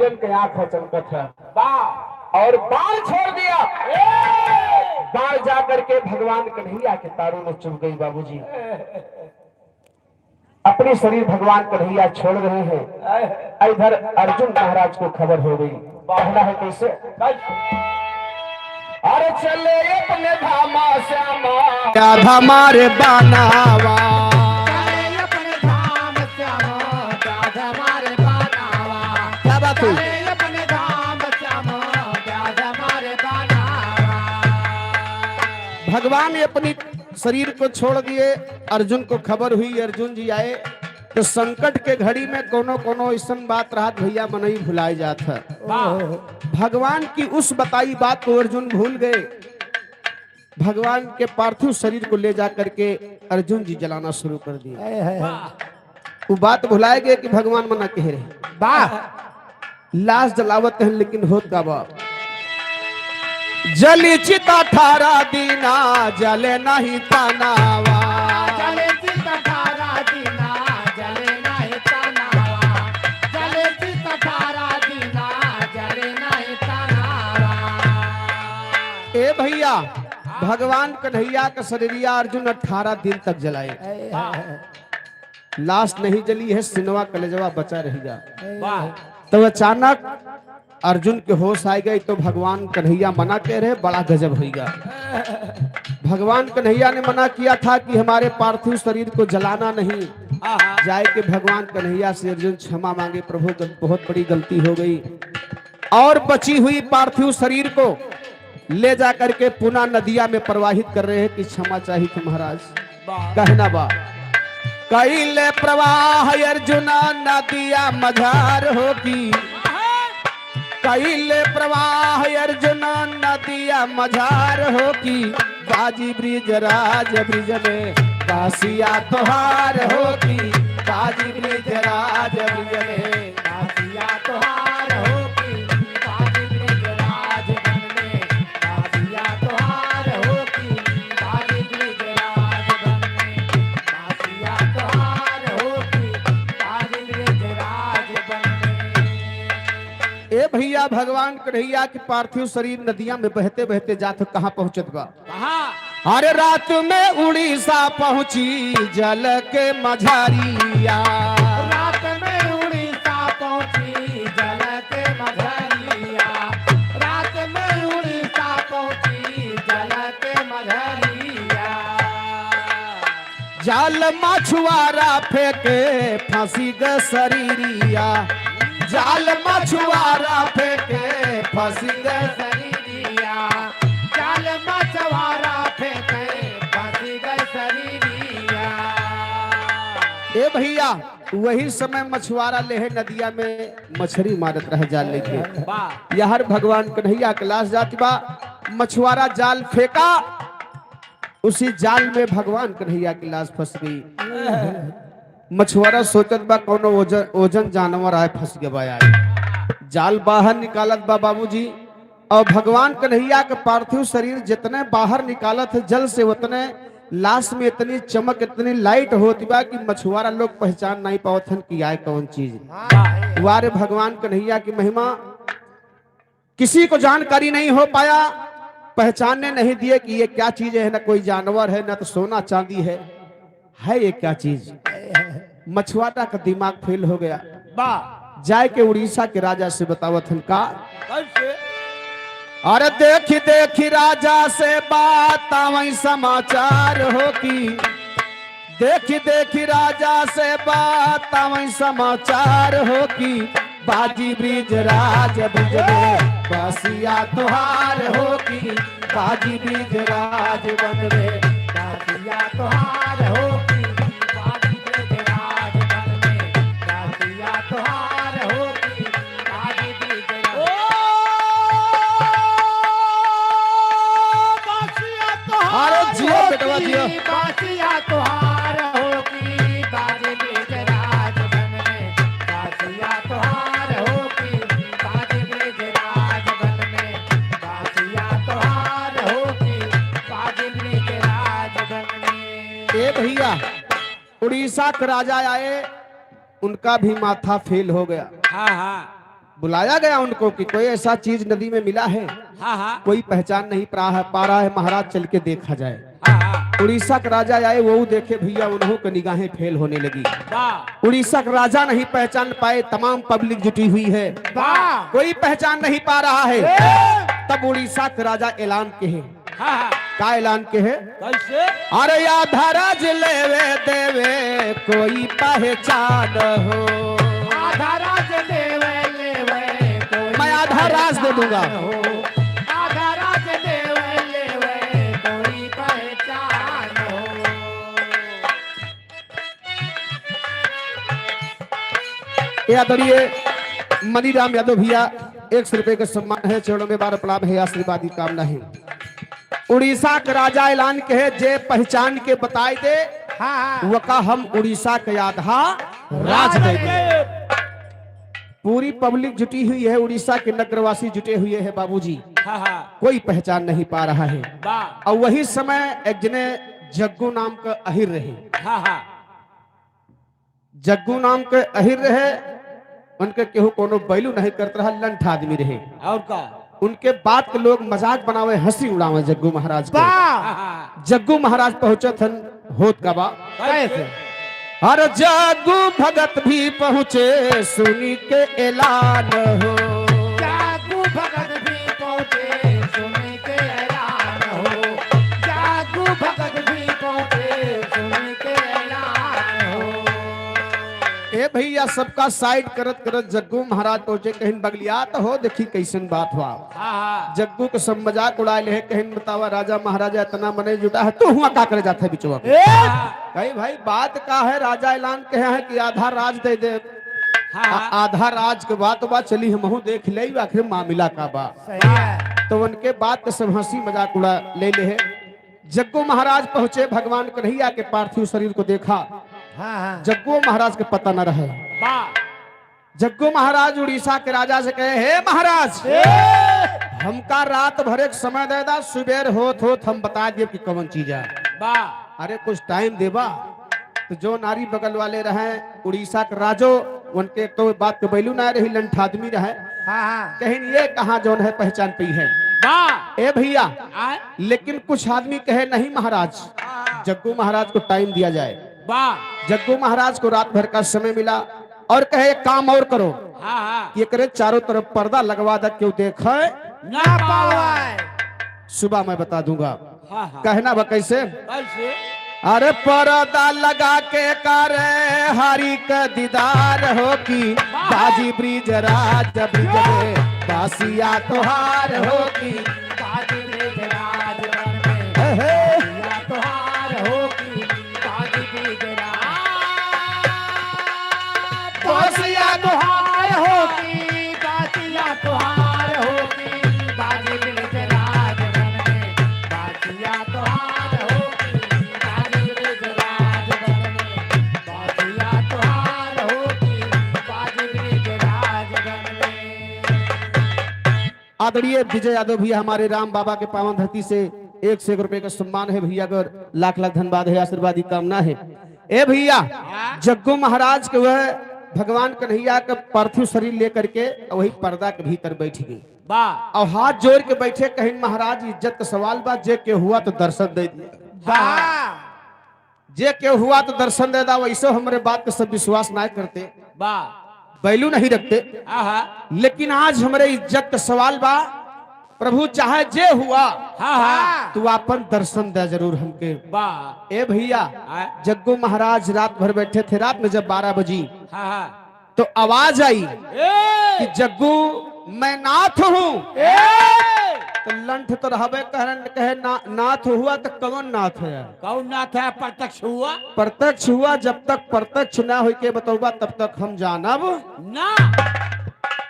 हिरन के आंख है चमकत है और बाल छोड़ दिया। बाल जाकर के भगवान कन्हैया के तारों में चुभ गई बाबूजी। अपने शरीर भगवान कन्हैया छोड़ रहे हैं। इधर अर्जुन महाराज को खबर हो गई। कहना है कैसे? अरे चले अपने धामा श्यामा हमारे बानावा अपने धाम श्यामा प्याज हमारे बनावा। क्या बात हुई? अपने धाम श्यामा प्याज हमारे बनावा। भगवान ने अपनी शरीर को छोड़ दिए। अर्जुन को खबर हुई, अर्जुन जी आए तो संकट के घड़ी में कोनो कोनो ऐसा बात रात भैया मनई भुलाए जात है। भगवान की उस बताई बात को अर्जुन भूल गए। भगवान के पार्थिव शरीर को ले जा करके अर्जुन जी जलाना शुरू कर दिया। वो बात भुलाए गए कि भगवान मना कह रहे वाह लाश जलावत है, लेकिन होत का बाप जली चिता 18 दीना जले नहीं तनावा। जले चित 18 दीना जले नहीं तनावा। जले चित 18 दीना जले नहीं तनावा। ए भैया भगवान कन्हैया का शरीरिया अर्जुन 18 दिन तक जलाए। लाश नहीं जली है, सिनवा कलेजवा बचा रहेगा। तो अचानक अर्जुन के होश आ गई तो भगवान कन्हैया मना कह रहे बड़ा गजब होगा। भगवान कन्हैया ने मना किया था कि हमारे पार्थिव शरीर को जलाना नहीं। जाए के भगवान कन्हैया से अर्जुन क्षमा मांगे, प्रभु बहुत बड़ी गलती हो गई। और बची हुई पार्थिव शरीर को ले जा करके पुनः नदिया में प्रवाहित कर रहे हैं कि क्षमा चाहिए कि महाराज। कहना बा कैले प्रवाह अर्जुना नदिया मझार होगी। कैले प्रवाह अर्जुना नदिया मझार होगी। बाजी ब्रिज राज ब्रिज में कासिया तोहार होगी। बाजी ब्रिज राज ब्रिज में कासिया तोहार होगी। बाजी ब्रिज राज वन में कासिया तोहार होगी। बाजी ब्रिज राज वन में कासिया तोहार होगी। बाजी ब्रिज राज वन में। ए भैया भगवान कन्हैया के पार्थिव शरीर नदिया में बहते बहते जात कहाँ पहुंचत बा? अरे रात में उड़ीसा पहुंची जल के मझारिया। रात में उड़ीसा पहुंची जल के मझरिया। रात में उड़ीसा पहुंची जल के मझरिया। जाल मछुआरा फेंके फांसी ग शरीरिया। जाल मछुआरा फेंके फांसी ग शरीरिया। जाल मछुआरा फेंके फांसी ग शरीरिया। ए भैया वही समय मछुआरा लेहे नदिया में मछली मारत रह जाल लेके। यार भगवान कन्हैया के लाश जाति बा। मछुआरा जाल फेंका, उसी जाल में भगवान कन्हैया की लाश फंस गई। मछुआरा सोचत बा कोनो ओजन जानवर आए फंस गया बा। जाल बाहर निकालत बा बाबूजी, और भगवान कन्हैया के पार्थिव शरीर जितने बाहर निकालत है जल से उतने लाश में इतनी चमक इतनी लाइट होती बा कि मछुआरा लोग पहचान नहीं पावत हन कि आए कौन चीज। वारे भगवान कन्हैया की महिमा किसी को जानकारी नहीं हो पाया, पहचानने नहीं दिए कि ये क्या चीज है। ना कोई जानवर है, ना तो सोना चांदी है ये क्या चीज। मछुआरा का दिमाग फेल हो गया। जाए के उड़ीसा के राजा से बतावत हन का। अरे देखी देखी राजा से बात वही समाचार होगी। देखी देखी राजा से बात वही समाचार होगी। बाजी ब्रिज राज ब्रिज में कासिया तोहार होगी। बाजी ब्रिज राज वन में कासिया तोहार होगी। बाजी ब्रिज राज वन में कासिया तोहार होगी। बाजी ब्रिज अरे जियो बेटवा जियो। कासिया तोहार होगी। बाजी ब्रिज राज वन में कासिया तोहार होगी। बाजी ब्रिज राज वन में कासिया तोहार होगी। बाजी ब्रिज राज वन में। ए भैया उड़ीसा के राजा आए, उनका भी माथा फेल हो गया। बुलाया गया उनको कि कोई ऐसा चीज नदी में मिला है, हाँ हाँ कोई पहचान नहीं पा रहा है, महाराज चल के देखा जाए। हाँ हाँ उड़ीसा के राजा आए, वो देखे भैया, उन्हों की निगाहें फेल होने लगी। वाह उड़ीसा का राजा नहीं पहचान पाए, तमाम पब्लिक जुटी हुई है, वाह कोई पहचान नहीं पा रहा है। तब उड़ीसा के राजा ऐलान के है, हाँ हाँ का ऐलान के है? कैसे अरे आधा राज लेवे देवे कोई पहचान हो, आधा राज देवे लेवे कोई मैं आधा राज दे दूंगा। हो, आधा राज देवे लेवे कोई पहचान हो। ये आदरणीय मनीराम यादव भैया 100 रुपए का सम्मान है, चरणों में बार प्रणाम है, आशीर्वाद की कामना है। उड़ीसा का राजा ऐलान के है, जे पहचान के बताई दे हाँ हाँ वो का हम उड़ीसा के आधा राज दे देंगे। पूरी पब्लिक जुटी हुई है, उड़ीसा के नगरवासी जुटे हुए हैं बाबूजी, हाँ हाँ कोई पहचान नहीं पा रहा है। वाह और वही समय एक जने जग्गू नाम का अहिर रहे, हाँ हाँ जग्गू नाम के अहिर रहे, उनके केहू कोनो बैलू नहीं करता रहा, लंठ आदमी रहे। और का उनके बात के लोग मजाक बनावे, हंसी उड़ावे जग्गू महाराज को। हाँ हाँ जग्गू महाराज पहुंचे थन होत का बा, कैसे हर जग्गू भगत भी पहुंचे सुनी के ऐलान हो, जागू भगत भी पहुंचे सुन के ऐलान हो, जागू भगत भी पहुंचे सुन के ऐलान हो। ए भैया सबका साइड करत करत जग्गू महाराज पहुंचे, कहीं बगलिया तो हो देखी कैसन बात हुआ। हाँ हाँ जग्गू के सब मजाक उड़ाए है, कहीं बतावा राजा महाराजा इतना मने जुटा है, तू हुआ का करे जाता है बिचवा को? कहीं भाई बात का है, राजा ऐलान कहे हैं कि आधा राज दे दे, हाँ आधा राज के बात बा, चली हम देख ले आखिर मामला का बा। सही है तो उनके बात के सब हंसी मजाक उड़ा ले है। जग्गू महाराज पहुंचे, भगवान कन्हैया के पार्थिव शरीर को देखा, हाँ हाँ जग्गू महाराज के पता न रहे। वाह जग्गू महाराज उड़ीसा के राजा से कहे, हे महाराज हमका रात भर एक समय दे दा, सुबेर होत हम बता दिए कि कौन चीज है। वाह अरे कुछ टाइम देबा। तो जो नारी बगल वाले रहे उड़ीसा के राजो, उनके तो बात के बैलू ना रही, लंठ आदमी रहे, हाँ हाँ कहीं ये कहा जौन है पहचान पई है। वाह ए भैया, आए लेकिन कुछ आदमी कहे नहीं महाराज, जग्गू महाराज को टाइम दिया जाए। वाह जग्गू महाराज को रात भर का समय मिला और कहे एक काम और करो, हाँ हाँ ये करे चारों तरफ पर्दा लगवा दे, क्यों देखे ना पावाए सुबह मैं बता दूंगा। हाँ हाँ कहना बा कैसे? कैसे अरे पर्दा लगा के करे हरि का दीदार हो की, बाजी ब्रिज राज ब्रिज में बासिया तोहार हो की, बाजी ब्रिज राज वन में बासिया तोहार हो की, बाजी ब्रिज बासिया तोहार हो की, बासिया तोहार हो की, बाजी ब्रिज राज वन में बासिया तोहार हो की, बाजी ब्रिज राज वन में बासिया तोहार हो की, बाजी ब्रिज राज वन में। आदरणीय विजय यादव भैया हमारे राम बाबा के पावन धरती से 100 रुपए का सम्मान है भैया, अगर लाख लाख धन्यवाद है, आशीर्वाद की कामना है। ए भैया, जग्गू महाराज के वह भगवान कन्हैया का पार्थिव शरीर लेकर के वही पर्दा के भीतर बैठ गई वाह और हाथ जोड़ के बैठे, कहीं महाराज इज्जत का सवाल बा, जे के हुआ तो दर्शन दे दिया, वाह जे के हुआ तो दर्शन दे दा। वैसे हमारे बात का सब विश्वास ना करते, वाह बैलू नहीं रखते, आहा लेकिन आज हमारे इज्जत का सवाल बा, प्रभु चाहे जे हुआ हाँ हाँ तू अपन दर्शन दे जरूर हमके। वाह ए भैया, जग्गू महाराज रात भर बैठे थे, रात में जब 12 बजी हाँ हाँ तो आवाज आई ए कि जग्गू मैं नाथ हूँ। ए तो लंठ तो रहबे कहे नाथ हुआ तो कौन नाथ है? कौन नाथ है? प्रत्यक्ष हुआ प्रत्यक्ष हुआ, जब तक प्रत्यक्ष ना हो के बतौबा तब तक हम जानब ना।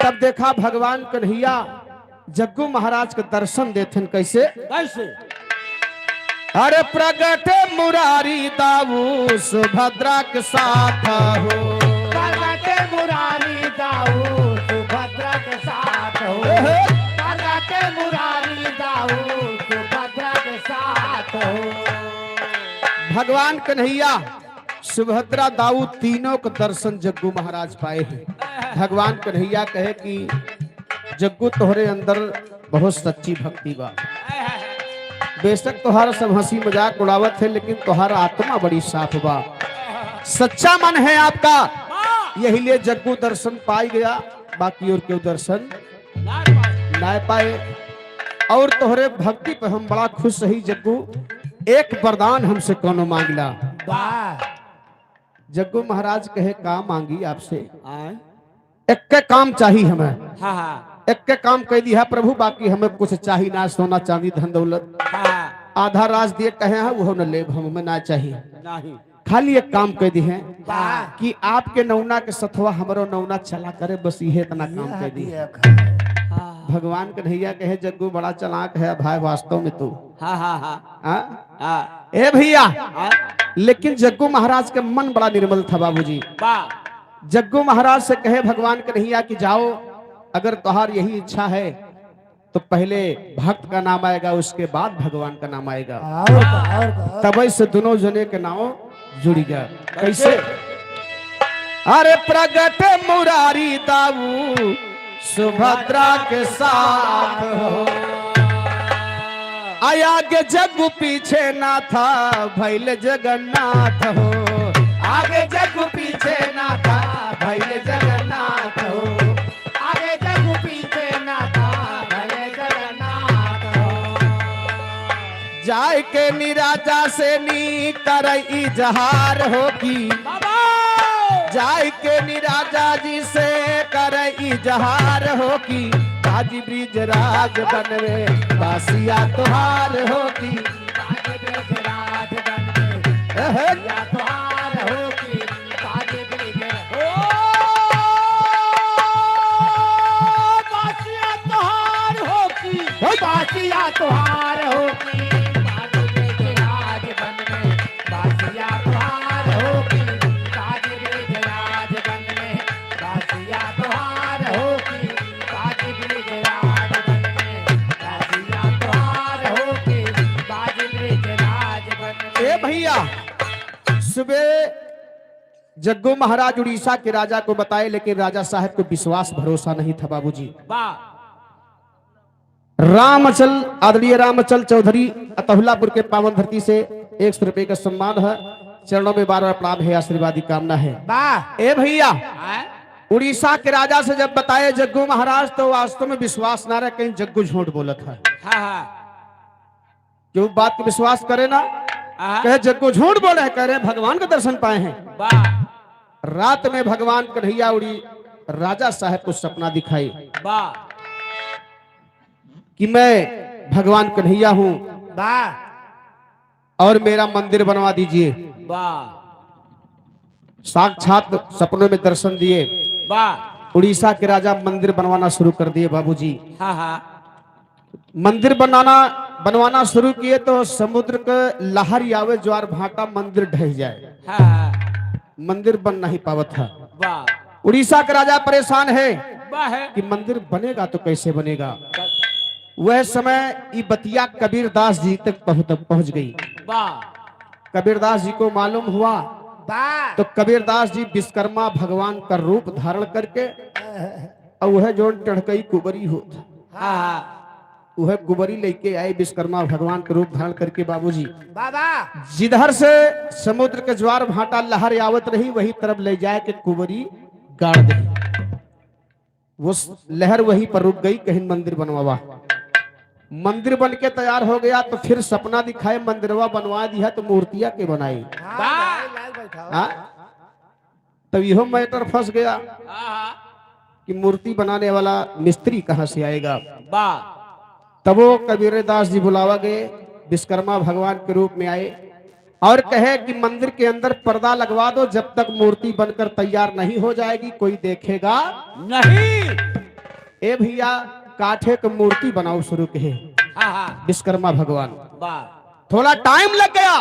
तब देखा भगवान कन्हैया जग्गू महाराज के दर्शन देथन कैसे? कैसे? अरे प्रगट मुरारी दाऊ सुभद्रा के साथ हो, प्रगट मुरारी दाऊ सुभद्रा के साथ हो, प्रगट मुरारी दाऊ सुभद्रा के साथ हो। भगवान कन्हैया सुभद्रा दाऊ तीनों को दर्शन जग्गू महाराज पाए हैं। भगवान कन्हैया कहे कि जग्गू तोहरे अंदर बहुत सच्ची भक्ति बा। बेशक तोहार सब हंसी मजाक उड़ावत है, लेकिन तोहार आत्मा बड़ी साफ बा, सच्चा मन है आपका। यही लिए जग्गू दर्शन पाई गया, बाकी और क्यों दर्शन ना पाए। और तोहरे भक्ति पे हम बड़ा खुश रही जग्गू। एक वरदान हमसे कोनो मांगला। जग्गू महाराज कहे का मांगी आपसे? एक के काम चाहिए हमें। एक के काम कह दिया प्रभु, बाकी हमें कुछ चाहिए ना, सोना चांदी धन दौलत। आधा राज दिए कहे हैं वो न ले, हमें ना चाहिए। खाली एक काम कह दी है कि आपके नौना के सथवा हमारो नौना चला करे, बस ये इतना काम कह दी। भगवान कन्हैया कहे जग्गू बड़ा चालाक है भाई वास्तव में तू। ए भैया, लेकिन जग्गू महाराज के मन बड़ा निर्मल था बाबूजी। जग्गू महाराज से कहे भगवान कन्हैया कि जाओ, अगर तुहार यही इच्छा है तो पहले भक्त का नाम आएगा, उसके बाद भगवान का नाम आएगा। तब से दोनों जने के नाम जुड़ गया। कैसे? अरे प्रगट मुरारी दाऊ सुभद्रा के साथ हो, आगे जग्गू पीछे ना था भैल जगन्नाथ हो। आगे जग्गू पीछे ना था भैल जगन्नाथ हो। आगे जग्गू पीछे ना था भले जगन्नाथ हो। जाय के निराजा से नी करई जहार हो की, जाय के निराजा जी से करई जहार हो की। काजी ब्रिज राज बनवे बासिया तुहार हो की। काजी ब्रिज राज बनवे बासिया तुहार हो की। काजी ब्रिज बासिया तुहार हो की। बासिया तुहार हो की। काजी ब्रिज राज बनवे बासिया तुहार हो की। काजी ब्रिज राज बनवे बासिया तुहार हो की। काजी ब्रिज राज बनवे बासिया तुहार हो की। काजी ब्रिज राज बनवे। ए भैया, सुबह जग्गू महाराज उड़ीसा के राजा को बताए, लेकिन राजा साहब को विश्वास भरोसा नहीं था बाबूजी। रामचल आदरणीय रामचल चौधरी अतहुलापुर के पावन धरती से 100 रुपए का सम्मान है। चरणों में बार बार प्रणाम है, आशीर्वाद की कामना है। ए भैया, उड़ीसा के राजा से जब बताए जग्गू महाराज, तो वास्तव में विश्वास ना रहे, कहीं जग्गू झूठ बोलत है। क्यों बात को विश्वास करे ना, कहे जग्गू झूठ बोले है, कह रहे भगवान का दर्शन पाए हैं। रात में भगवान कन्हैया उड़ी राजा साहब को सपना दिखाई कि मैं भगवान कन्हैया हूं और मेरा मंदिर बनवा दीजिए। साक्षात सपनों में दर्शन दिए। उड़ीसा के राजा मंदिर बनवाना शुरू कर दिए बाबूजी। मंदिर बनवाना शुरू किए तो समुद्र के लहर आवे, ज्वार भाटा, मंदिर ढह जाए। मंदिर बन नहीं पावत था। उड़ीसा का राजा परेशान है कि मंदिर बनेगा तो कैसे बनेगा। वह समय ये बतिया कबीर दास जी तक पहुंच गई। कबीर दास जी को मालूम हुआ तो कबीर दास जी विश्वकर्मा भगवान का रूप धारण करके, और वह जो टढ़कई कुबरी होता, वह कुबरी लेके आए विश्वकर्मा भगवान का रूप धारण करके बाबूजी। जिधर से समुद्र के ज्वार भाटा लहर आवत रही, वही तरफ ले जाए के कुबरी गाड़ दी। वो लहर वहीं पर रुक गई, कहीं मंदिर बनवा। मंदिर बन के तैयार हो गया तो फिर सपना दिखाए, मंदिरवा बनवा दिया तो मूर्तियां के बनाई। तब यह मैटर फंस गया कि मूर्ति बनाने वाला मिस्त्री कहां से आएगा। तब वो कबीर दास जी बुलावा गए, विश्वकर्मा भगवान के रूप में आए और कहे कि मंदिर के अंदर पर्दा लगवा दो, जब तक मूर्ति बनकर तैयार नहीं हो जाएगी कोई देखेगा नहीं। ए भैया, काठे की मूर्ति बनाओ शुरू कहे विश्वकर्मा भगवान। थोड़ा टाइम लग गया।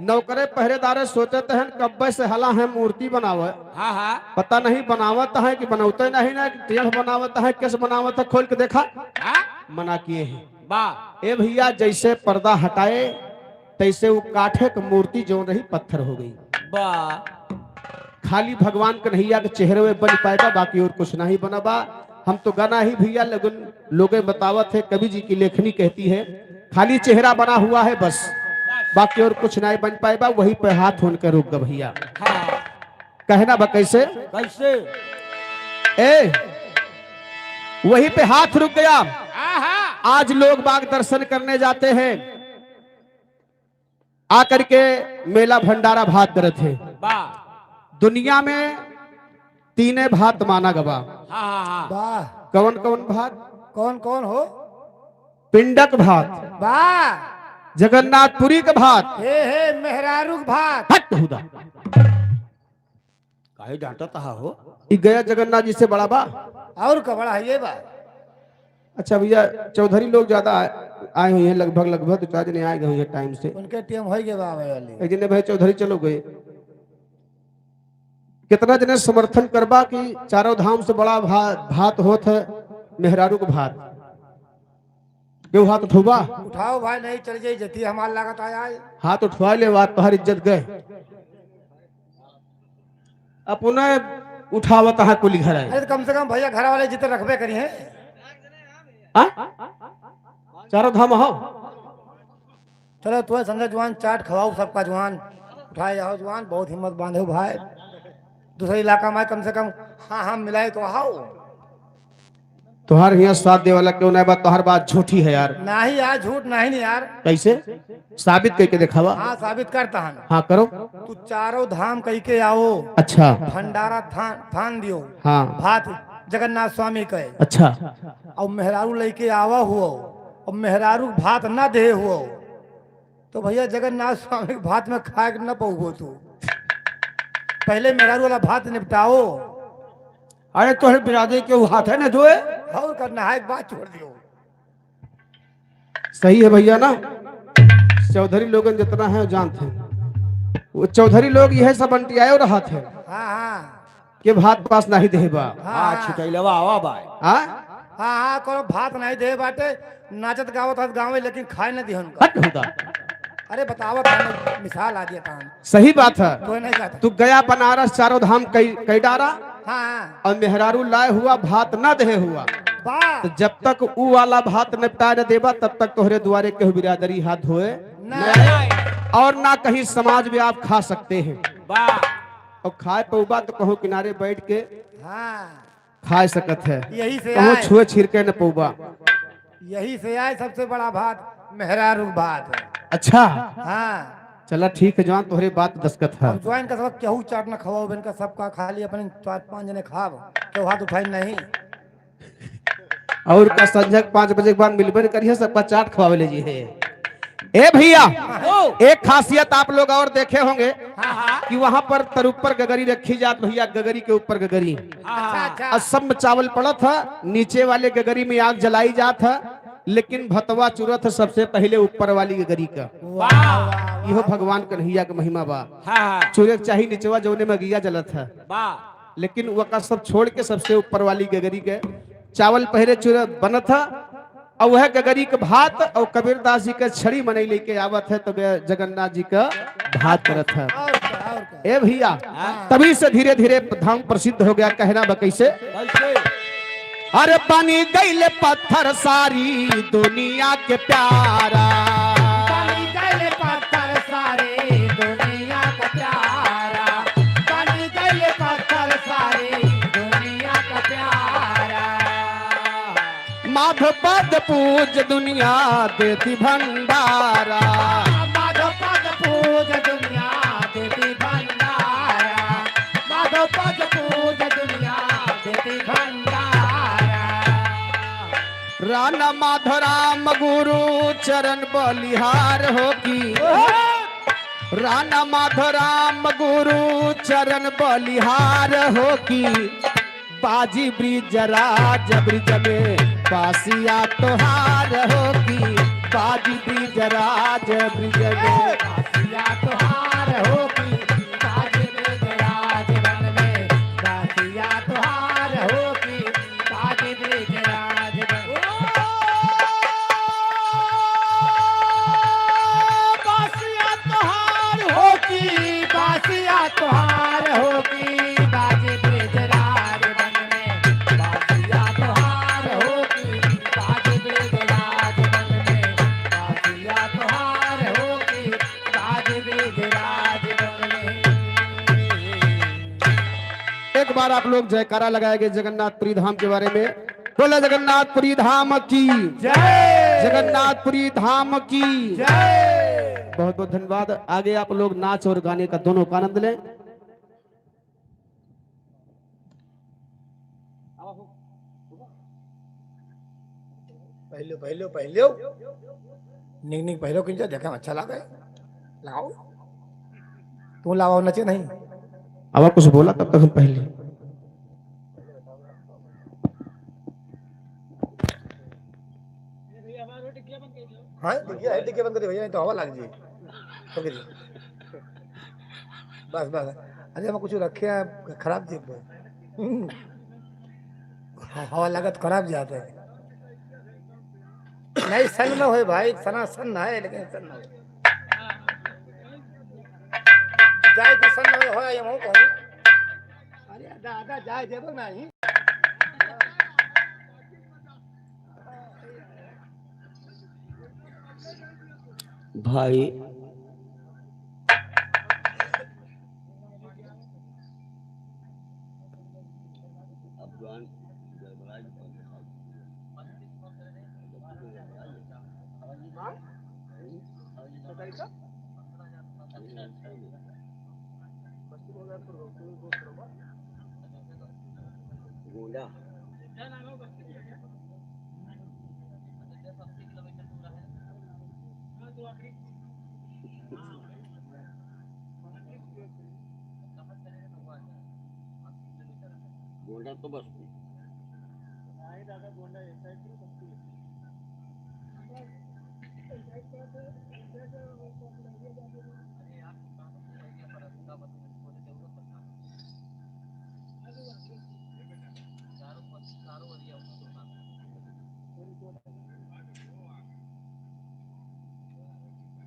नौकरे पहरेदार सोचते हैं कब्बे से हला है मूर्ति बनावे। पता नहीं बनावत है कि बनौते नहीं ना, टेढ़ बनावत है, कैसे बनावत है, खोल के देखा। मना किए हैं। ए भैया, जैसे पर्दा हटाए तैसे वो काठे की मूर्ति जो रही पत्थर हो गई। खाली भगवान कन्हैया के चेहरे में बन पाएगा, बाकी और कुछ नहीं बना बा। हम तो गाना ही भैया लोग बतावत है, कवि जी की लेखनी कहती है खाली चेहरा बना हुआ है बस, बाकी और कुछ नहीं बन पाएगा। वही पे हाथ होन कर रुक गा भैया। कहना बा कैसे कैसे ए वही पे हाथ रुक गया। आज लोग बाग दर्शन करने जाते हैं, आकर के मेला भंडारा भात करे थे। दुनिया में तीने भात माना गवा। वाह कौन कौन भात? कौन कौन हो पिंडक भात, वाह जगन्नाथपुरी का भात, हे मेहरारू भात हट हुदा काहे डांटा तहा हो ई गया जगन्नाथ जी से बड़ा बा। और का बड़ा है ये बा अच्छा भैया चौधरी लोग ज्यादा आए हुए हैं, लगभग तो 4 जने आए गए हैं टाइम से। उनके टीम हो गए बा वाली एक दिन भाई चौधरी चलो गए, कितना जने समर्थन करबा कि चारों धाम से बड़ा भात होत है मेहरारू का भात। क्यों हाथ उठवा? उठाओ भाई नहीं चल जाई जती हमार लागत आया है। हाथ उठवा ले, बात तोहर इज्जत गए। अपने उठावत है कुली घर अरे तो कम से कम भैया घर वाले जितने रखबे करी है। चारों धाम हो। चलो तुम्हें संजय जवान चाट खवाओ सबका जवान उठाए जाओ जवान, बहुत हिम्मत बांधे हो भाई। दूसरे इलाका में कम से कम हाँ हाँ मिलाए तो आओ। तुहार यहाँ साथ दे वाला क्यों नहीं? बात तुहार बात झूठी है यार। नहीं यार झूठ नहीं यार। कैसे साबित करके दिखावा? हाँ साबित करता हूँ। हाँ करो। तू चारों धाम कह के आओ, अच्छा भंडारा थान दियो, हाँ भात जगन्नाथ स्वामी के, अच्छा और मेहरारू लेके आवा हुआ और मेहरारू भात ना दे हुआ तो भैया जगन्नाथ स्वामी के भात में खा के न पाओ तू। पहले मेहरारू वाला भात निपटाओ। अरे तोहरे बिरादरी के हाथ है ना धोए। और करना है बात छोड़ दियो। सही है भैया ना, चौधरी लोगन जितना है जानते हैं। वो चौधरी लोग यह सब अंटियाए रहा थे हाँ हाँ कि भात पास नहीं देबा। हाँ छिटैलवा आवा भाई। हाँ हाँ हाँ कोनो भात नहीं दे बाटे, नाचत गावत हत गाँव लेकिन खाए न दिहन का। हट होता। अरे बतावत है मिसाल आ दिया काम सही बात है। तो नहीं कहता। तू गया बनारस चारों धाम कई डारा हाँ और मेहरारू लाए हुआ भात ना दे हुआ, वाह तो जब तक ऊ वाला भात निपटा न देबा तब तक तोहरे द्वारे के बिरादरी हाथ धोए नहीं और ना कहीं समाज में आप खा सकते हैं। वाह और खाए पौबा तो कहो किनारे बैठ के हाँ खा सकत है, यही से कहो आए छुए छिड़के न पौबा। यही से आए सबसे बड़ा भात मेहरारू भात। अच्छा हाँ चला ठीक है जवान, तोहरे बात दस्खत है। अब ज्वाइन का सब केहू चाट न खवाओ बिन का सबका खाली अपने 4-5 जने खाब केहू हाथ उठाई नहीं। और का संजय 5 बजे के बाद मिलबे नहीं करिए, सबका चाट खवावे ले जी है। ए भैया एक खासियत आप लोग और देखे होंगे कि वहां पर तरुपर गगरी रखी जात भैया, गगरी के ऊपर गगरी अच्छा अच्छा असम चावल पड़ा था, नीचे वाले गगरी में आग जलाई जात है, लेकिन भतवा चुरत है सबसे पहले ऊपर वाली गगरी का। वाह इहो भगवान कन्हैया का महिमा बा। चुरे चाहिए नीचवा जौने में गिया जलत है, लेकिन वह सब छोड़ के सबसे ऊपर वाली गगरी के चावल पहले चुरे बनत था, और वह गगरी के भात और कबीरदास जी के छड़ी मनई लेके आवत है, तो जगन्नाथ जी का भात करत है। और क्या ए भैया तभी से धीरे धीरे धाम प्रसिद्ध हो गया। कहना बा कैसे? अरे पानी गईले पत्थर सारी दुनिया के प्यारा, पानी गले पत्थर सारे दुनिया का प्यारा, पानी गले पत्थर सारे दुनिया का प्यारा। माधव पद पूज दुनिया देती भंडारा, माधव पद पूज दुनिया देती भंडारा, माधव पद पूज दुनिया देती भंडारा। राणा माधवराम गुरु चरण बलिहार हो की, राणा माधवराम गुरु चरण बलिहार हो की, बाजी ब्रिज राज ब्रिज में बासिया तोहार हो की, बाजी ब्रिज राज ब्रिज में बासिया तोहार हो की, बाजी ब्रिज राज वन में बासिया तोहार हो की, बाजी ब्रिज राज वन। बासिया तोहार हो की, बासिया तोहार हो की, बार आप लोग जयकारा लगाएंगे जगन्नाथपुरी धाम के बारे में। बोले जगन्नाथपुरी धाम की जय, जगन्नाथपुरी धाम की जय। बहुत बहुत धन्यवाद। आगे आप लोग नाच और गाने का दोनों का आनंद लें। पहले पहले पहले निक निक पहले किंचा देखा अच्छा लगा लगाओ तू लगाओ नचे नहीं अब कुछ बोला तब तक हम पहले हाँ देखिए है देखिए बंद कर दे भैया नहीं तो हवा लग जी तो गिरी बस बस अरे हम कुछ रखे हैं खराब जी हवा लगा तो खराब जाता है नहीं सन में हो भाई सना सन है लेकिन सन ना हो जाए तो सन में हो ये मुंह कहूं अरे दादा जाए देबो नहीं भाई गोंडा तो बस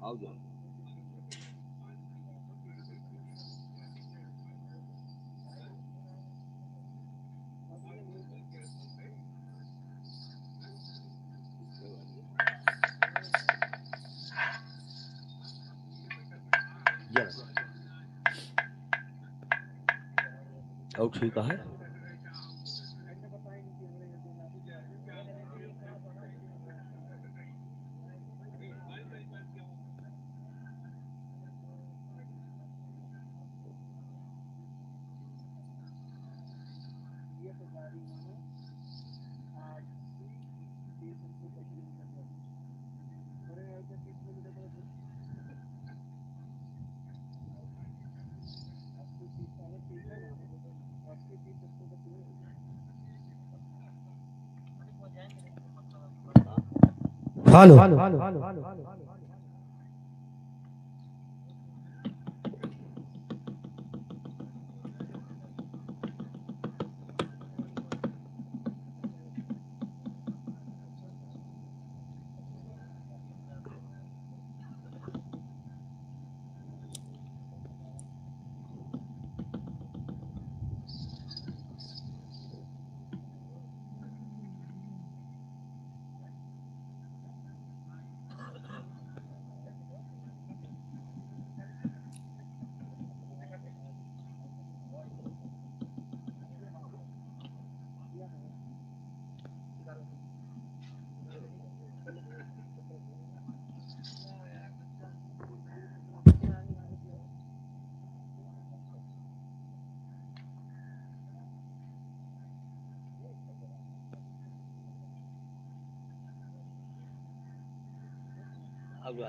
आओ जाओ और ठीक है हेलो भगवान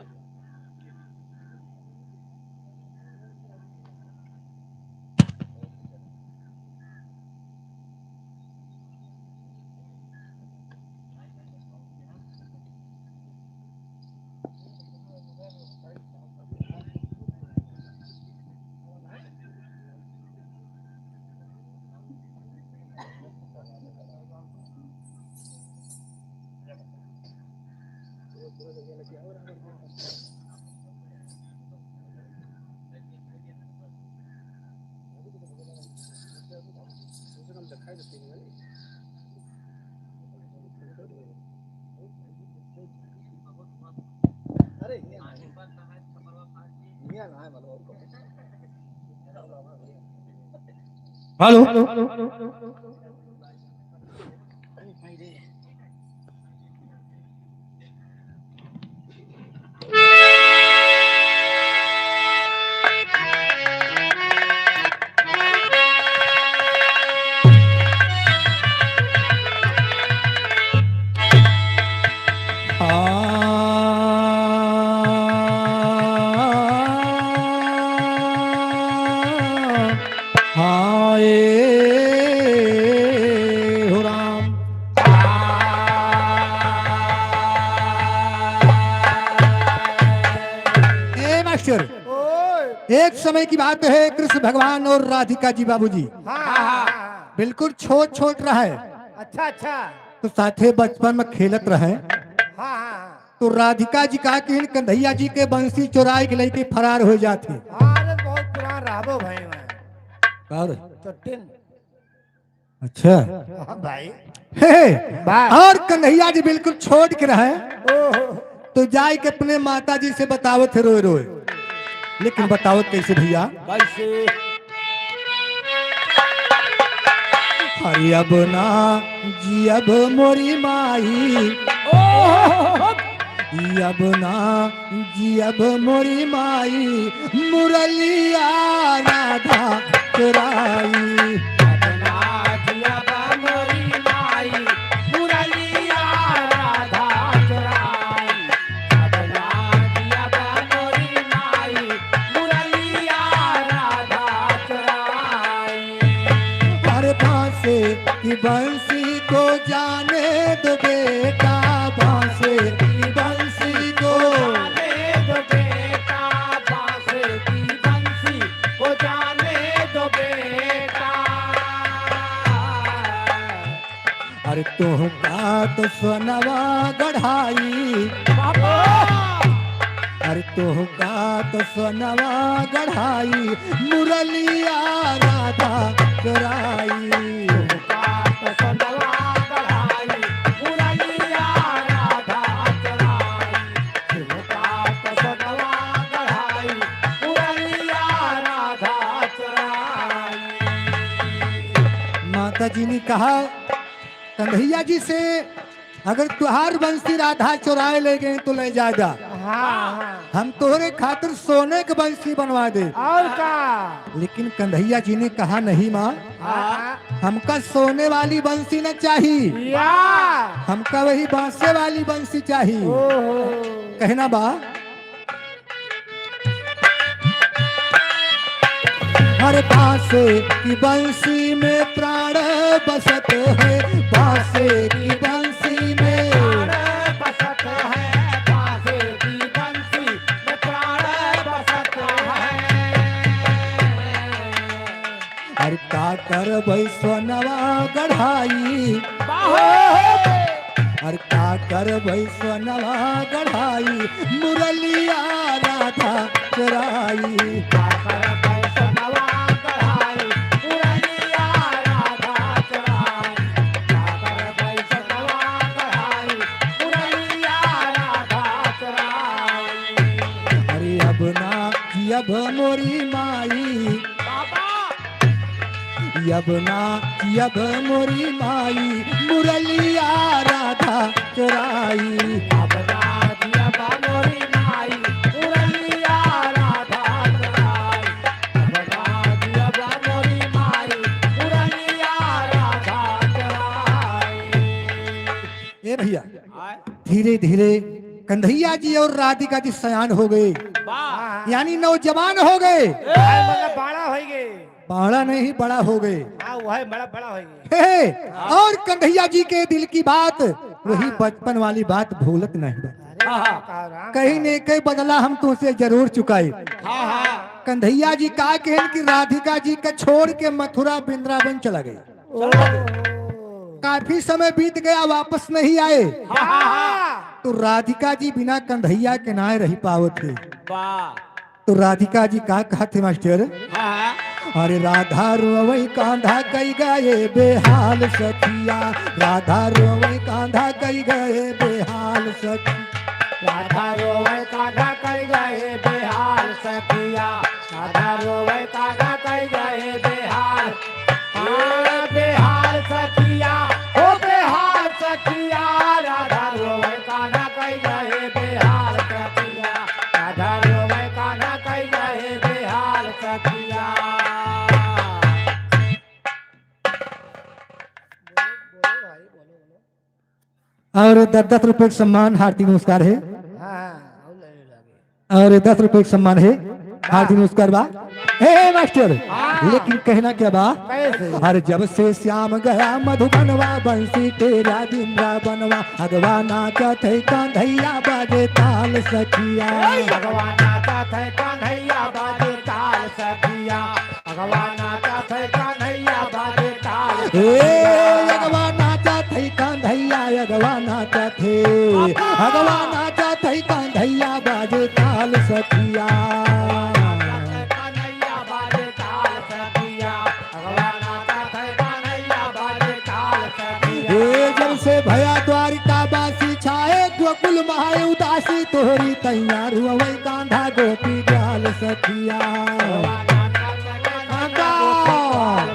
हेलो हो राम। ए मास्टर, एक समय की बात है, कृष्ण भगवान और राधिका जी बाबूजी बिल्कुल छोट छोट रहे, अच्छा अच्छा। तो साथे बचपन में खेलत रहे। तो राधिका जी कहा कि इन कन्हैया जी के बंसी चुराए के लेके फरार हो जाते। अरे बहुत पुराना राबो भाई मैं चट्टिन। अच्छा भाई हे, और कन्हैया जी बिल्कुल छोड़ के रहे। ओहो तो जाए के अपने माता जी से बतावत है रोए रोए, लेकिन बतावत कैसे भैया? कैसे? अरे अब ना जी अब मोरी माई, अब ना जी अब मोरी माई, मुरलिया राधा चुराई। की बंसी को जाने दो बेटा, बांसे की बंसी को जाने दो बेटा, बांसे की बंसी को जाने दो बेटा। अरे तुम का तो सोनवा गढ़ाई, अरे तुम का तो सोनवा गढ़ाई, मुरलिया राधा चुराई। माता जी ने कहा कन्हैया जी से, अगर तुहार बंसी राधा चुराए ले गए तो ले जाएगा, हम तोहरे खातिर सोने के बंसी बनवा दे। और का? लेकिन कन्हैया जी ने कहा नहीं माँ, हमका सोने वाली बंसी न चाहिए, हमका वही बांसे वाली बंसी चाहिए। कहना बा, हर बांसे की बंसी में प्राण बसत है, बांसे की बंसी में बसत है, बांसे की बंसी में प्राण बसत है। हर का कर वैश्वनवा गढ़ाई, हर का कर वैश्वनवा गढ़ाई, मुरलिया राधा चुराई। अब मोरी माई, अब ना अब मोरी माई, मुरलिया राधा चुराई। अब ना अब मोरी माई, मुरलिया राधा चुराई। अब ना अब मोरी माई, मुरलिया राधा चुराई। ए भैया, धीरे धीरे कन्हैया जी और राधिका जी सयान हो गए, यानी नौजवान हो गए। मतलब बड़ा हो गए, बड़ा नहीं बड़ा हो गए। वही बड़ा हो गए। और कन्हैया जी के दिल की बात, वही बचपन वाली बात भूलत नहीं। कहीं न कहीं बदला हम तुमसे जरूर चुकाए। कन्हैया जी का कहन कि राधिका जी का छोड़ के मथुरा वृंदावन चला गए। काफी समय बीत गया, वापस नहीं आए। तो राधिका जी बिना कन्हैया के ना रह पावत थे। तो राधिका जी का कहते मास्टर, अरे राधा रोवई कांधा कई गए बेहाल सखिया, राधा रोवई कांधा कई गए बेहाल सखी, राधा रोवे कांधा कई गए बेहाल सखिया, राधा रोवे कांधा कई गए बेहाल। और 10 रुपए का सम्मान हार्दिक नमस्कार है। हाँ और ले लगे। और 10 रुपए का सम्मान है हार्दिक नमस्कार बा। हे मास्टर, लेकिन कहना क्या बा? कैसे? हर जब से श्याम गया मधुबनवा बंसी तेरा बिंद्रा बनवा अगवा नाचत है कान्हैया बाजे ताल सखिया। भगवान नाचा थे कन्हैया बाजे ताल सखिया। भगवान नाचा थे कन्हैया बाजे ताल हे अगवा नाचत है कान्हैया अगवा नाचत है अगवा नाचत है कान्हैया बाजे ताल सखिया। कन्हैया बाजे ताल सखिया। भगवान नाचा थे कन्हैया बाजे ताल सखिया। हे जब से भया द्वारिका बासी छाए गोकुल महाय उदासी तोहरी तैयार हुआ कांधा गोपी ग्वाल सखिया।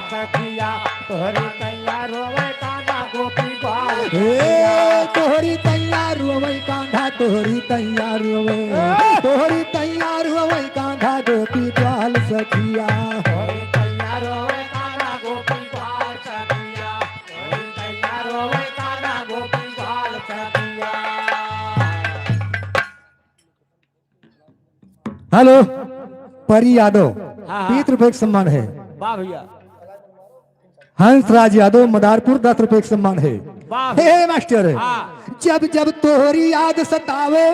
सखिया तोहरी तैयार होवे कान्हा गोपी ग्वाल। हे तोहरी तैयार हुआ कांधा तोहरी तैयार हुआ तोहरी तैयार हुआ कांधा गोपी ग्वाल सखिया। तोहरी तैयार होवे कान्हा गोपी ग्वाल सखिया। तोहरी तैयार होवे कान्हा गोपी ग्वाल सखिया। हेलो परी यादव 20 रुपए का सम्मान है। वाह भैया हंसराज यादव मदारपुर 10 रुपए का सम्मान है। वाह हे मास्टर, जब जब तोहरी याद सतावे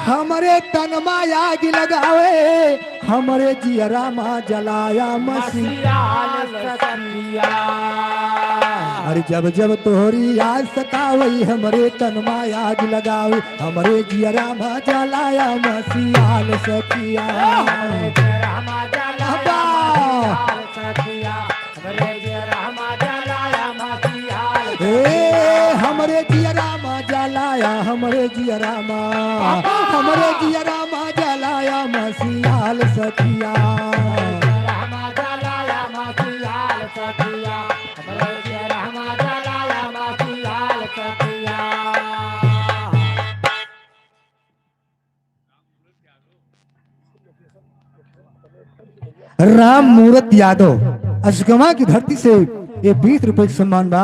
हमरे तनमा आग लगावे हमरे जियरा माँ जलाया मसीह। सियाल सखिया। अरे जब जब तोहरी याद सतावे हमरे तनमा आग लगावे हमरे जियरा माँ जलाया मसीहाल सखिया। रामा जलाया सखिया। हमरे जे रामा जलाया मसीहाल। ए हमरे जियरा माँ जलाया हमरे जियरा माँ हमरे जियरा माँ जलाया मसीहाल सखिया। रामा जलाया मसीहाल सखिया। हमरे जे रामा जलाया मसीहाल सखिया। राम मूरत यादव अशगमा की धरती से ये 20 रुपए का सम्मान बा।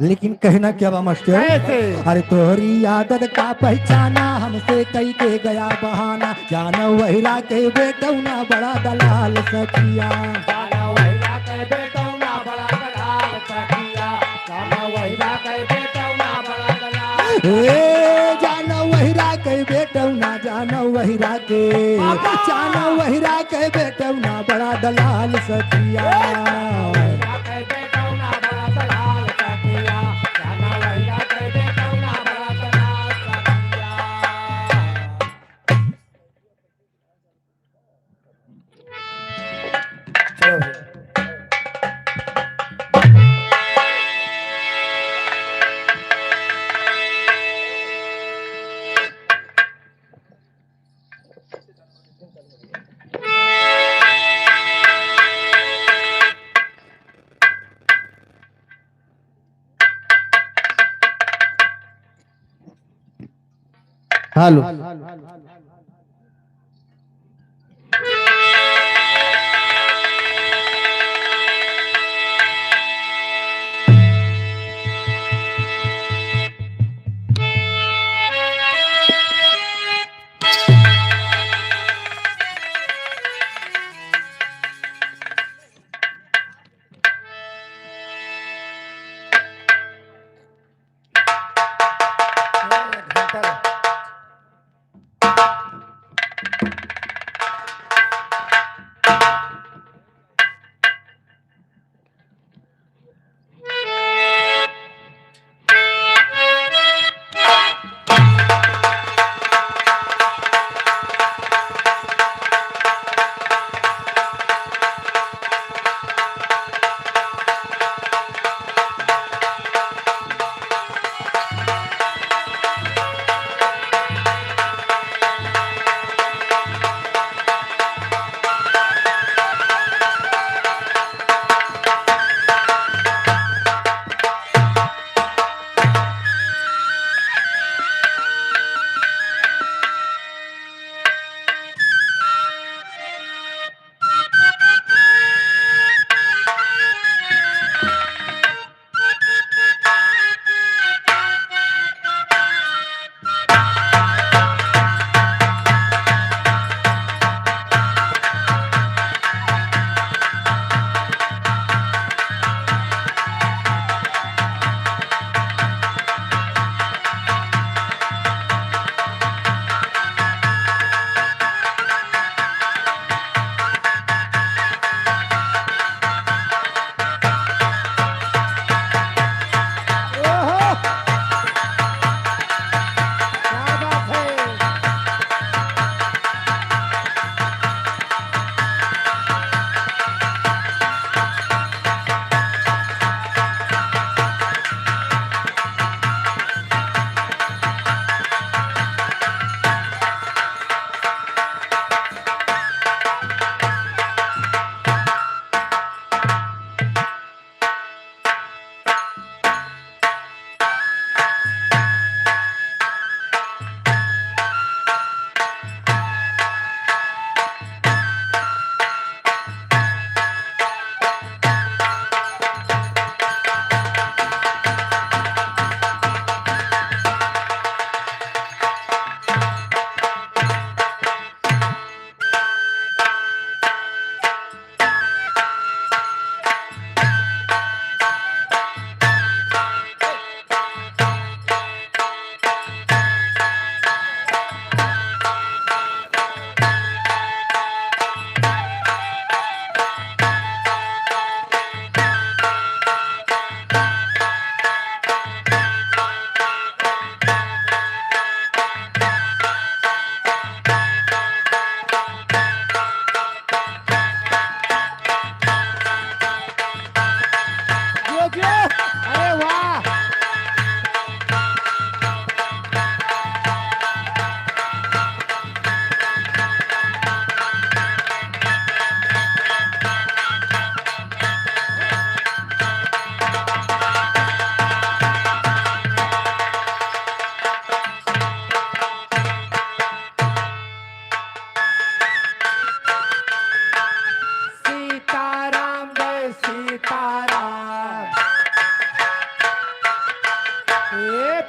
लेकिन कहना क्या बा मास्टर? कैसे? अरे तोहरी आदत का पहचाना हमसे कई के गया बहाना जाना वहीरा के बेटौना बड़ा दलाल सखिया। जाना वहीरा के बेटौना बड़ा दलाल सखिया। जाना वहीरा के बेटौना बड़ा दलाल। ए जाना वहीरा के बेटौना जाना वहीरा के जाना वहीरा के बेटौना बड़ा दलाल सखिया। वहीरा के बेटौना बड़ा दलाल सखिया। जाना वहीरा के बेटौना बड़ा दलाल सखिया। हेलो घंटा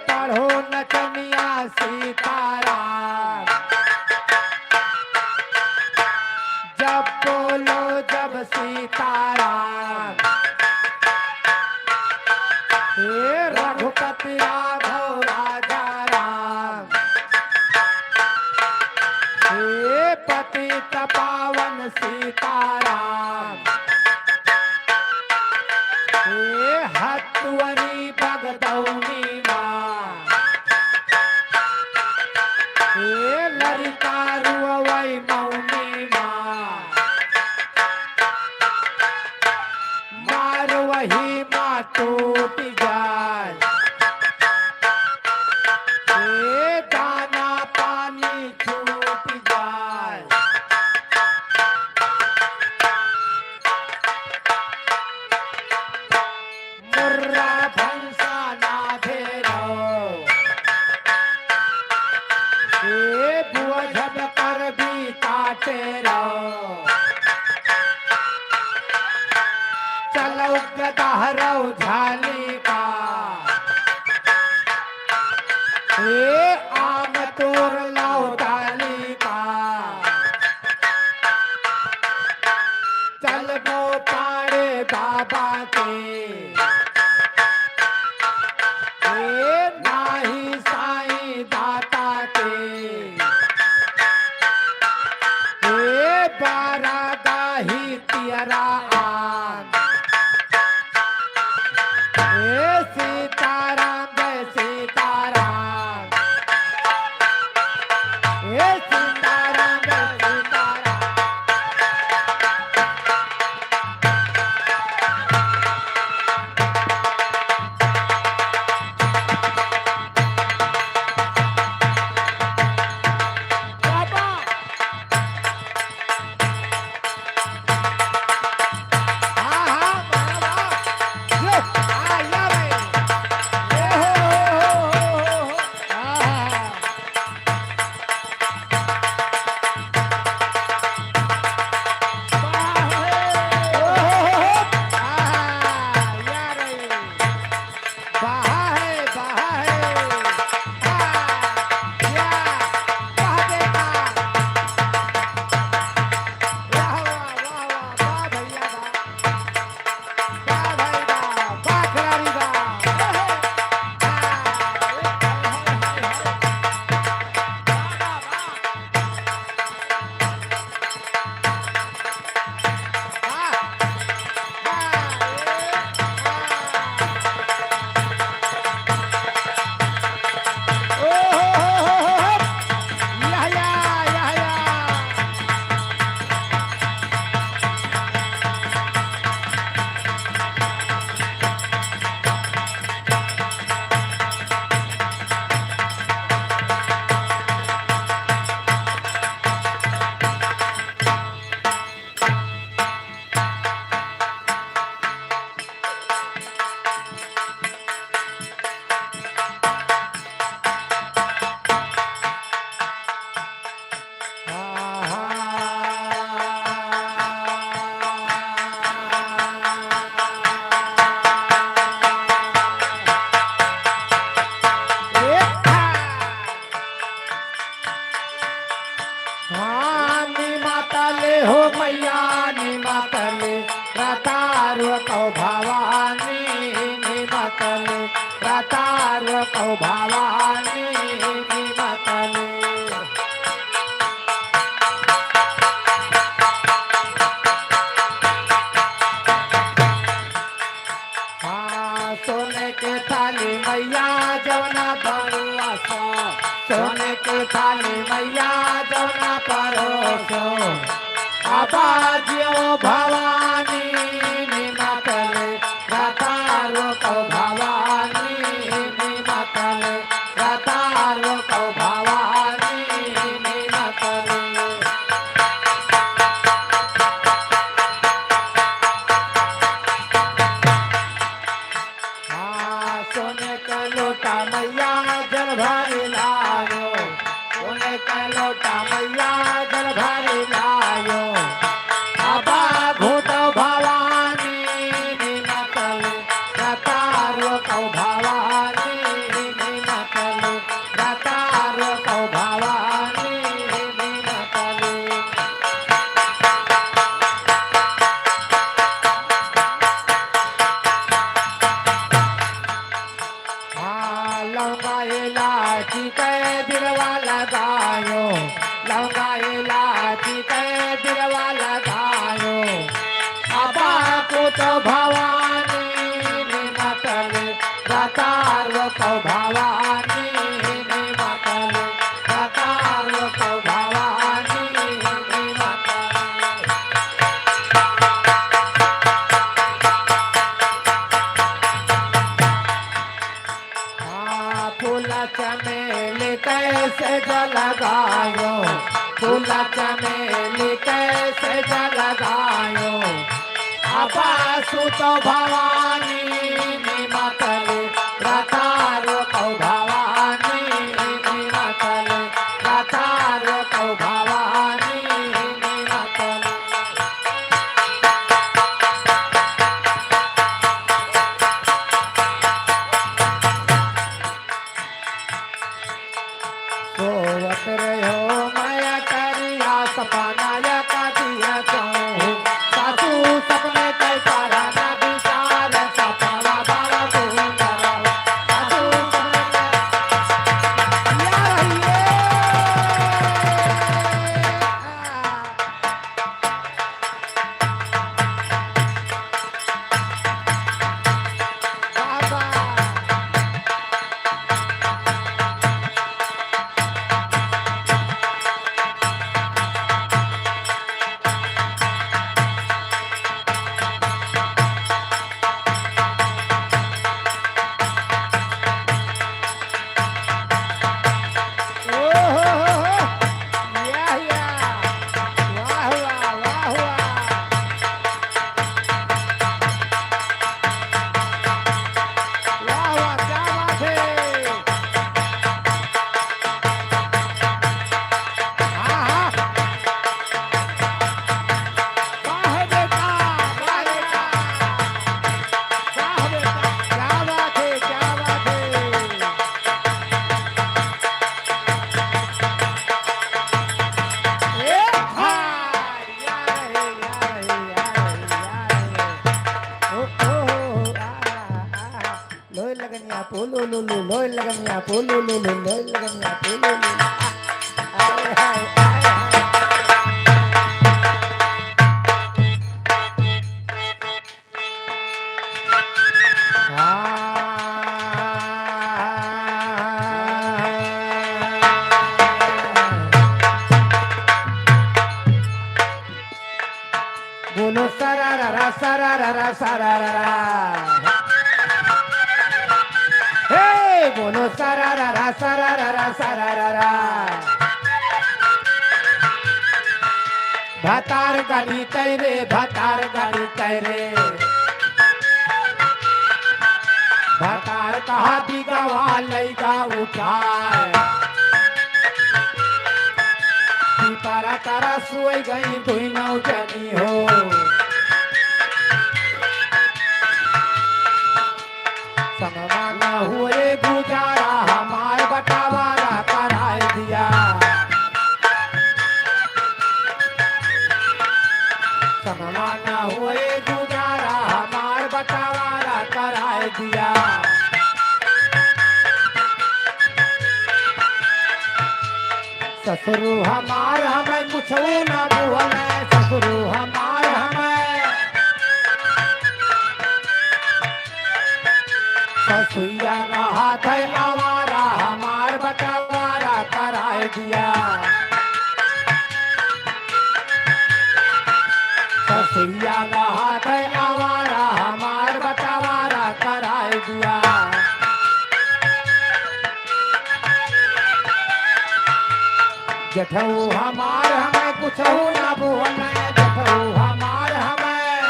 पढ़ो नचनिया सीताराम, जब बोलो जब सीताराम, हे रघुपति राघव राजा राम, हे पतित पावन सीताराम, हे हतवरी बगदौनी माँ, हे ललिता रुवई मौनी माँ, मार वही माँ टूट जाए, हे दाना पानी छूट जाए, मुर्रा भंसा ना भेरो, हे बुआ झब कर भी काटे रहो, चलो गदहरो झाली का, हे आम तोर लाओ डाली का, चल गो पाड़े बाबा के, हे नाही साईं दाता के, हे बारा गाही तियरा आन, हे सीताराम जय सीताराम, हे सीताराम जय सीताराम। बाबा हाँ हाँ बाबा ये आया रे ये हो हाँ कौ भवानी निमतले हाँ सोने के थाली मैया जवना परोसो सोने के थाली मैया जवना परोसो आबाजियो भवानी निमतले रतारो कौ भवानी निमतले रतारो कौ भवानी निमतले हाँ सोने का लोटा मैया जल भरी लायो सोने का लोटा मैया जल भरी लायो आबा घोटो भवानी निमतल रतारो कौ भवानी निमतल लौंगा इलायची के दिलवा लगायो लौंगा इलायची के दिलवा लगायो अबा को तो भवानी निमतल दातार को भवानी निमतल दातार को भवानी निमतल फूल चमेली कैसे जलगायो फूल चमेली कैसे जलगायो अबा सुत भवानी निमतल रतार को भवानी निमतल रतार को भवानी निमतल सोवत रहो माया करिया सपना या काटिया कहूँ सासू सपने कैसा राना विचार सपना बाबा सुंदर सासू सपने या बाबा लोय लगनिया पोलो लोलो लोय लगनिया पोलो लोलो लोय लगनिया पोलो लोलो हाय हाय बोलो सरारा सरारा सरारा हे बोलो सरारा सरारा सरारा भतार गाड़ी तैरे भतार गाड़ी तैरे भतार कहा बिगवा लैगा उठाए तारा तारा सोई गई तुई नौ जनी हो समवा न हुए गुजारा हमार बटावारा कराए दिया समवा न हुए गुजारा हमार बटावारा कराए दिया ससुरु हमार हमें कुछ ना बोले ससुरु हमार हमें ससुइया ना हाथ आवारा हमार बटावारा कराए दिया ससुइया ना हाथ आवारा हमार बटावारा कराए दिया जठऊ हमार हमें कुछ ना बोले जठऊ हमार हमें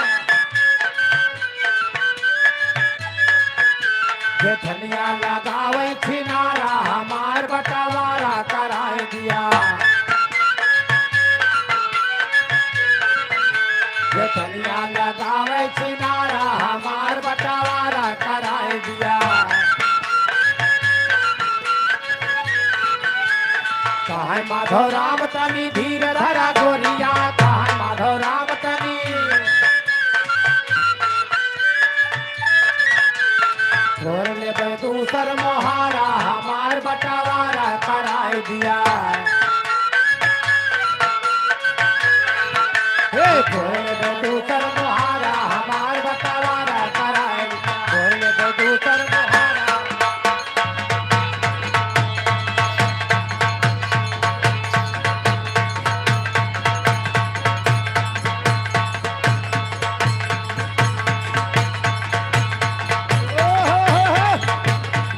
जेठनिया लगावे छिनारा हमार बटावारा कराए दिया जेठनिया लगावे छिनारा हमार बटावारा कराए दिया कहाँ माधव राम तनी धीर धरा गोरिया कहाँ माधव राम तनी छोड़ ले बे दूसर मोहारा हमार बटावारा कराई दिया हे छोड़ ले बे दूसर मोहारा हमार बटावारा कराई छोड़ ले बे दूसर मोहारा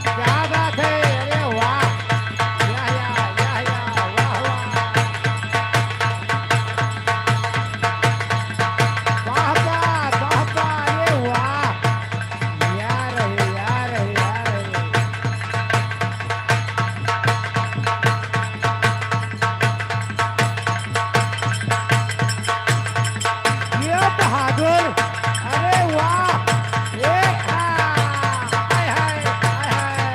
क्या बात है अरे वाह या वाह वाह वाह वाह अरे वाह यार ये बहादुर अरे वाह ये हाय हाय हाय हाय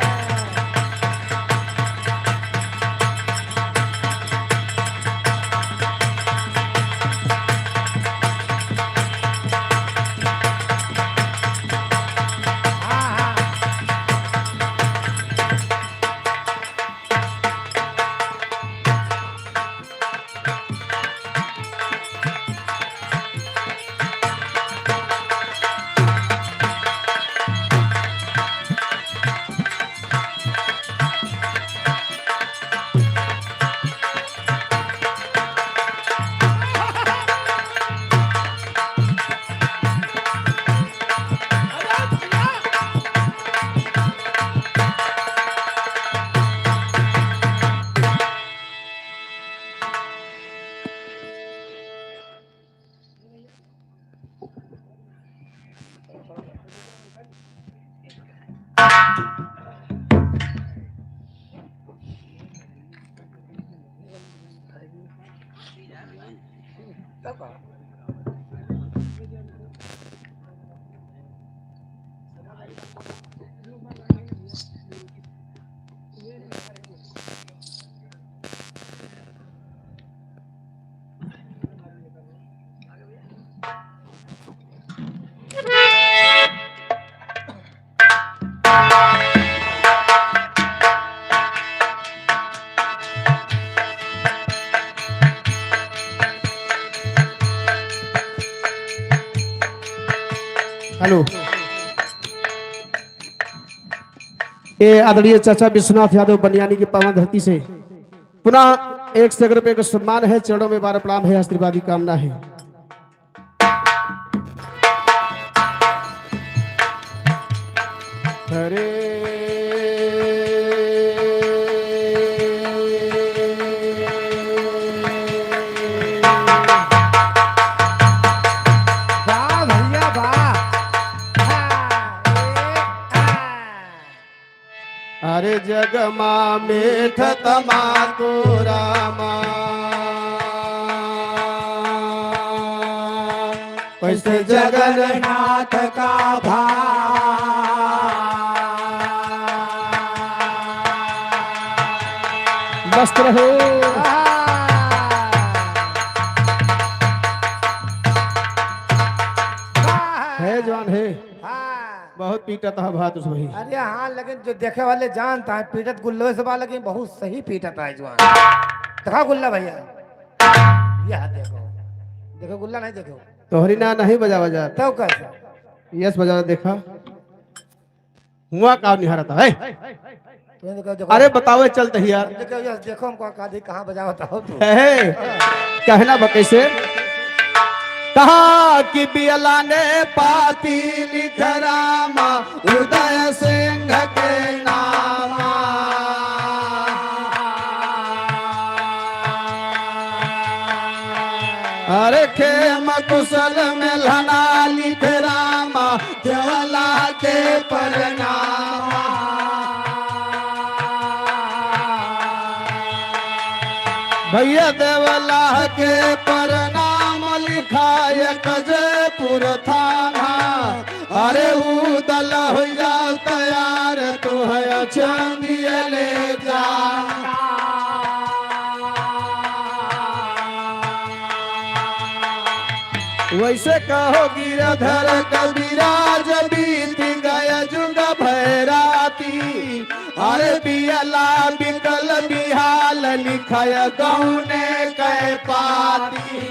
हेलो ये आदरणीय चाचा विश्वनाथ यादव बनियानी की पावन धरती से पुनः 100 रुपए का सम्मान है। चरणों में बार प्रणाम है, आशीर्वाद की कामना है। हरे वाह भैया वाह अरे जगमा मेठ तमा को रामा कैसे जगन्नाथ का मस्त रहो। है जवान है, बहुत पीटा था भात उस भाई। अरे हाँ लेकिन जो देखे वाले जानता है पीटत गुल्लो से बा लेकिन बहुत सही पीटता है जवान। देखा गुल्ला भैया यह देखो देखो गुल्ला नहीं देखो तोहरी ना नहीं बजा बजा तो कैसे यस बजा देखा हुआ का निहारा था है। तो देखो देखो अरे बताओ चलते ही यार देखो यस देखो हमको कादी कहाँ बजा बताओ तू है कहना बा कैसे कहा कि बियला ने पाती लिखरामा उदय सिंह के नामा अरे खेम कुशल में लना लिखरामा देवला के परनामा भैया देवला के परनाम लिखाय कजपुर थाना अरे उदल हो जा तैयार तू है चंदिया ले जा वैसे कहो गिरधर कविराज बीत गया जुग भय राती अरे बियला बिकल बिहाल लिखय गौने कै पाती।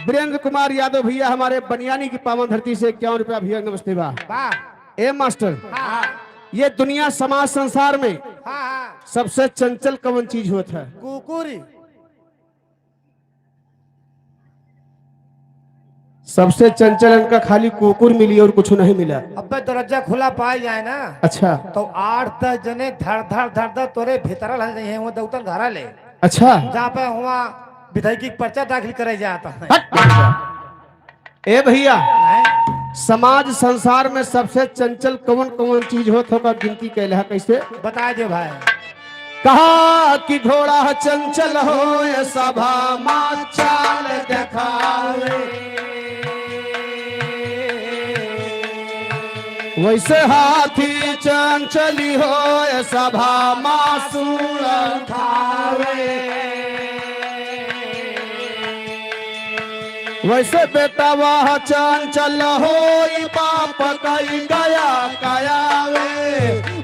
वीरेंद्र कुमार यादव भैया हमारे बनियानी की पावन धरती से 51 रुपया भैया नमस्ते बा। वाह। ए मास्टर हाँ ये दुनिया समाज संसार में हाँ। सबसे चंचल कौन चीज होता है? कुकुरी। सबसे चंचल इनका खाली कुकुर मिली और कुछ नहीं मिला। अब दरवाजा खुला पाई जाए ना अच्छा तो 8-10 जने धड़ धड़ धड़ धड़ तोरे भीतर लग जाए वो दौतन घरा ले अच्छा जहाँ पे हुआ विधायकी पर्चा दाखिल करे जाता है। ए भैया हैं? समाज संसार में सबसे चंचल कौन कौन चीज होता होगा गिनती कैला है कैसे? बता दे भाई। कहा कि घोड़ा चंचल हो ये सभा माँ चाल दिखावे, वैसे हाथी चंचली हो ये सभा माँ सूर खावे, वैसे बेटा वह चंचल हो बाप कई गया कायावे,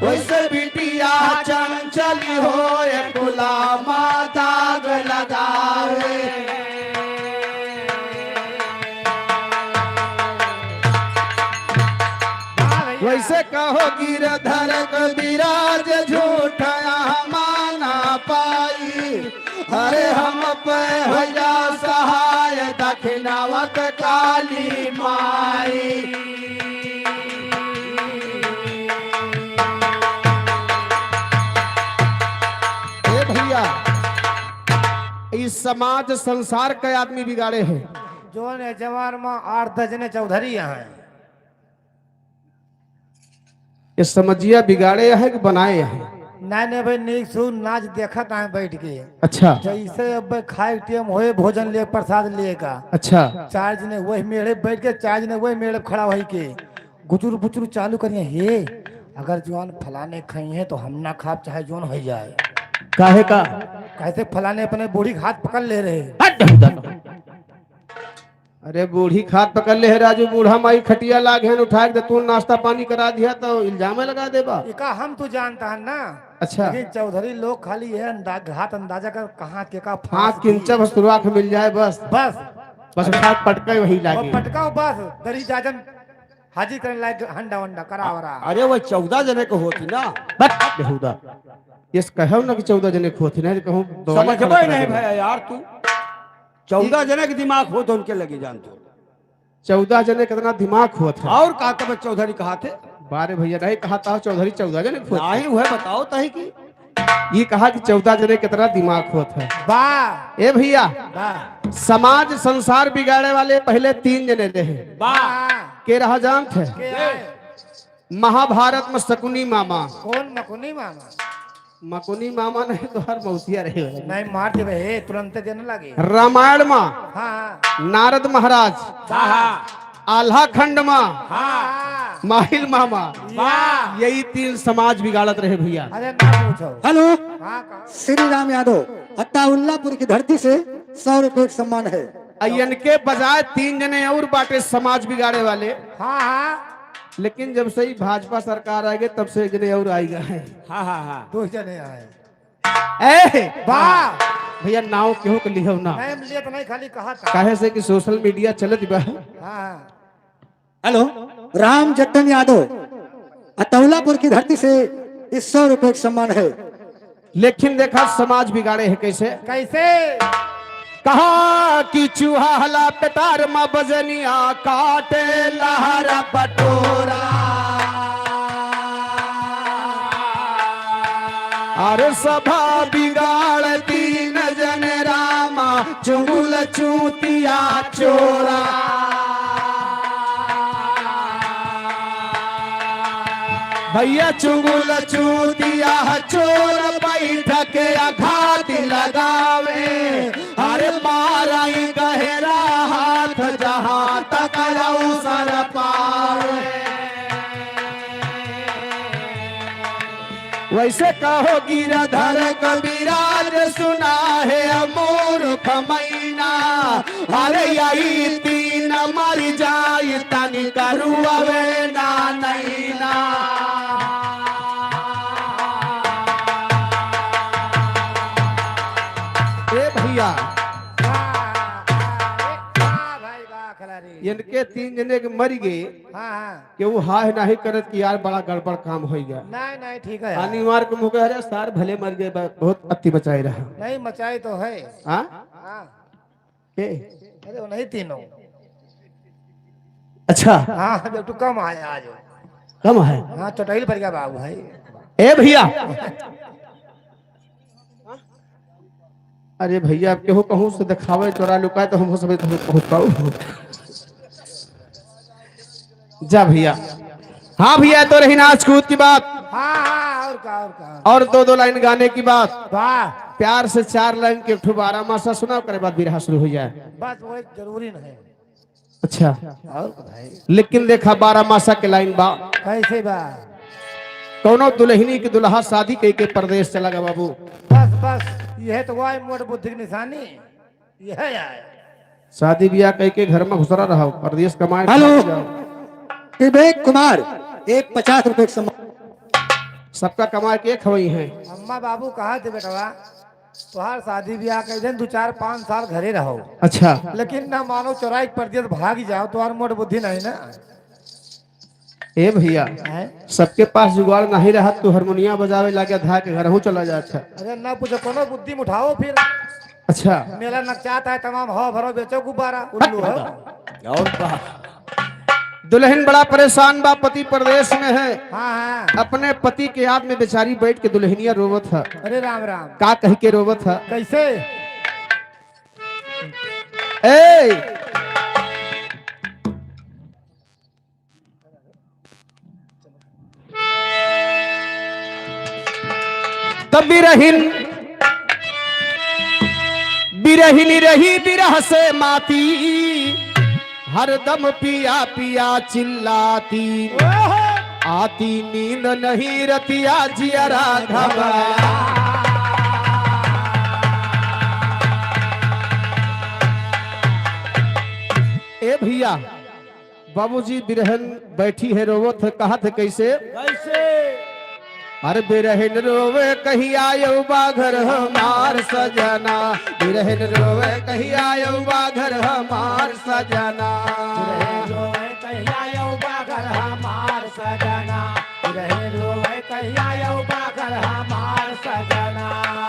वैसे बिटिया चंचली हो ये गुलामा दाग लगावे। वैसे कहो गिरधर कबीराज झूठा माना पाई, अरे हम पे भैया सहाय दक्षिणावत काली माई। ए भैया इस समाज संसार के आदमी बिगाड़े हैं। जो ने जवान में 8-10 जने चौधरी यहाँ हैं। ये समझिया बिगाड़े है कि बनाए हैं? नहीं भाई नीक सुन नाच देखत आए बैठ के। अच्छा जैसे अब खाए टेम होए भोजन ले प्रसाद लेगा। अच्छा 4 जने वही मेड़े बैठ के 4 जने वही मेड़े खड़ा वही के गुचुर बुचुर चालू करिए। हे अगर जवान फलाने खाई है तो हम ना खा चाहे जोन हो जाए। काहे का? कैसे फलाने अपने बूढ़ी के हाथ पकड़ ले रहे। अरे बूढ़ी खाद पकड़ ले है राजू, बूढ़ा माई खटिया लाग है उठा के तू नाश्ता पानी करा दिया तो इल्जाम लगा देबा। इका हम तो जानता है ना। अच्छा लेकिन चौधरी लोग खाली है घात अंदाजा कर कहाँ के का हाँ किंचा बस तुरवा के मिल जाए बस बस बस उठा के पटके वही और लागे। पटकाओ बस दरी जाजन हाजिर करने लायक हंडा वंडा करा वरा। अरे वो 14 जने को होती ना। बट बेहुदा ये कहौ ना कि 14 जने को होती नहीं कहूं समझबे नहीं भैया यार तू 14 जने के दिमाग हो तो उनके लगे जान तो 14 जने कितना दिमाग होत है। और कहा तब चौधरी कहा थे बारे भैया नहीं कहा था चौधरी 14 जने को नहीं हुए बताओ तही की ये कहा कि 14 जने कितना दिमाग होत है। वाह ए भैया वाह समाज संसार बिगाड़े वाले पहले 3 जने रहे। वाह। के रहा जान थे के आए? महाभारत में शकुनी मामा। कौन मकुनी मामा? मकुनी मामा नहीं तो हर मौसिया रहे हुए। नहीं मार दे बे तुरंत देने लगे। रामायण में हाँ नारद महाराज, हाँ आल्हा खंड में हाँ। माहिल मामा, वाह। यही 3 समाज बिगाड़त रहे भैया। अरे ना पूछो। हेलो हाँ कहा। श्री राम यादव अत्ताउल्लापुर की धरती से 100 रुपए का सम्मान है। इनके बजाय 3 जने और बाटे समाज बिगाड़े वाले। हाँ हाँ लेकिन जब से ही भाजपा सरकार आएगी तब से 1 जने और आएगा है। हाँ हाँ हाँ 2 जने आए। ए वाह। भैया नाव क्यों के लिहो ना नहीं लिए तो नहीं खाली कहा था। काहे से कि सोशल मीडिया चलत बा। हाँ हेलो राम जट्टन यादव अत्ताउल्लापुर की धरती से इस 100 रुपए का सम्मान है। लेकिन देखा समाज बिगाड़े है कैसे। कैसे? कहा कि चूहा हला पेटार में बजनिया काटे लहरा बटोरा, अरे सभा बिगाड़ 3 जन रामा चुगुल चूतिया चोरा। भैया चुगुल चूतिया चोर बैठक घात लगावे, अरे माराई गहरा हाथ जहां तक अवसर पावे। वैसे कहो गिरधर कबीराज सुना है अमोर खमैना अरे यही तीन मर जाई तनी करुआवे ना नैना। ए भैया भाई वाह खिलाड़ी। इनके तीन जने के मर गए हाँ हाँ कि वो हाय नहीं करत कि यार बड़ा गड़बड़ काम हो गया। नहीं नहीं ठीक है यार। अनिवार्य को मुके अरे सार भले मर गए बहुत अति बचाई रहा। नहीं मचाई तो है। हाँ हाँ के अरे वो नहीं तीनों। अच्छा हाँ जब तू कम आया आज। कम है। हाँ चटैल पर गया बाबू भाई। ए भैया अरे भैया अब केहू कहूँ से दिखावे चोरा लुकाए तो हम सब पहुंच पाऊ। जा भैया। हाँ भैया तो रही नाच कूद की बात हाँ हाँ और का और का। और दो लाइन गाने की बात। वाह प्यार से 4 लाइन के 12 मासा सुना करे बाद बिरहा शुरू हो जाए। बस वो एक जरूरी नहीं। अच्छा और भाई लेकिन देखा 12 मासा के लाइन बा कैसे बा। कौनो दुल्हनी की दुल्हा शादी के परदेश चला गया बाबू। बस बस यह तो वही मोट बुद्धि की निशानी यह यार। शादी ब्याह कह के घर में घुसरा रहा परदेश कमाए। हेलो विवेक कुमार एक 50 रुपए के सम्मान। सबका कमा के खवई है। अम्मा बाबू कहा थे बेटवा तुहार शादी ब्याह कर दिन 2-4-5 साल घरे रहो अच्छा लेकिन ना मानो चौराई पर दिया तो भाग जाओ तुम्हार मोट बुद्धि नहीं ना। ए भैया सबके पास जुगाड़ नहीं रहा तो हारमोनिया बजावे लागे धा के घर हूँ चला जाता। अरे ना पूछो कोनो बुद्धि में उठाओ फिर। अच्छा मेला नकचाता है तमाम हो भरो बेचो गुब्बारा उल्लू हो। और दुल्हन बड़ा परेशान बा पति प्रदेश में है। हाँ हाँ अपने पति के याद में बेचारी बैठ के दुल्हनिया रोवत है। अरे राम राम का कह के रोवत है कैसे। ए तब बिरहिन बिरहिनी रही बिरह से माती हरदम पिया पिया चिल्लाती आती नींद नहीं रतिया जियरा घबराया। ए भैया बाबूजी बिरहन बैठी है रोवत है कहा थे कैसे कैसे। हर बिरहन रोवे कही आयो बाघर हमार सजना बिरहन रोवे कही आयो बाघर हमार सजना।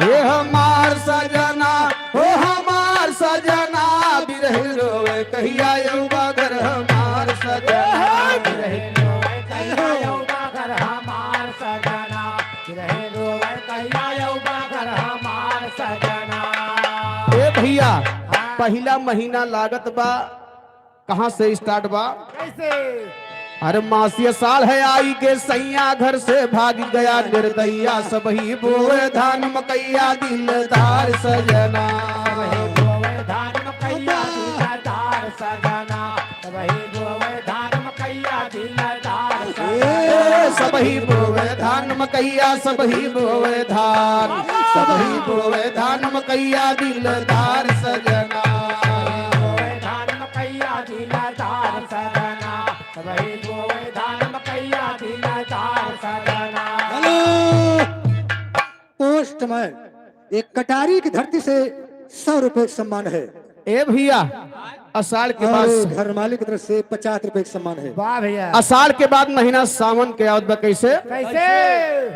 हे हमार सजना हो हमार सजना बिरहन रोवे कही आयो बाघर हमार सजना। ए भैया पहला महीना लागत बा कहाँ से स्टार्ट बा कैसे। अरे मासिया साल है आई के सैया घर से भाग गया निर्दया सब ही बोए धान मकैया दिलदार सजना। सब ही बोवे धान मकैया सब ही बोवे धान सब ही बोवे धान मकैया दिलदार सजना। हेलो पोस्टमैन एक कटारी की धरती से 100 रुपए का सम्मान है। ए भैया अषाढ़ के और बाद घर मालिक की तरफ से 50 रुपए का सम्मान है। वाह भैया अषाढ़ के बाद महीना सावन के आवत बा कैसे। कैसे।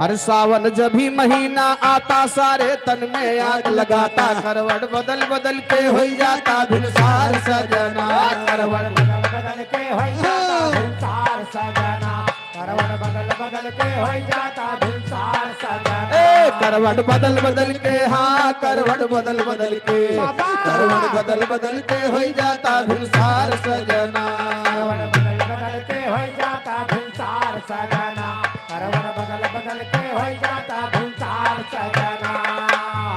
अरे सावन जब भी महीना आता सारे तन में आग लगाता करवट बदल बदल के हो जाता भिनसार सजना। करवट बदल के हो जाता भिनसार सजना। करवट बदल बदल के हो जाता भिनसार सजना। ए करवट बदल बदल के हाँ करवट बदल बदल के करवट बदल बदल के हो जाता भिनसार सजना। करवट बदल बदल के हो जाता भिनसार सजना। करवट बदल बदल के हो जाता भिनसार सजना।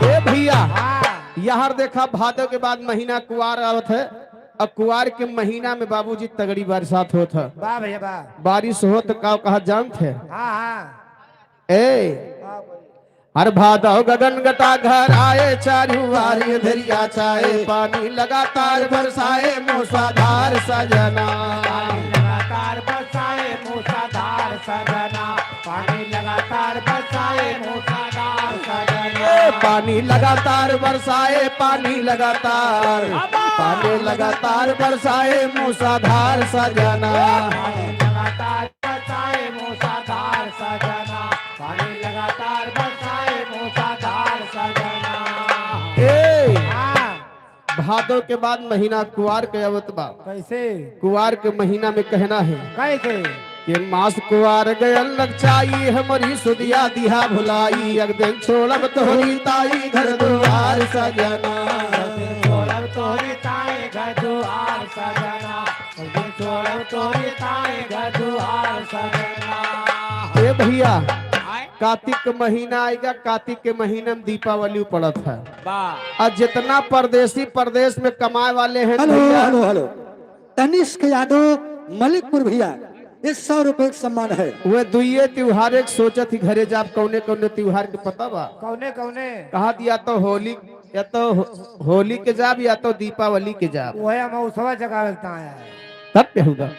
ए भैया हाँ यहाँ देखा भादव के बाद महीना कुआर आवत है। अब कुआर के महीना में बाबूजी तगड़ी बरसात होत है वाह भैया वाह। बारिश होत का कहा जानत है। हाँ हाँ ए हर भादव गगन गटा घर आए चारू वारी धरिया चाहे पानी लगातार बरसाए मूसाधार सजना। पानी लगातार बरसाए मूसाधार सजना, पानी लगातार बरसाए मूसाधार सजना। पानी लगातार बरसाए पानी लगातार बरसाए मूसाधार सजना। पानी लगातार बरसाए मूसाधार सजना, पानी लगातार बरसाए मूसाधार सजना। ए हाँ, भादव के बाद महीना कुआर के अवत बा। कैसे कुआर के महीना में कहना है कैसे कि मास कुआर गयल लग चाहिए हमारी सुदिया दिहा भुलाई अग दिन छोड़ब तोहरी ताई घर द्वार सजना। छोड़ब तोहरी ताए घर दुआर सजना, छोड़ब तोहरी ताए घर दुआर सजना। ए भैया कार्तिक का महीना आएगा, कार्तिक के महीने में दीपावली पड़त है। और जितना परदेसी प्रदेश में कमाए वाले हैं हेलो भैया, हेलो हेलो तनिष्क यादव मलिकपुर भैया, ये 100 रुपए का सम्मान है। वे दुइये त्योहार एक सोचत ही घरे जाब कौने कौने त्योहार के पता बा। कौने कौने कहा या तो होली के जाब या तो दीपावली के जाब, वही हम उसवा जगह लगता है। तब क्या होगा।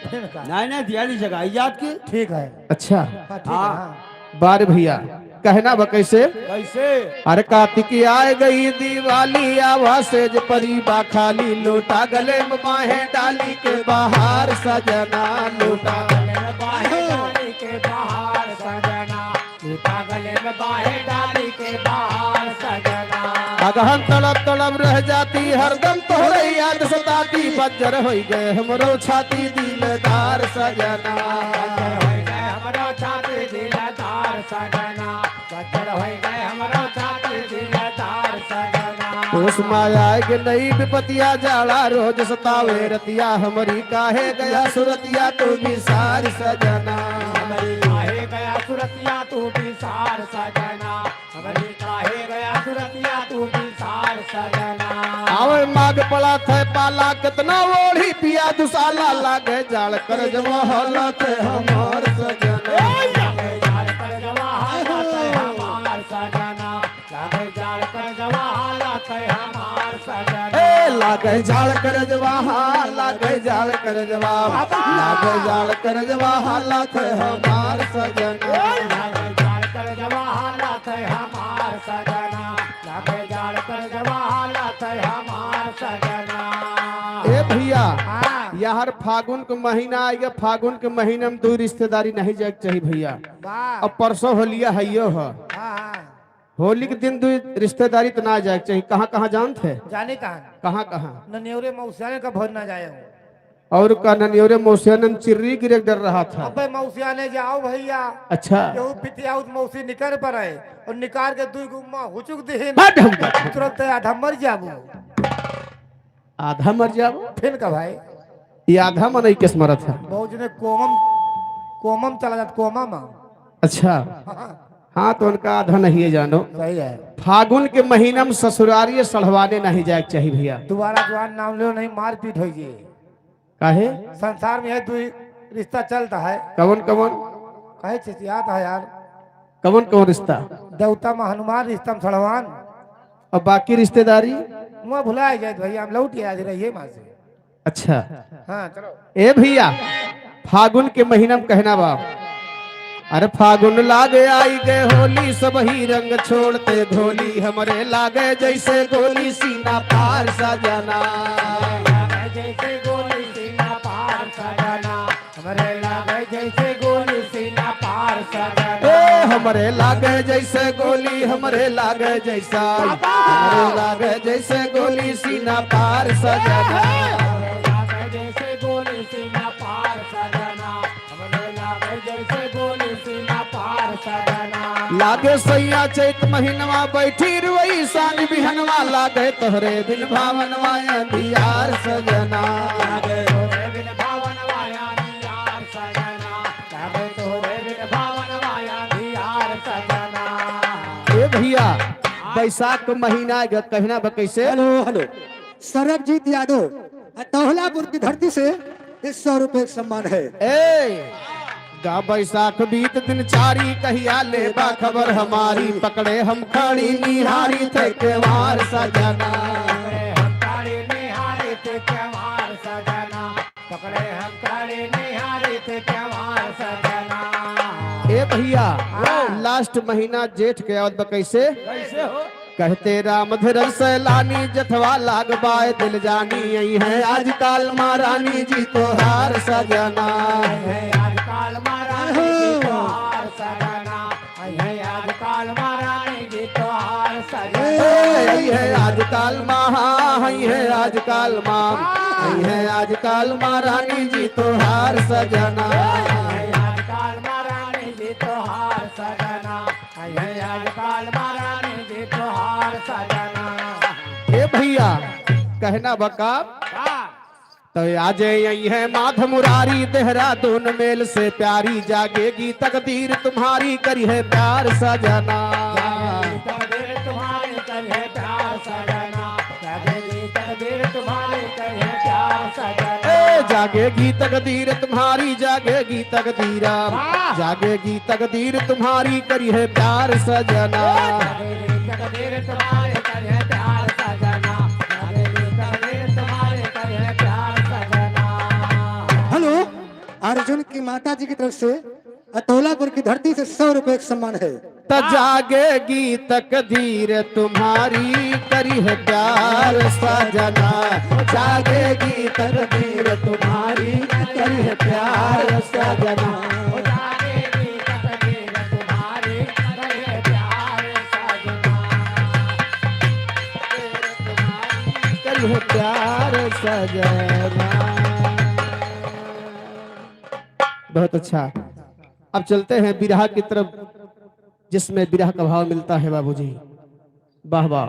नहीं दिवाली जगह याद की ठीक है, अच्छा हाँ, ठीक है, हाँ। बार भैया कहना बा कैसे कैसे अरे कार्तिक आए गई दिवाली आवा सेज परी बा खाली लोटा गले में बाहें डाली के बाहर सजना लोटा गले में बाहें डाली के बाहर सजना, लूटा गले में बाहें डाली के बाहर सजना। अगहन तड़प तड़प रह जाती हरदम तोहरे याद सताती बज्जर हो गए हमरो छाती दिलदार सजना। बज्जर होई गए हमरो छाती दिलदार सजना, बज्जर होई गए हमरो छाती दिलदार सजना। उस माया के नई विपतिया जाड़ा रोज सतावे रतिया हमारी काहे गया सुरतिया तू विसार सजना। हमारी काहे गया सुरतिया तू विसार सजना, हमारी काहे गया सुरतिया तू विसार सजना। आवे माग पड़ा थे पाला कितना ओढ़ी पिया दुसाला लागे जाल कर जमा हालत हमार सजना। लागे जाल कर जवा हालत हमार सजना, लागे जाल कर जवा हालत हमार सजना। लागे जाल कर जवा लागे जाल कर जवा लागे जाल कर जवा हालत हमार सजना। लागे जाल कर जवा हालत हमार सजना, लागे जाल कर जवा हालत हमार सजना। ए भैया हाँ, यार फागुन के महीना आएगा, फागुन के महीने में दो रिश्तेदारी नहीं जाए चाहिए भैया। वाह, अब परसों होलिया है हाँ, हाँ, होली के दिन दो रिश्तेदारी तो ना जाए चाहिए। कहाँ कहाँ जानते हैं, जाने कहाँ कहाँ कहाँ नन्योरे मौसियाने का भोज ना जाए हूँ। और का ननियोरे मौसियान चिर्री गिरे डर रहा था। अबे मौसियाने जाओ भैया, अच्छा केहू पितिया उस मौसी निकर पर है और निकार के दुई गुम्मा हुचुक दे हट हमका। तुरंत आधा मर जाबू। आधा मर जाओ, फिर का भाई ये आधा मन किस मरत है। बहुत जने कोमम चला जाता कोमम। अच्छा हाँ, हाँ तो उनका आधा नहीं है जानो। सही है। फागुन के महीना में ससुरारिये सढ़वाने नहीं जाए चाहिए भैया। दोबारा जवान नाम लो नहीं मार पीट होगी। काहे संसार में है दुई रिश्ता चलता है, कवन कवन कहे चिचियात है यार। कवन कवन रिश्ता देवता में हनुमान, रिश्ता में सड़वान, और बाकी रिश्तेदारी। मुँह भुला जाए भैया, हम लौट आज रहिए माँ से। अच्छा हाँ चलो। ए भैया फागुन के महीना में कहना बा अरे फागुन लागे आई गए होली सब ही रंग छोड़ते धोली हमरे लागे जैसे गोली सीना पार सजना। लागे जैसे गोली सीना पार सजना, हमरे लागे जैसे गोली सीना पार सजना। ए हमरे लागे जैसे गोली हमरे लागे जैसा हमरे लागे जैसे गोली सीना पार सजना। हमरे लागे जैसे गोली सीना पार सजना, हमरे लागे जैसे गोली सीना पार सजना। लागे सैया चैत महीनवा बैठी रुई सांझ बिहनवा लागे तोहरे बिन भावनवा अंधियार सजना। लागे तोरे बिन भावन वाया नियार सजना, लागे तोरे बिन भावन वाया नियार सजना। ए भैया बैसाख के महीना आएगा, कहना बा कैसे हेलो हेलो सरबजीत यादव तौलापुर की धरती से 100 रुपए का सम्मान है। ए का बैसाख बीत दिन चारी कहिया ले बा खबर हमारी पकड़े हम खड़ी निहारी थे केवार सजना पकड़े हम काली निहारी थे त्योहार सजना पकड़े हम काली निहारी थे त्योहार सजना ए भैया लास्ट महीना जेठ के आवत बा कैसे कैसे हो कहते राम धरल सैलानी जथवा लाग बाय दिल जानी यही है आजकल महारानी जी तो हार सजना है आजकल महारानी जी त्योहार सजना है आजकल महारानी जी त्योहार सजना यही है आजकल महा है आजकल माँ है आजकल महारानी जी तो हार सजना है आजकल महारानी जी त्योहार सजना है आजकल महारानी जी त्योहार सजना ए भैया कहना बका तो आज यही है माध मुरारी देहरादून मेल से प्यारी जागेगी तकदीर तुम्हारी करी है प्यार सजना तकदीर तुम्हारे करे प्यार सजना तकदीर तुम्हारे करे प्यार सजना ए जागेगी तकदीर तुम्हारी जागेगी तकदीरा जागेगी तकदीर तुम्हारी करी है प्यार सजना तकदीर तुम्हारे करे प्यार सजना तकदीर तुम्हारे करे प्यार सजना हेलो, अर्जुन की माता जी की तरफ से अतौलापुर की धरती से 100 रुपए एक सम्मान है। त जागेगी तकदीर तुम्हारी करी है प्यार सजना जागेगी तकदीर तुम्हारी करी है प्यार सजना ओ जागेगी तकदीर तुम्हारी करे प्यार सजना करी है प्यार सजना। बहुत अच्छा, अब चलते हैं बिरहा की तरफ जिसमें बिरह का भाव मिलता है बाबूजी। वाह वाह।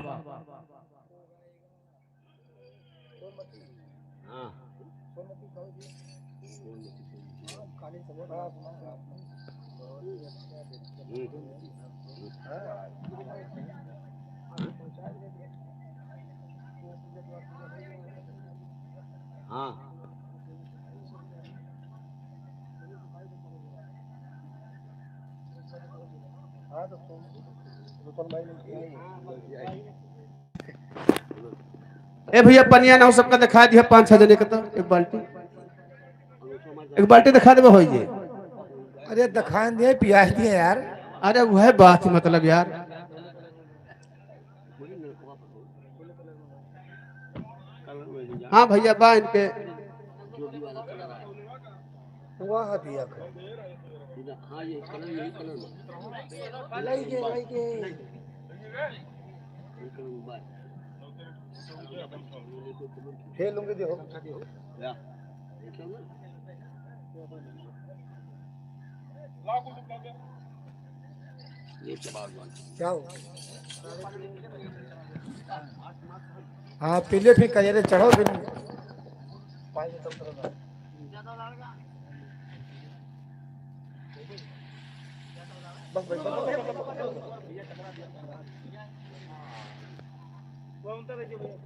ए भैया पनिया ना हो सबका दिखा दिया 5-6 जने का तो एक बाल्टी दिखा देबो हो जे। अरे दिखाई दिए पियास दिए यार। अरे वह बात ही मतलब यार। हाँ भैया बा इनके वाह दिया खेल लूंगे देखो क्या हो? हाँ पीले फिर कजरे चढ़ो फिर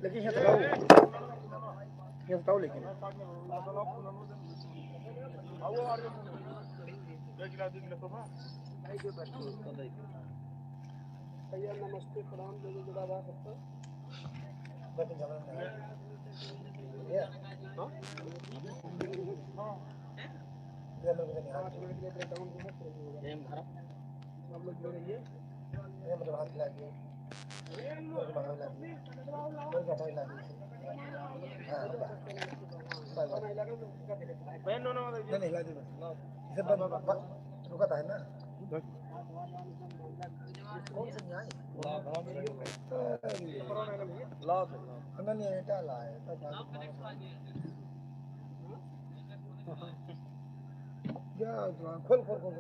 लेकिन ये बताओ लेकिन नमस्ते प्रणाम रुका है ना कौन से न्याय नहीं डाला है खोल खोल खोल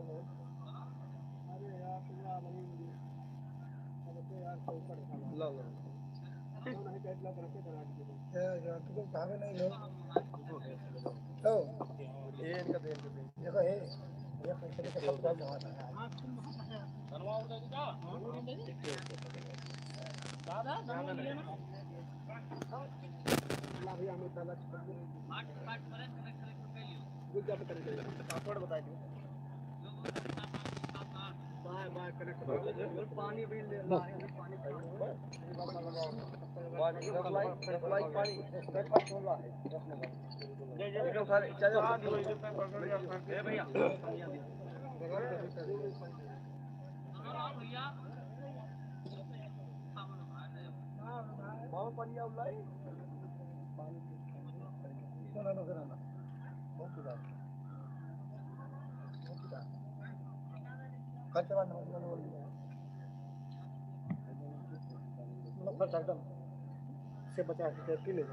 तुम भागे नहीं लो देखो है ये पैसे के सब काम हुआ था पासवर्ड बता दो से बचा के पी ले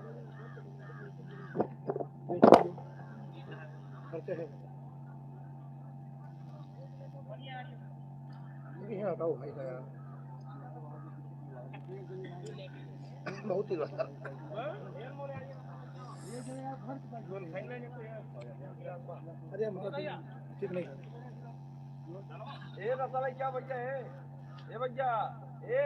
खर्चे है ये हटाओ भाई का यार बहुत ही ज्यादा अरे ठीक नहीं रसा भाई क्या भैया है ए भैया ए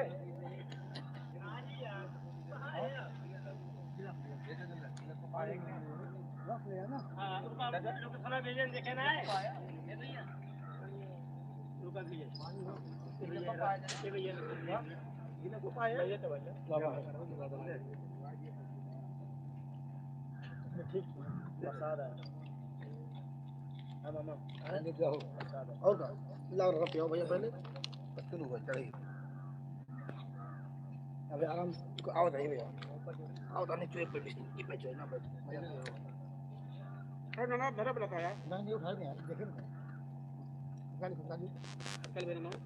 ठीक प्रसाद है और का लाओ रखो पियो भैया पहले शुरू हो चढ़ी अबे आराम से आओ नहीं भैया आओ तो नहीं चुए पे पे चुए ना है ना मेरा बता यार नहीं उठा नहीं यार देखे ना गाली खुदा दी कल मेरे नाम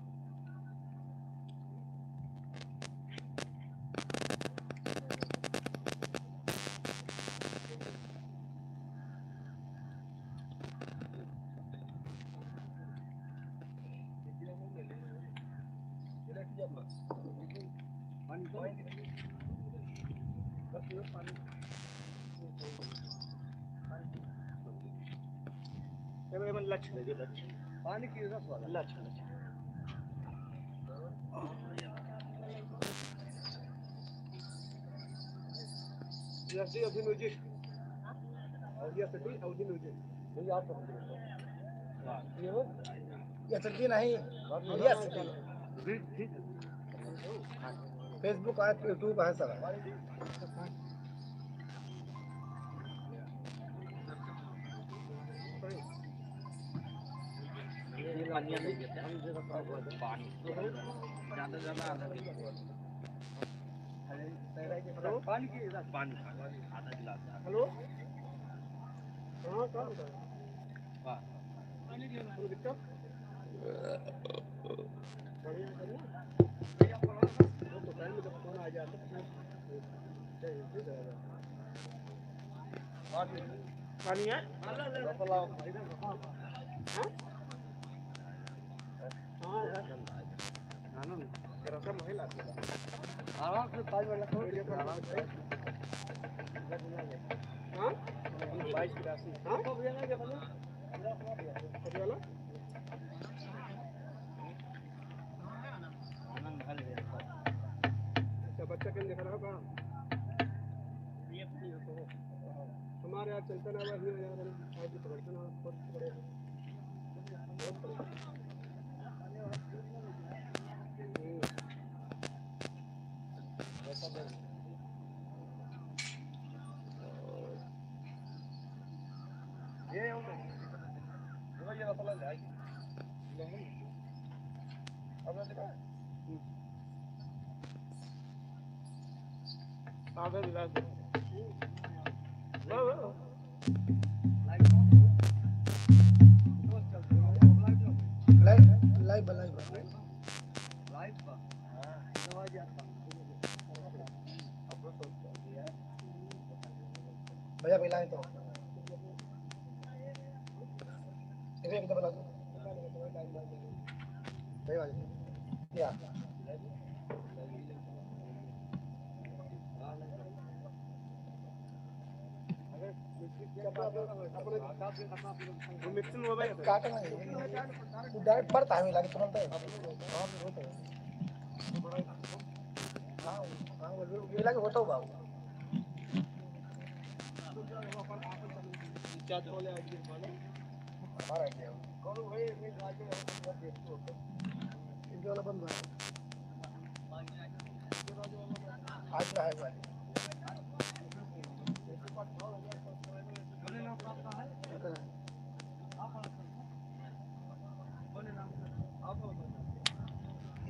पानी की रस वाला लक्ष्य जैसे अभी मुझे और ये सटी अवधि मुझे ये आप ये सटी नहीं ये सटी फेसबुक है यूट्यूब है सब पानी की पानी आधा गिलास हेलो हाँ पानी है आराम से 5 मिनट आराम से हाँ 22 राशि हाँ कब जाना क्या बोला कब वाला अच्छा बच्चा कहीं देख रहा होगा हमारे यहाँ चलता ना हुआ यार आज की पकड़ता ना बहुत बड़े ये मतलब अब देखा आगे दिला दो लाइव भैया मिला तो एक दबा ला दो भैया क्या मिक्सिंग हो भाई काटना है डायरेक्ट पड़ता है लगे तुरंत हां ये लगे होता होगा क्या बोले आज हमारा idea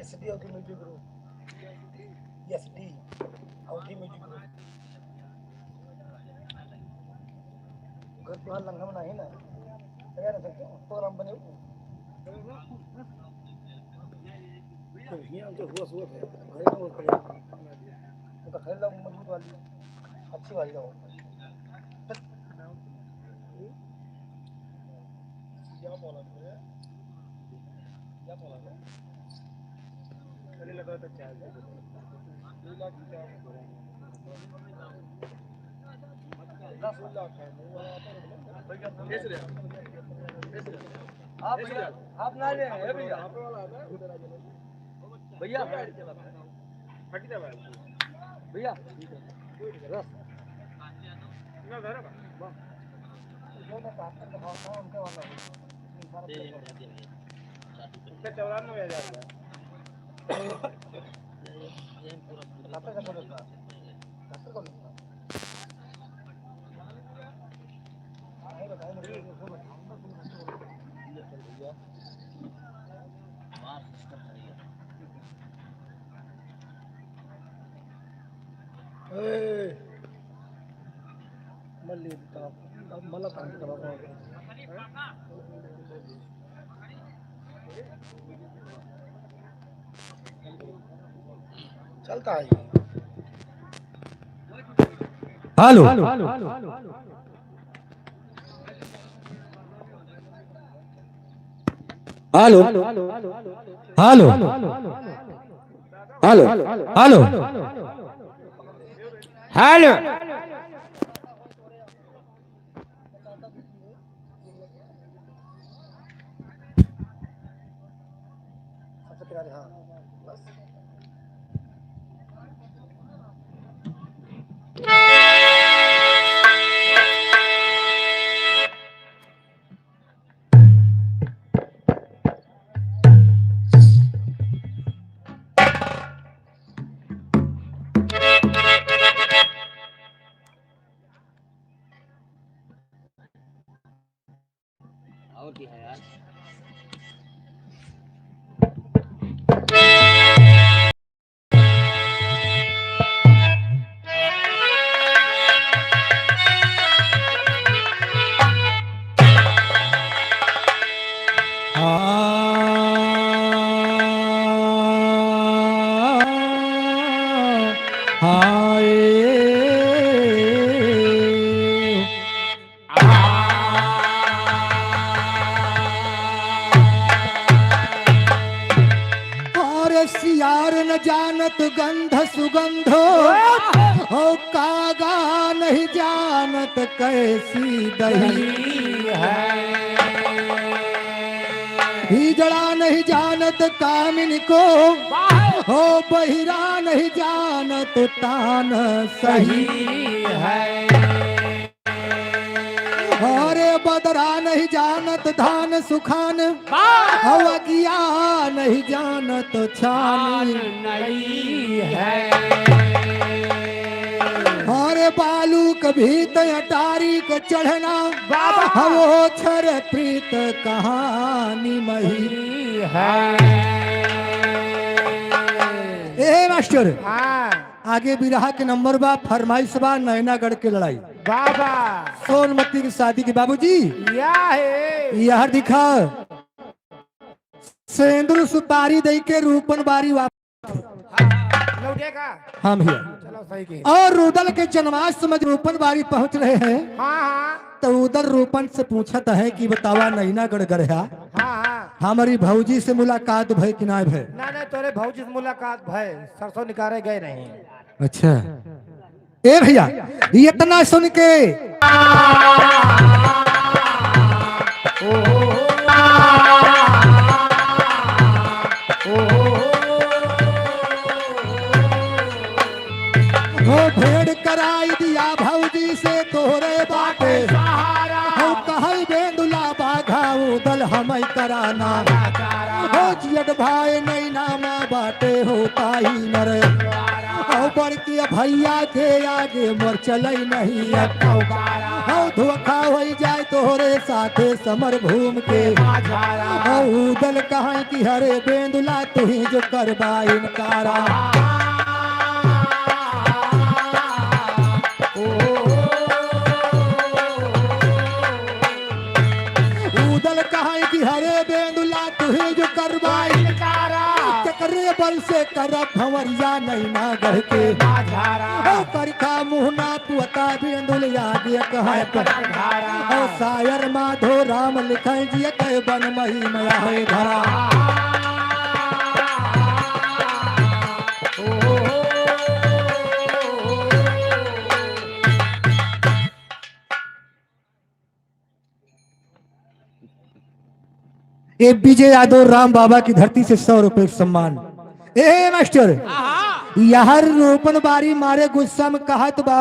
SD of the music group. SD of the music group. घर तो लंघा बना है ना तैयार है सकते प्रोग्राम बने तो ये जो हुआ हुआ है भाई वो खड़े तो खैर ला मजबूत वाली अच्छी वाली ला क्या बोला है क्या बोला है लगा तो चार्ज 2 लाख क्या 10 लाख है आप ना ले भैया भैया भैया रस ना घर उनके वाला 94,000 मल्ली मला चलता है hello hello hello hello hello hello सबसे किनारे हाँ बस और क्या है यार सियार न जानत गंध सुगंधो हो कागा नहीं जानत कैसी दही है हिजड़ा नहीं जानत कामिन को हो बहिरा नहीं जानत तान सही है अरे बदरा नहीं जानत धान सुखान हवा किया नहीं जानत छान नहीं है अरे बालू कभी तटारी को चढ़ना वो छर प्रीत कहानी मही है। ए मास्टर आगे बिरहा के नंबर बा फरमाइश बा नैनागढ़ के लड़ाई बाबा सोनमती की शादी की बाबूजी यह दिखा सेंदूर सुपारी दई के रूपन बारी वापस लौटेगा हम भैया चलो सही की और रुदल के जन्माष्टमी में रूपन बारी पहुंच रहे हैं हाँ तो उधर रूपन से पूछत है कि बतावा नैनागढ़ गढ़ा हाँ हमारी भौजी से मुलाकात भय कि ना भय ना तोरे भौजी से मुलाकात भय सरसों निकाले गए नहीं अच्छा ए भैया इतना सुन के वो भेड़ कराई दिया भौजी से तोरे बाटे हो कहल बेंदुला बाघा उदल हम कराना हो जियट भाई नहीं नामा बाटे होता ही नर हो बड़की भैया के आगे मोर चल नहीं हो धोखा हो जाए तोहरे साथे समर भूम के हो उदल कहाँ की हरे बेंदुला तू ही जो करबा इनकारा उदल कहाँ की हरे बेंदुला तू ही जो करबा चक्रे बल से करब भंवरिया नहीं ना गढ़ के करखा मुहना पुअता बेंदुल आगे कहे पर शायर माधो राम लिखे जिय कह बन मही मया है धरा ये विजय यादव राम बाबा की धरती से 100 रुपए सम्मान। ए मास्टर यार रोपन बारी मारे गुस्सा में कहत बा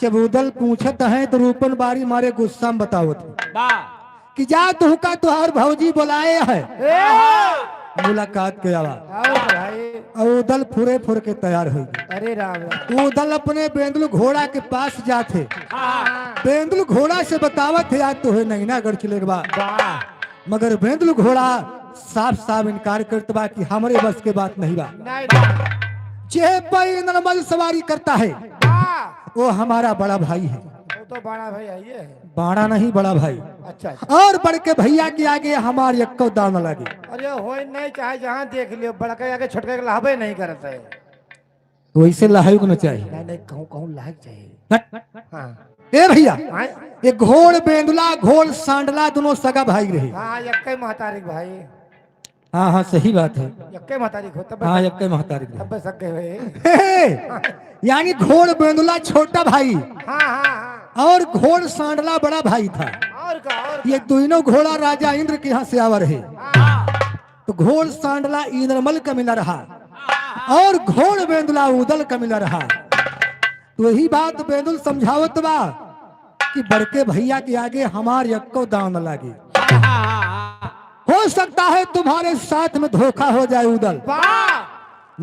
जब उदल पूछत है तो रोपन बारी मारे गुस्सा में बतावत कि जा तुहका तुहार भौजी बुलाए है मुलाकात के आवा और उदल फुरे फुर के तैयार हुई। अरे राम उदल अपने बेंदुल घोड़ा के पास जाते बेंदुल घोड़ा से बतावत है आज तुहे नैनागढ़ चले बा मगर बेंदुल घोड़ा साफ साफ इनकार करता बा कि हमारे बस के बात नहीं बा जे पे नर्मल सवारी करता है वो हमारा बड़ा भाई है। वो तो बड़ा भाई है ये बाड़ा नहीं बड़ा भाई अच्छा और बड़ के भैया के आगे हमार यक्को दाव न लगे। अरे हो नहीं चाहे जहाँ देख लियो बड़के आगे छोटके के लाभे नहीं करता है वैसे लहाई को न चाहिए नहीं कहूँ कहूँ लायक चाहिए हाँ ए भैया हाँ ये घोड़ बेंदुला घोड़ सांडला दोनों सगा भाई रहे। हाँ यक्के महतारिक भाई हाँ हाँ सही बात है यक्के महतारिक हो तब हाँ यक्के महतारी तब सके हुए यानी घोड़ बेंदुला छोटा भाई हाँ हाँ हाँ और घोड़ सांडला बड़ा भाई था। और ये दोनों घोड़ा राजा इंद्र के यहाँ से आवर है तो घोड़ सांडला इंद्रमल का मिला रहा और घोड़ बेंदुला उदल का मिला रहा। तो यही बात बेंदुल समझावत बा कि बड़के भैया के आगे हमार यक्को दांव न लागे हो सकता है तुम्हारे साथ में धोखा हो जाए उदल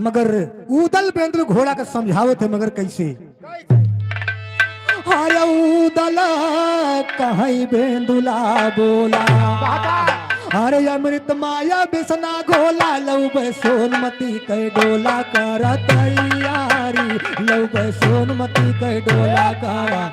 मगर उदल बेंदुल घोड़ा का समझावत है मगर कैसे अरे उदल कहीं बेंदुला बोला अरे अमृत माया बिसना घोला लव सोनमती कै डोला कर तैयारी लव सोनमती कै डोला करा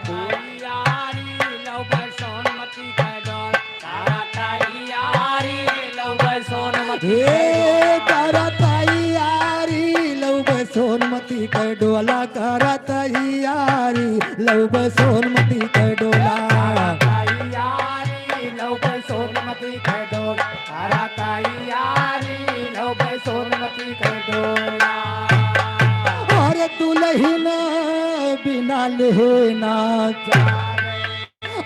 सोनमती कै डोला कर तैयारी लव सोनमती कै डोला सोनमती का डोल तारा तैयारी लो भाई सोनमती का डोला अरे दुल्हन बिना लेना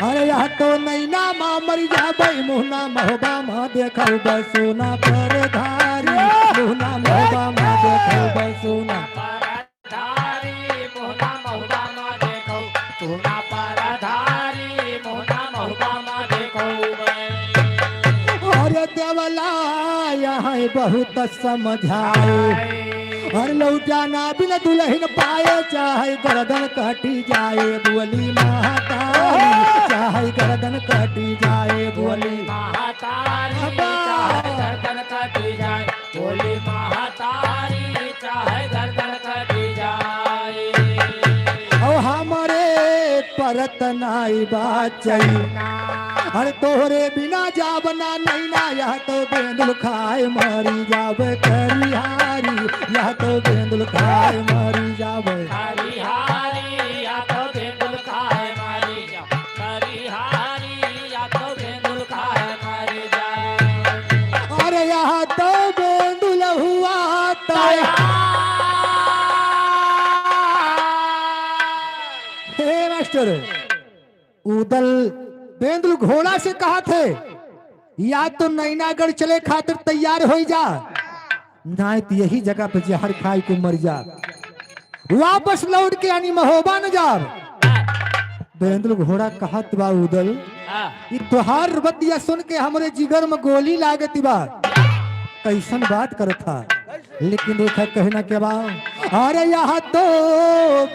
अरे या तो नैना माँ मर जाबे मुहना महबा माँ देखो बसोना पर धारी मुहना महबा माँ देखो बसोना धारी मोहना महबा माँ देखो सोना पर धारी मोहना महबा माँ देखो अरे देवला यहाँ बहुत समझाए हर लौटाना बिन दुल्हन पाए चाहे गर्दन कटी जाए बोली महातारी चाहे गर्दन कटी जाए बोली महातारी चाहे गर्दन कटी जाए बोली महातारी चाहे गर्दन कटी जाए और हमारे परत नाई बात चाहिए हर तोहरे बिना जाबना नहीं ना यह तो बेंदुल खाए मरी जावे करिहारी यह तो बेंदुल खाए मरी जावे करिहारी या तो बेंदुल खाए मरी जावे करिहारी या तो बेंदुल खाए मरी जाए अरे यह तो बेंदुल हुआ हे मास्टर उदल बेंदुल घोड़ा से कहा थे या तो नैनागढ़ चले खातिर तैयार हो जा ना तो यही जगह पे जहर खाई के मर जा वापस लौट के यानी महोबा न जा बेंदुल घोड़ा कहत बा उदल ई तोहार बतिया सुन के हमरे जिगर में गोली लागत बा। कैसन बात करत था, लेकिन देखा कहना के बा, अरे यहाँ तो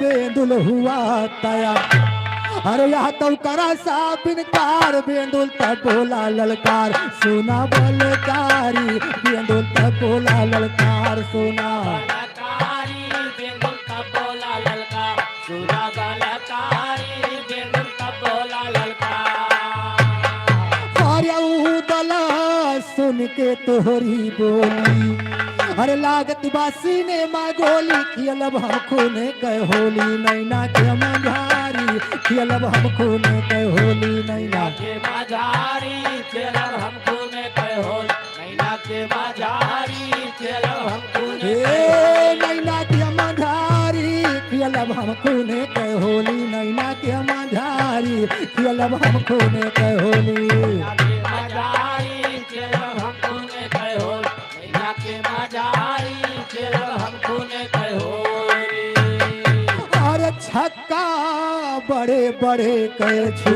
बेंदुल हुआ तया, अरे यहाँ तो करा सा बिनकार, बेंदुल तब बोला ललकार, सुना बलकारी, बेंदुल तब बोला ललकार, सुना अरे उदला सुन के तोहरी बोली, अरे लागत बासी ने माँ गोली, खियलब हम खूने कह होली, नैना के मझारी, खियलब हम खूने कह होली, नैना के माझारी चलब हम खूने कह होल, नैना के माझारी चलब हम खूने ए नैना के मझारी, खियलब हम खूने कह होली, नैना के मझारी, खियलब हम खूने कह होली। के माझारी चलब हम खूने कह होल, नैना के माझारी चलब हम खूने कह होली। अरे छक्का बड़े बड़े कह छू,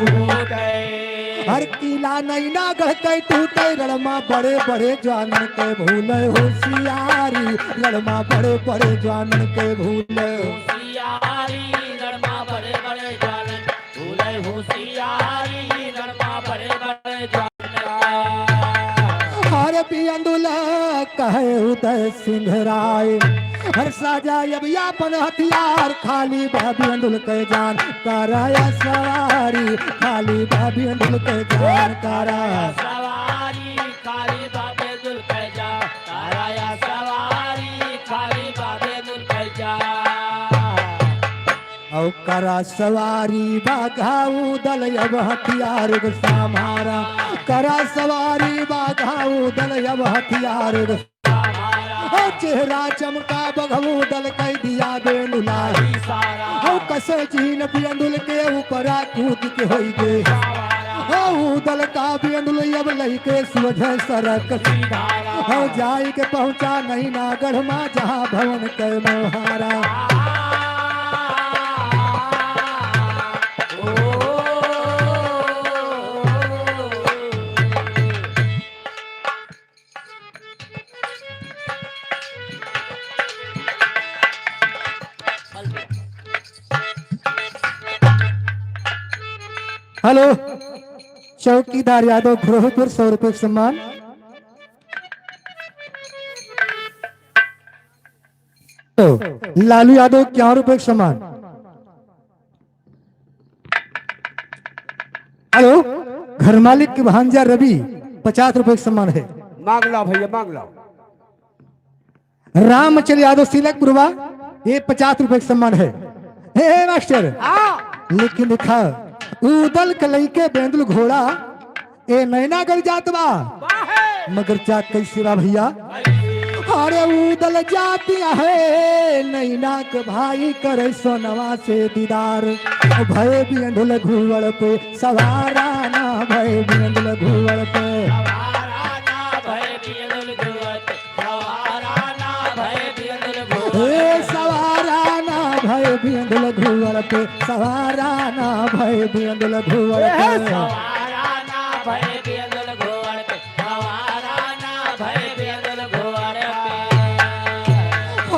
हर किला नैना गढ़ के टूटे, लड़मा बड़े बड़े जानन के भूले होशियारी, लड़मा बड़े बड़े जानन के भूले होशियारी लड़मा बड़े बड़े जानन, भूले होशियारी लड़मा बड़े बड़े जानन। हर बियंदुला कहे उदय सिंह राय, हर साजा अब यापन हथियार, खाली बाबी अंदुल के जान कराया सवारी, खाली बाबी अंदुल के जान कराया सवारी, खाली बाबे दुल के जा, ताराया सवारी, खाली बाबे दुल के जा। औ करा सवारी बाघाऊ दल अब हथियार समारा, करा सवारी बाघाऊ दल अब हथियार, चेहरा चमका बघऊ दल कह दिया बेनुलाई, कसे जीन बियंदुल के ऊपरा कूद के होई गे, दल का बियंदुल अब लई के सुझे सरक, जाई के पहुंचा नहीं ना गढ़मा जहाँ भवन के मोहारा। हेलो, चौकीदार यादव ग्रोहपुर 100 रुपये सम्मान। तो लालू यादव 51 रुपये सम्मान। हेलो, घर मालिक की भांजा रवि 50 रुपये सम्मान है। मांग लो भैया मांग लो। रामचंद्र यादव सिलकपुरवा ये 50 रुपये सम्मान है। हे मास्टर, लेकिन देखा उदल कलई के बेंदुल घोड़ा ए नैना गढ़ जात बा, मगर जात कैसे बा भैया, अरे उदल जातिया है नैना के भाई करे सोनवा से दीदार, भय बेंदुल घुवड़ पे सवारा ना, भय बेंदुल घुवड़ पे भय बिंदुल घुवड़ पे सवारा ना, भय बिंदुल घुवड़ पे सवारा ना, भय बिंदुल घुवड़ पे सवारा ना, भय बिंदुल घुवड़ पे।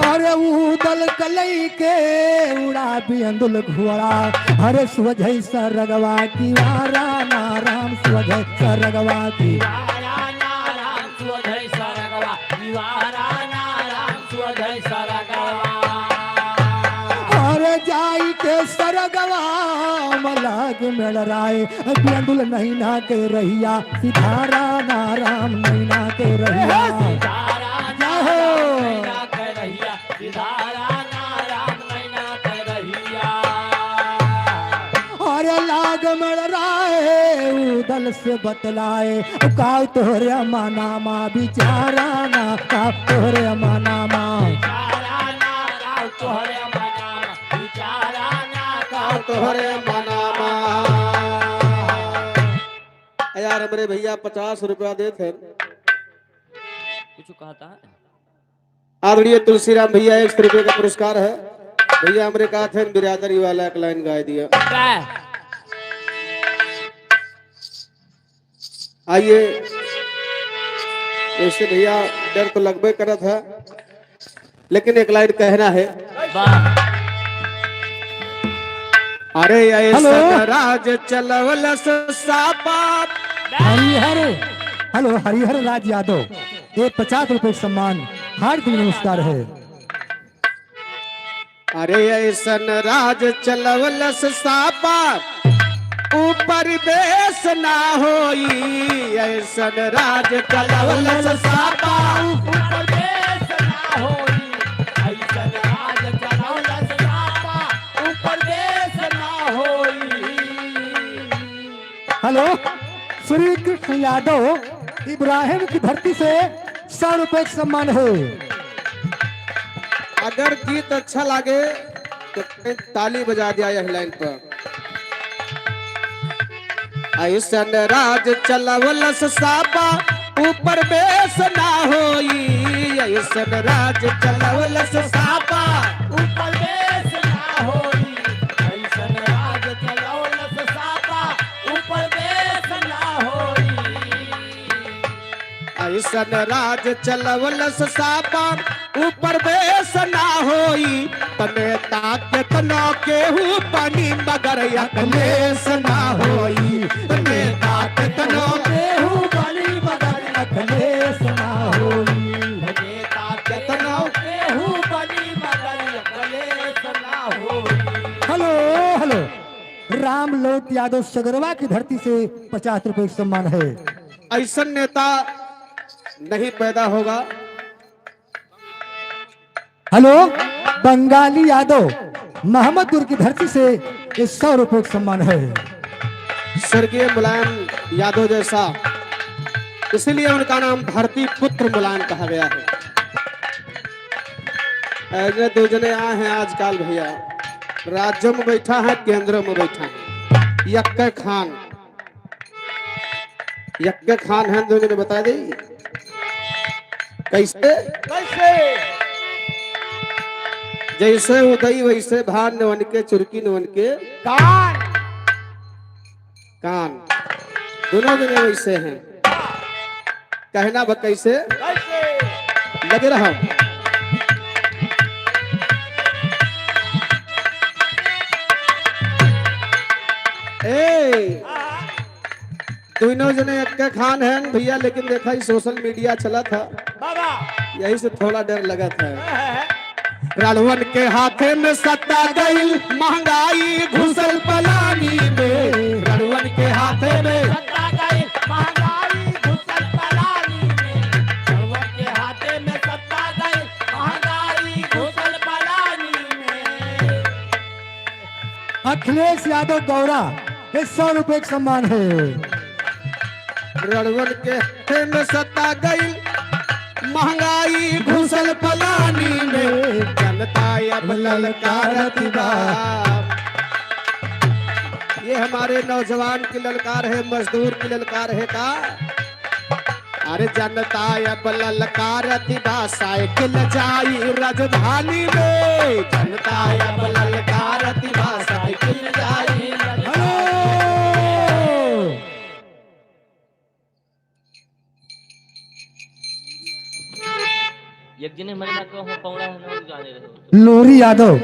अरे उदल कलई के उड़ा बिंदुल घुवड़ा, अरे स्वजय सरगवा की वारा ना, राम स्वजय सरगवा की वारा ना, राम स्वजय सरगवा की वारा ना, राम स्वजय सरगवा। जाई के सरगवा मलाग मेल राय, बेंदुल नैना के रहिया, सिधारा ना राम नैना के रहिया, नैना के रहिया, सिधारा ना राम नैना के रहिया। अरे लाग मेल राय उदल से बतलाए, का तोहरे माना माँ बिचारा ना, का तोहरे माना माँ तोहरे तोहरे मनामा। यार मेरे भैया 50 रुपया देते कुछ कहता है। आदरणीय तुलसीराम भैया 100 रुपये का पुरस्कार है। भैया हमरे कहा थे बिरादरी वाला एक लाइन गा दिया। आइए, ऐसे भैया डर तो लगभग करा था, लेकिन एक लाइन कहना है। अरे हेलो। ऐसा राज चलवलस सापा। हरिहर, हेलो हरिहर राज यादव, ये 50 रुपए सम्मान, हार्दिक नमस्कार है। अरे ऐसन राज चलवलस सापा, ऊपर देश ना होई। ऐसन राज चलवलस सापा, ऊपर देश ना होई, ऐसन राज चलवलस सापा, ऊपर देश ना होई। हेलो, श्री कृष्ण यादव इब्राहिम की धरती से 100 रुपए सम्मान है। अगर गीत अच्छा लगे तो ताली बजा दिया यह लाइन पर। ऐसन राज चलवलस सापा, ऊपर बेस ना होई। ऐसन राज चलवलस सापा, ऊपर देश ना होई, ऐसन राज चलवलस सापा, ऊपर देश ना होई। ऐसन राज चलवलस सापा, ऊपर बेस ना होई। तने ताके तनो केहू पानी मगर अखलेस ना होई। तने ताके तनो केहू बली मगर अखलेस ना होई। नेता केतनो केहू बनी मगर कलेश ना होई। हेलो हेलो, रामलोट यादव सगरवा की धरती से 50 रुपए सम्मान है। ऐसा नेता नहीं पैदा होगा। हेलो, बंगाली यादव मोहम्मदपुर की धरती से ये 100 रुपए सम्मान है। स्वर्गीय मुलायम यादव जैसा, इसीलिए उनका नाम धरती पुत्र मुलायम कहा गया है। ऐसे दो जने आए हैं आजकल भैया, राज्यों में बैठा है, केंद्र में बैठा है। यक्के खान, यक्के खान है, दो जने बता दी कैसे। जैसे उदय वैसे भान न बन के, चुरकी न बन के कान कान, दोनों जने वैसे हैं। कहना बा कैसे लगे रहा। ए दोनों जने अक्के खान हैं भैया, लेकिन देखा ही सोशल मीडिया चला था, बाबा यही से थोड़ा डर लगा था। रणवन के हाथे में सत्ता गई, महंगाई घुसल पलानी में। रणवन के हाथे में सत्ता गई, महंगाई घुसल पलानी में। रणवन के हाथे में सत्ता गई, महंगाई घुसल पलानी में। अखिलेश यादव गौरा, ये 100 रुपए सम्मान है। रणवन के हाथे में सत्ता गई, महंगाई घुसल पलानी में। जनता अब ललकारती बा। ये हमारे नौजवान की ललकार है, मजदूर की ललकार है का। अरे जनता अब ललकारती बा, साइकिल जाई राजधानी में। जनता अब ललकारती बा, साइकिल जाई राजधानी। एक जने मरे ना को हम पौड़ा है ना गाने रहे। लोरी यादव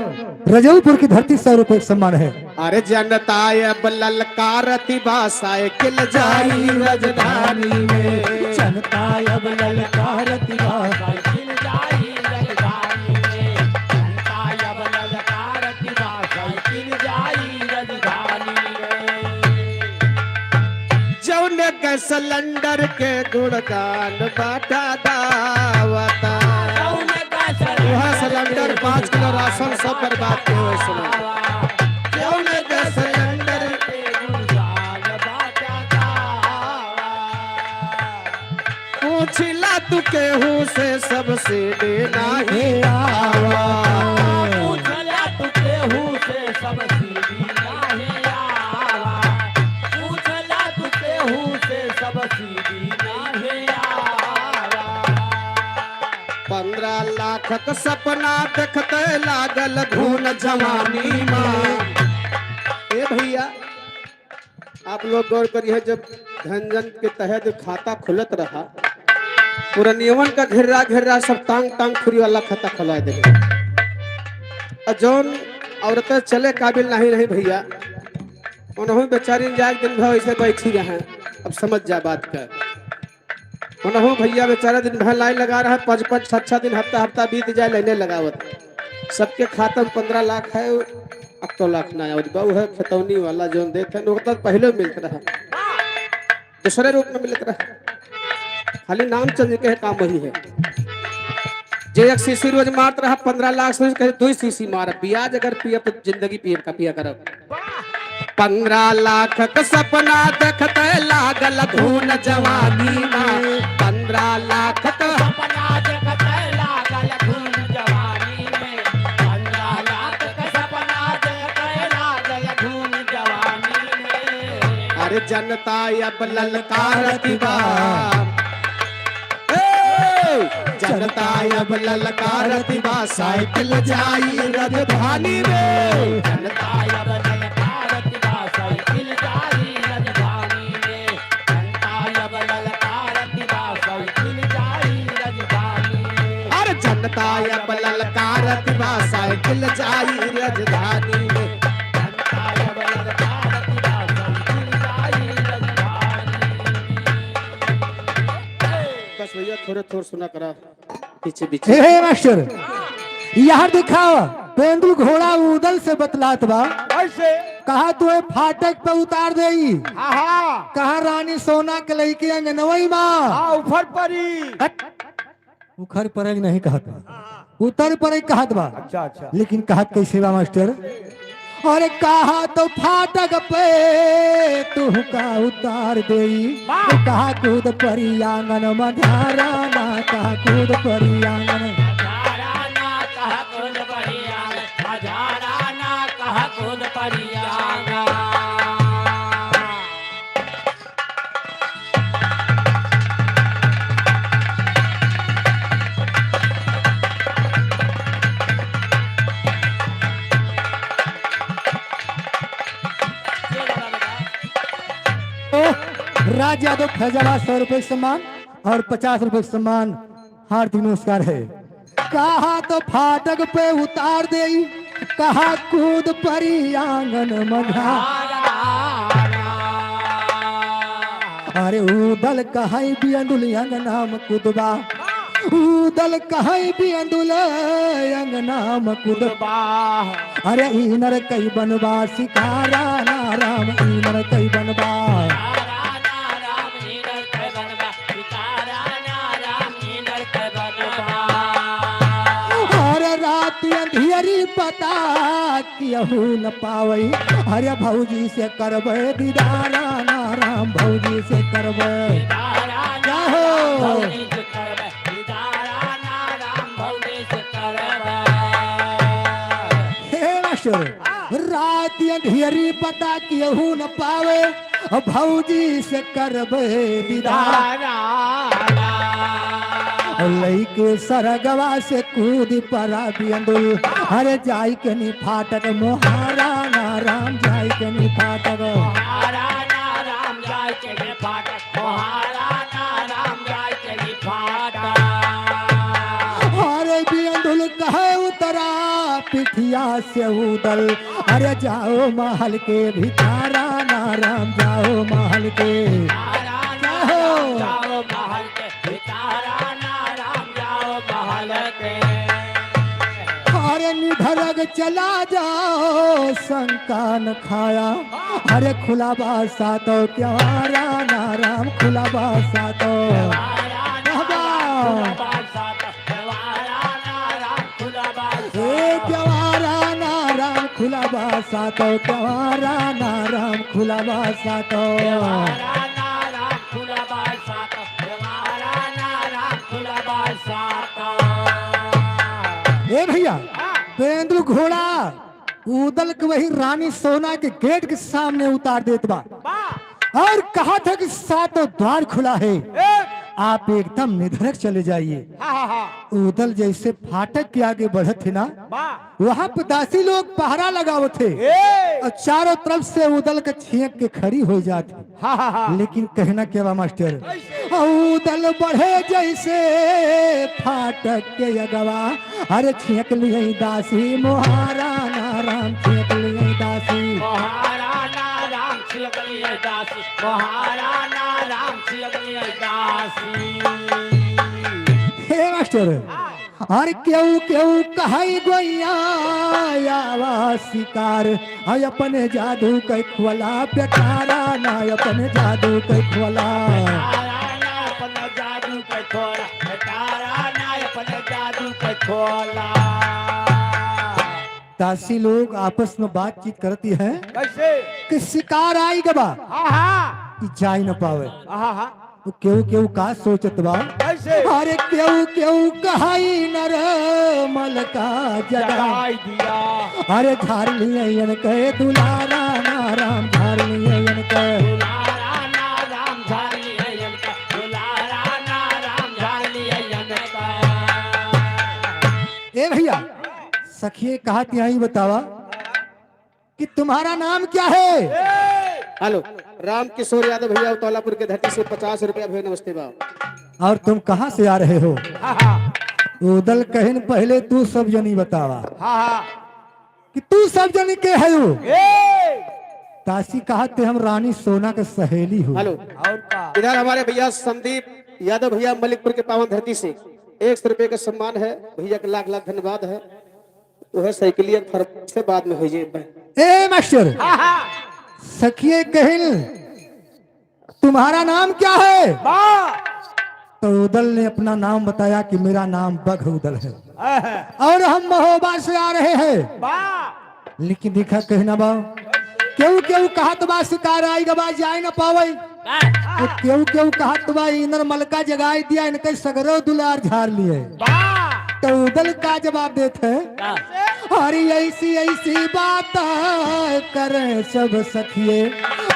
रजौपुर की धरती 100 रुपए सम्मान है। अरे जनता अब ललकारती बा, साइकिल जाई राजधानी में। जनता अब ललकारती बा, साइकिल जाई राजधानी में। जनता अब ललकारती बा, साइकिल जाई राजधानी में। जौने के सिलेंडर के गुणगान बाटा दावता। वह सिलेंडर 5 किलो राशन सब बर्बाद के हुए सुना। जौने के सिलेंडर के गुणगान बाटा गावा। पूछला तू केहू से सबसे देना ही आवा। पूछला तू केहू से सब सीधी नाहे आवा। पूछला तू केहू से सब सीधी नाहे आवा। 15 लाख का सपना देखते लागल धून जवानी माँ। ए भैया आप लोग गौर करिए, जब धनजन के तहत खाता खुलत रहा, पूरा नियमन का घेरा घेरा सब टांग टांग खुरी वाला खाता खुला दे। जौन औरतें चले काबिल नहीं रही भैया, उन्होंने बेचारी जाए दिन भर ऐसे बैठी रहे। अब समझ जा बात का, उन्होंने भैया बेचारा दिन भर लाइन लगा रहा है, 5-5 6-6 दिन हफ्ता हफ्ता बीत जाए लेने लगावत। सबके खाता में 15 लाख है, अब तो लाख ना है। बहु है खतौनी वाला जो देते हैं पहले मिलता रहा, दूसरे रूप में मिलता रहा, खाली नाम चेंज के काम वही है। जे एक सीसी रोज मारता रहा 15 लाख से कहे 2 सीसी मार, ब्याज अगर पिया तो जिंदगी पिए का पिया कर। 15 लाख का सपना देखते लागल धून जवानी में, 15 लाख का सपना देखते लागल धून जवानी में, 15 लाख का सपना देखते लागल धून जवानी में। अरे जनता अब ललकारती बा, जनता अब ललकारती बा, साइकिल जाई राजधानी में। जनता अब ललकारती बा, साइकिल जाई राजधानी में। जनता अब ललकारती बा, साइकिल जाई राजधानी में। अरे जनता अब ललकारती बा, साइकिल जाई राजधानी में। जनता अब ललकारती बा, साइकिल जाई राजधानी। बस भैया थोड़े सुना करा पीछे पीछे। हे मास्टर, यहाँ दिखाओ पेंदुल घोड़ा उदल से बतलात बा। ऐसे कहा तुहे फाटक पे उतार देई, कहा रानी सोना के लईके अंगनवई माँ ऊपर परी। उखर पर नहीं कहत बा, उतर पर कहत बा। अच्छा अच्छा। लेकिन कहत कैसे बा मास्टर? अरे कहा तो फाटक पे तू का उतार देई, कहा कूद परी आंगन मधारा ना, कहा कूद परी आंगन। हजारा ना कहा कूद परियांग, हजारा ना कहा कूद परियांग। राज यादव फैजाबाद 100 रुपए सम्मान और 50 रुपए सम्मान हार्दिक नमस्कार है। कहा तो फाटक पे उतार दे, कहा कूद परी आंगन मधा। अरे उदल कहाई भी अंदुल अंगनाम कुदबा, उदल कहाई भी अंदुल अंगनाम कुदबा। अरे इनर कई बनबा सिकारा ना राम, इनर कई बनबा। अंधियरी पता कियहू न पावई, अरे भौजी से करबे दीदारा ना राम, भौजी से करबे। हे मास्टर, रात अंधियरी पता कियहू न पावे, भौजी से करबे दीदारा। लईके सरगवा से कूद परा बिंदुल, अरे जाई के नी फाटक मोहारा ना राम, जाई के नी फाटक मोहारा ना राम, जाई के नी फाटक, मोहारा ना राम, जाई के नी फाटक। अरे बिंदुल कहे उतरा पिठिया से उदल, अरे जाओ महल के भितारा ना राम, जाओ महल के, जाओ महल के भितारा। अरे निधरग चला जाओ शंका न खाया, अरे खुला बासा तो क्यारा ना राम, खुला बासा तो क्यारा ना राम, खुला बासा तो क्यारा ना राम, खुला बासा तो। ए भैया पेंदुल घोड़ा उदल के वही रानी सोना के गेट के सामने उतार देत बा, और कहा था कि 7 द्वार खुला है, आप एकदम निधड़क चले जाइए। उदल जैसे फाटक के आगे बढ़त थे ना, वाह वहाँ पे दासी लोग पहरा लगावत थे और चारों तरफ से उदल के छींक के खड़ी हो जाती। हाँ हाँ हाँ लेकिन कहना क्या बा मास्टर, उदल बढ़े जैसे फाटक के अगवा, अरे छींक लिए दासी मोहारा नाराम, छींक लिए दासी। महाराणा राम छिलकली दासी, महाराणा राम छिलकली दासी। हे मास्टर, अरे क्यों क्यों कहाई गोइया आवा शिकार, हाय अपने जादू के खोला बेकारा ना, अपने जादू के खोला। अपन जादू के खोला बेटारा ना, अपन जादू के खोला। दासी लोग आपस में बातचीत करती है कैसे? कि शिकार आई गबा हाँ हाँ कि जाई न पावे। हाँ हाँ तो क्यों क्यों का सोचत बा, कैसे? अरे क्यों क्यों कहाई नर मल का जगा, जगाई दिया अरे झाड़ लिए कहे दुलारा नाराम, झाड़ लिए कहे। दुलारा ना राम झाली अयनका, दुलारा ना राम झाली अयनका। ए भैया सखिए कहा यही बतावा कि तुम्हारा नाम क्या है? हेलो, राम किशोर यादव भैया उतौलापुर के धरती से 50 रुपया भैया, नमस्ते बाबा। और तुम कहाँ से आ रहे हो? हाँ हाँ उदल कहन पहले तू सब जनी बतावा हाँ हाँ कि तू सब जनी के है हो? ए तासी कहते हम रानी सोना के सहेली हो। हेलो, और का इधर हमारे भैया संदीप यादव भैया मलिकपुर के पावन धरती से 100 रुपये का सम्मान है भैया का, लाख लाख धन्यवाद है। तो है साइकिलिया फरवरी से बाद में भेजिए। ए मास्टर, हाँ हाँ सखिए कहन तुम्हारा नाम क्या है? वाह तो उदल ने अपना नाम बताया कि मेरा नाम बघ उदल है आहा, और हम महोबा से आ रहे हैं। वाह लेकिन देखा कहना बा क्यों क्यों कहा तो बा शिकार आई गबा जाए न पावे, तो क्यों क्यों कहा तो बा इनर मलका जगाई दिया, इनके सगरो दुलार झाड़ लिए। वाह तो उदल का जवाब देते अरे ऐसी ऐसी बात करे सब सखिए,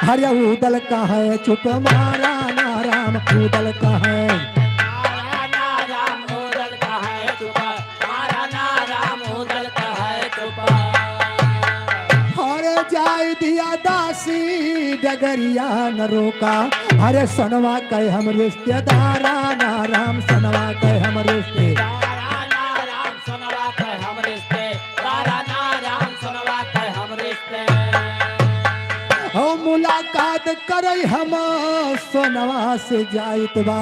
हरे उदल का है चुप मारा नाराम, उदल का है। मारा ना राम उदल का है चुपा, मारा ना राम उदल का है चुपा। अरे जाय दिया दासी डगरिया न रोका, अरे सनवा कहे हम रिश्तेदारा नाराम, सनवा कहे हम रिश्ते। तारा ना राम सुनवा के हम रिश्ते, तारा ना राम सुनवा के हम रिश्ते। हो मुलाकात करे हम सोनवा से जाइत बा,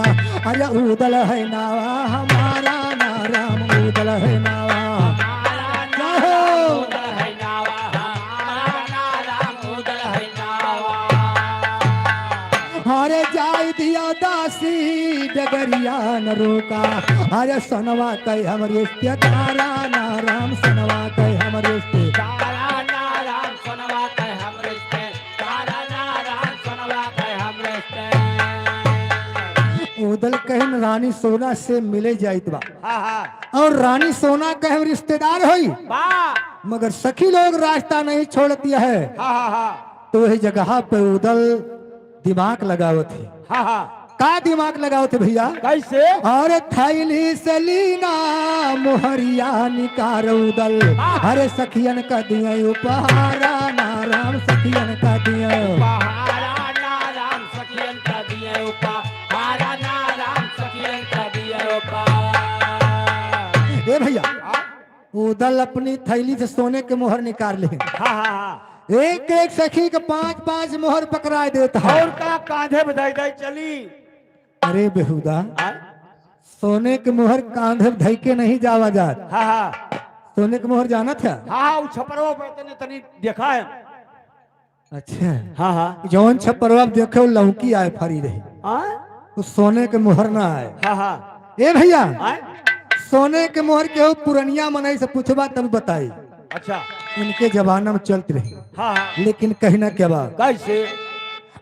अरे उदल है नावा हमारा नाराम, उदल है नावा। मारा ना राम उदल है नावा, मारा ना राम उदल है नावा। अरे जाय दिया दासी डगरिया न रोका, अरे सनवा कहे हम रिश्तेदारा नाराम, सनवा कहे हम रिश्ते। तारा ना राम सुनवा के हम रिश्ते, तारा ना राम सुनवा के हम रिश्ते। उदल कहन रानी सोना से मिले जाइत बा, हाँ हाँ और रानी सोना कहे हम रिश्तेदार होई, वाह मगर सखी लोग रास्ता नहीं छोड़ती है। हाँ हाँ हाँ तो वही जगह पे उदल दिमाग लगावत थे। हाँ हाँ का दिमाग लगावत थे भैया? कैसे? और थैली से लीना मोहरिया निकार उदल, अरे सखियन का दिया उपहारा नाराम, सखियन का दिया। पहाड़ा ना राम सखियन का दिए ऊपर, पहाड़ा ना राम सखियन का दिए ऊपर। ए भैया उदल अपनी थैली से सोने के मोहर निकाल ले, हाँ हाँ हाँ एक एक सखी के 5-5 मोहर पकड़ा देता है। और का कांधे बधाई दाई चली। अरे बेहुदा, हाँ सोने के मोहर कांधे धई के नहीं जावा जात, हाँ सोने के मोहर जाना था। हाँ छपरवा पर तने तनी देखा है। अच्छा, हाँ हाँ जौन छपरवा देखे लौकी आए फरी रही, हाँ तो सोने के मोहर ना आए। हाँ हाँ ए भैया हाँ? सोने के मोहर के हो पुरनिया मनई से पूछबा तब बताई, अच्छा उनके जमाना में चलती रही। हाँ हाँ लेकिन कहना क्या बात, कैसे?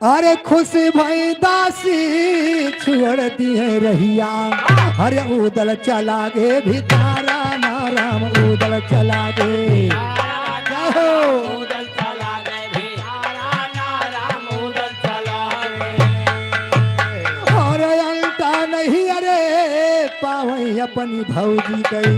अरे खुश भई दासी छोड़ दिए रहिया, अरे उदल चला गे भितारा नाराम, उदल चला गे। उदल चला गए भी, ना राम उदल चला गए। अरे अंता नहीं अरे पावई अपनी भौजी कई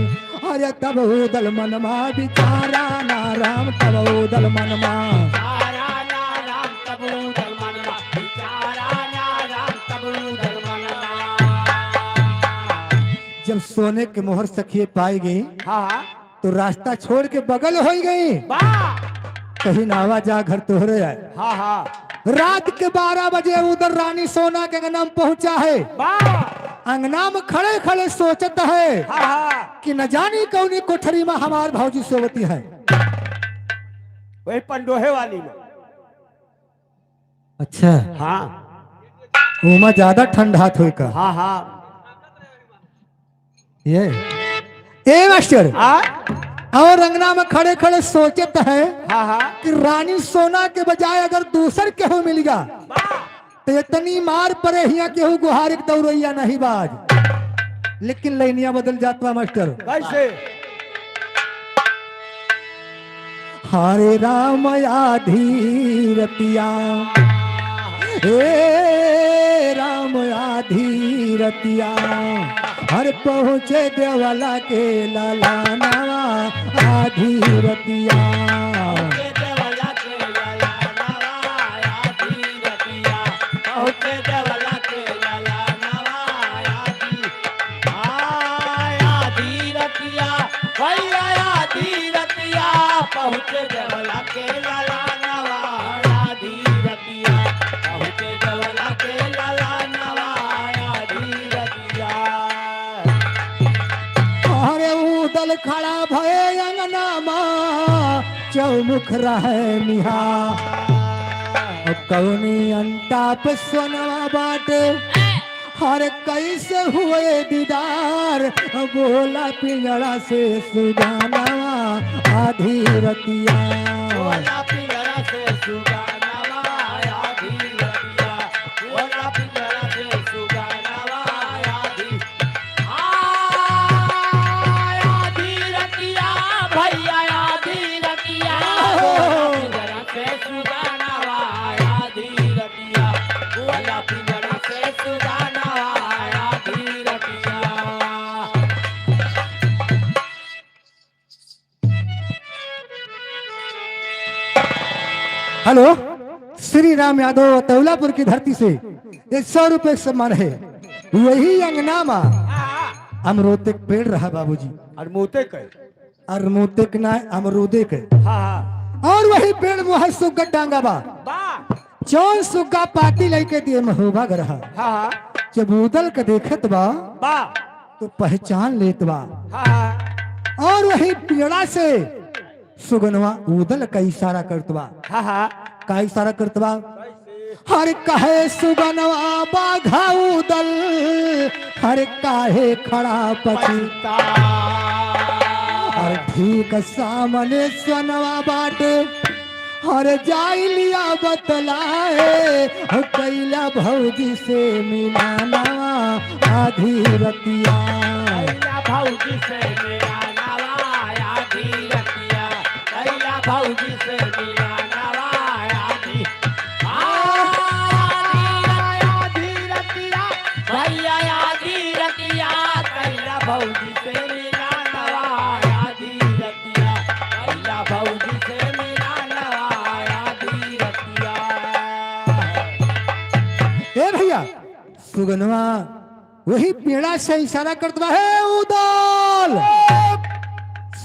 अरे तब उदल मनमा बिचारा ना राम तब उदल मनमा सारा ना राम तबू दलमनमा बिचारा ना राम तबू दलमनमा। जब सोने के मोहर सखिए पाई गई हाँ हाँ तो रास्ता छोड़ के बगल हो गई वाह कहीं नावा जा घर तोहरे आए। हाँ हाँ रात के 12 बजे उधर रानी सोना के अंगना में पहुंचा है। वाह अंगना में खड़े खड़े सोचत है हाँ हाँ कि न जानी कौनी कोठरी में हमार भौजी सोवती है। वही पंडोहे वाली में। अच्छा हाँ उमा ज्यादा ठंडा थोई का हाँ हाँ ये ए मास्टर हाँ और अंगना में खड़े खड़े सोचत है हाँ हाँ कि रानी सोना के बजाय अगर दूसर केहू मिल गया तो इतनी मार पड़े हिया केहू गुहार एक दौड़ैया नहीं बाज। लेकिन लाइनिया बदल जात बा मास्टर। कैसे हरे राम आधी रतिया हे राम आधी रतिया हर पहुँचे देवला के लाला नवा आधी रतिया देवला के लाला नवाया धीरतिया पहुँचे देवला के लाला नवाया धीरतिया भैया धीरतिया पहुँचे देवला के लाला नवाया धीरतिया पहुँचे देवला के लाला नवाया धीरतिया। अरे उदल खड़ा भये अंगना माँ चौमुख रहे निहा कौनी अंता पे सोनवा बाटे हर कैसे हुए दीदार बोला पिंजड़ा से सुगाना आधी रतिया बोला पिंजरा से सुगाना वाया धीरतिया बोला पिंजरा से सुगाना वाया धीरतिया भैया धीरतिया बोला पिंजरा से सुगाना वाया धीरतिया बोला पिंजरा से सुगाना वाया धीरतिया। हेलो श्री राम यादव तौलापुर की धरती से 100 रुपए सम्मान है। वही अंगना मा अमरूद के पेड़ रहा बाबूजी और मोते के अमरूद के ना अमरूदे के हाँ हाँ और वही पेड़ मुहा सुग्गा टांगा बा वाह चौन सुग्गा पार्टी लेके दिए महोबा रहा हाँ हाँ जब उदल के देखत बा वाह तो पहचान लेत बा हाँ हाँ और वही पीड़ा से सुगनवा उदल का इशारा करत बा हाँ हाँ का इशारा करत बा हर कहे सुगनवा बाघा उदल हर काहे खड़ा पछिता हर ठीक सामने सनवा बाटे हर जाई लिया बतलाए हो कैला भौजी से मिलाना आधी रतिया कैला भौजी से मेरा नवाया धीरतिया कैला भौजी से मेरा नवाया धीरतिया भैया धीरतिया कैला भौजी से मेरा नवाया धीरतिया कैला भौजी से मेरा नवाया धीरतिया। ए भैया सुगनवा वही पेड़ा से इशारा करता है उदल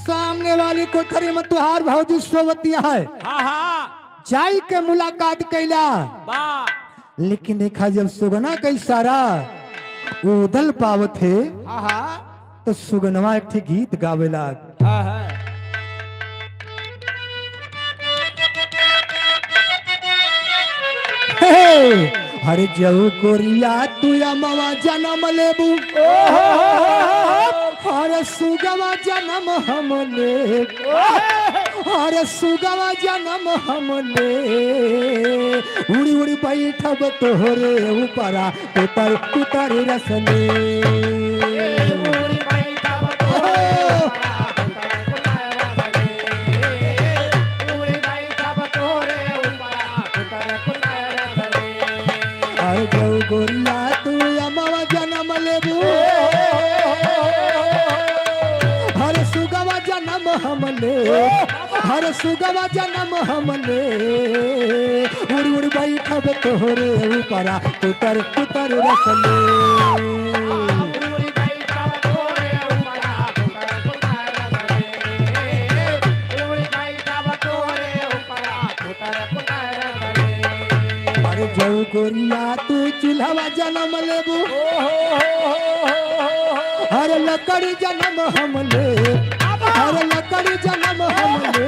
सामने वाली कोठरी में तुहार भौजी सोवतिया है हाँ हाँ जाई के मुलाकात कैला वाह लेकिन देखा जब सुगना का इशारा उदल पावत है हाँ हाँ तो सुगनवा एक ठे गीत गावेला हाँ हाँ हरे जऊ कोरिया तू अमवा जन्म लेबू हरे सुगवा जन्म हम ले हरे सुगवा जन्म हम ले उड़ी उड़ी बैठब तोहरे ऊपरा उतर उतर रसले हरे जऊ गोरिया तू अमवा जन्म लेबू हमले हर सुगवा जन्म हमले उड़ उड़ बैठब तोहरे ऊपरा कुतर कुतर रसले अरे जऊ गोरिया तू चूल्हा जन्म लेबू हर लकड़ी जन्म हमले हर लकड़ी जन्म हमले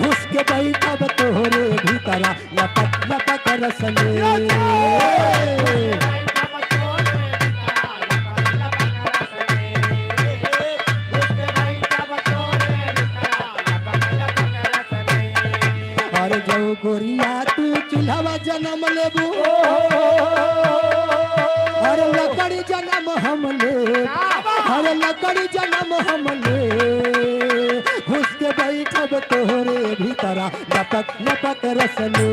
घुस के बैठब तोहरे भीतरा लपक लपक रसले अरे जऊ गोरिया तू चूल्हा जन्म लेबू हर लकड़ी जन्म हमले हर लकड़ी जन्म हमले घुस के बैठब तोहरे भीतरा लपक लपक रसले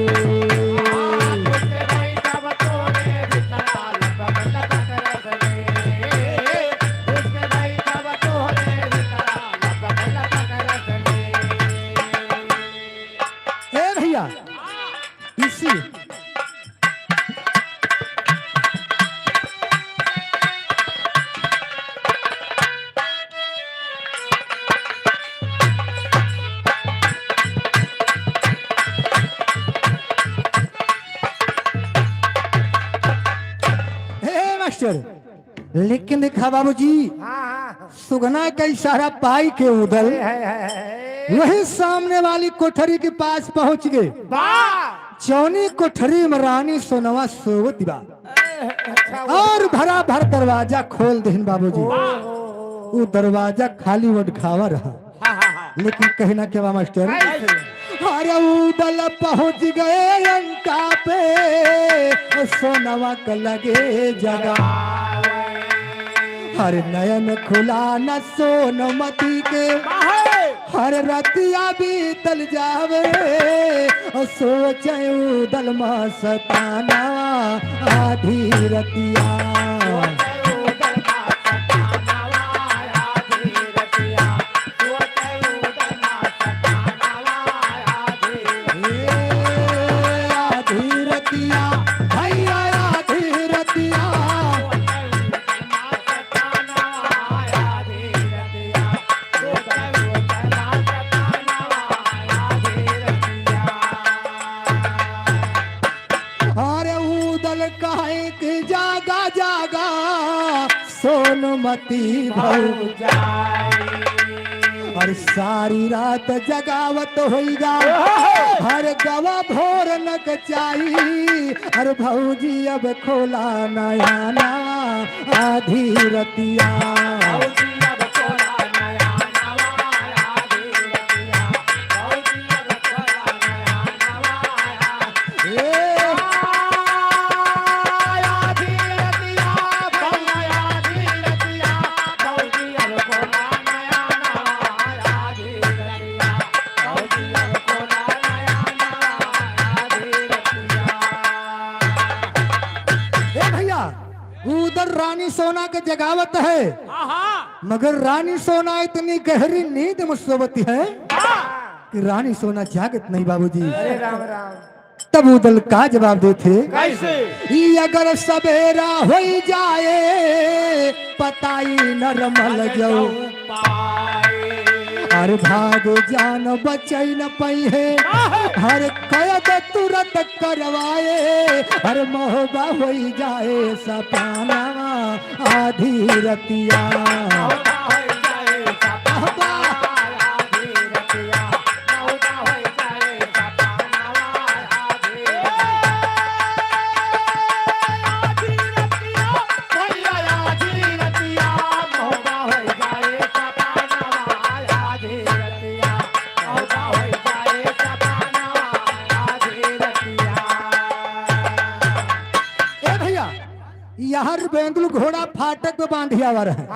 ए भैया इसी मास्टर लेकिन देखा बाबूजी सुगना का इशारा पाई के उदल वही सामने वाली कोठरी के पास पहुंच गए चौनी कोठरी में रानी सोनवा सोवत बा और भरा भर दरवाजा खोल देन बाबूजी वो दरवाजा खाली वडखावा रहा लेकिन कहना क्या बा मास्टर अरे उदल पहुंच गए लंका पे सोनवा का लगे जगह हर नयन खुला न सोनमती के हर रतिया भी तल जावे सोचे उदल मस्ताना आधी रतिया सोनमती भऊ और सारी रात जगावत होइगा हर गवा भोर नक चाही हर भौजी अब खोला नयाना आधी रतिया उधर रानी सोना के जगावत है मगर रानी सोना इतनी गहरी नींद में सोवती है कि रानी सोना जागत नहीं बाबूजी तब उदल का जवाब देते कैसे अगर सवेरा हो जाए पताई नरमल जाओ हर भाग जान बचई न पई है हर कैद तुरंत करवाए हर मोहबा हो जाए सपाना आधी रतिया यहाँ बेंदुल घोड़ा फाटक में बांधिया हुआ है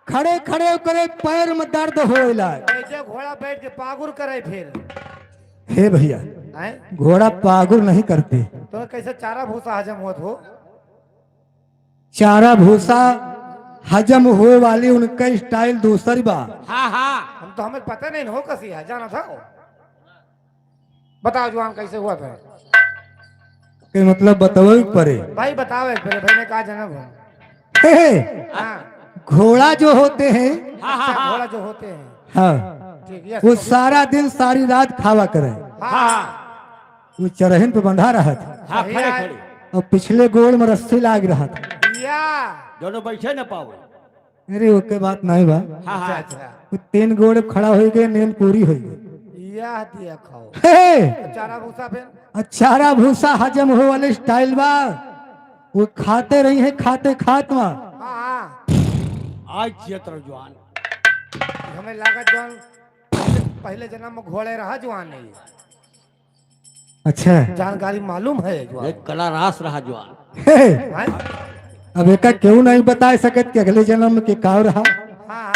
खड़े खड़े करे पैर में दर्द होला ऐसे घोड़ा बैठ के पागुर करे फिर हे भैया घोड़ा पागुर नहीं करते तो कैसे चारा भूसा हजम होत हो चारा भूसा हजम हुए वाली उनका स्टाइल दूसरी बा। हाँ हाँ हम तो हमें पता नहीं हो कैसी है जाना था। बताओ जवान कैसे हुआ था? के मतलब बताओ परे। भाई बताओ एक पहले भाई ने कहा जन्म हो। हे, हाँ घोड़ा जो होते हैं अच्छा घोड़ा जो होते हैं हाँ ठीक है वो सारा दिन सारी रात खावा करे। हाँ वो चरहन पे बंधा रहा था हाँ सही खड़े है। खड़े और पिछले गोड़ में रस्सी लाग रहा था। या दोनों बैठे न पाओ। अरे ओके बात नहीं बा। हाँ अच्छा हाँ अच्छा वो 3 गोड़ खड़ा हो गए, नींद पूरी हो गई। या दिया खाओ हे, चारा भूसा फिर चारा भूसा हजम हो वाले स्टाइल बा। वो खाते रही है खाते खातमा। हाँ हाँ आज क्षेत्र जवान हमें लागत जवान पहले जन्म में घोड़े रहा जवान नहीं अच्छा जानकारी मालूम है जवान। एक कला रास रहा जवान। हे, हाँ अब एक क्यों नहीं बता सकत कि अगले जन्म में के का रहा। हाँ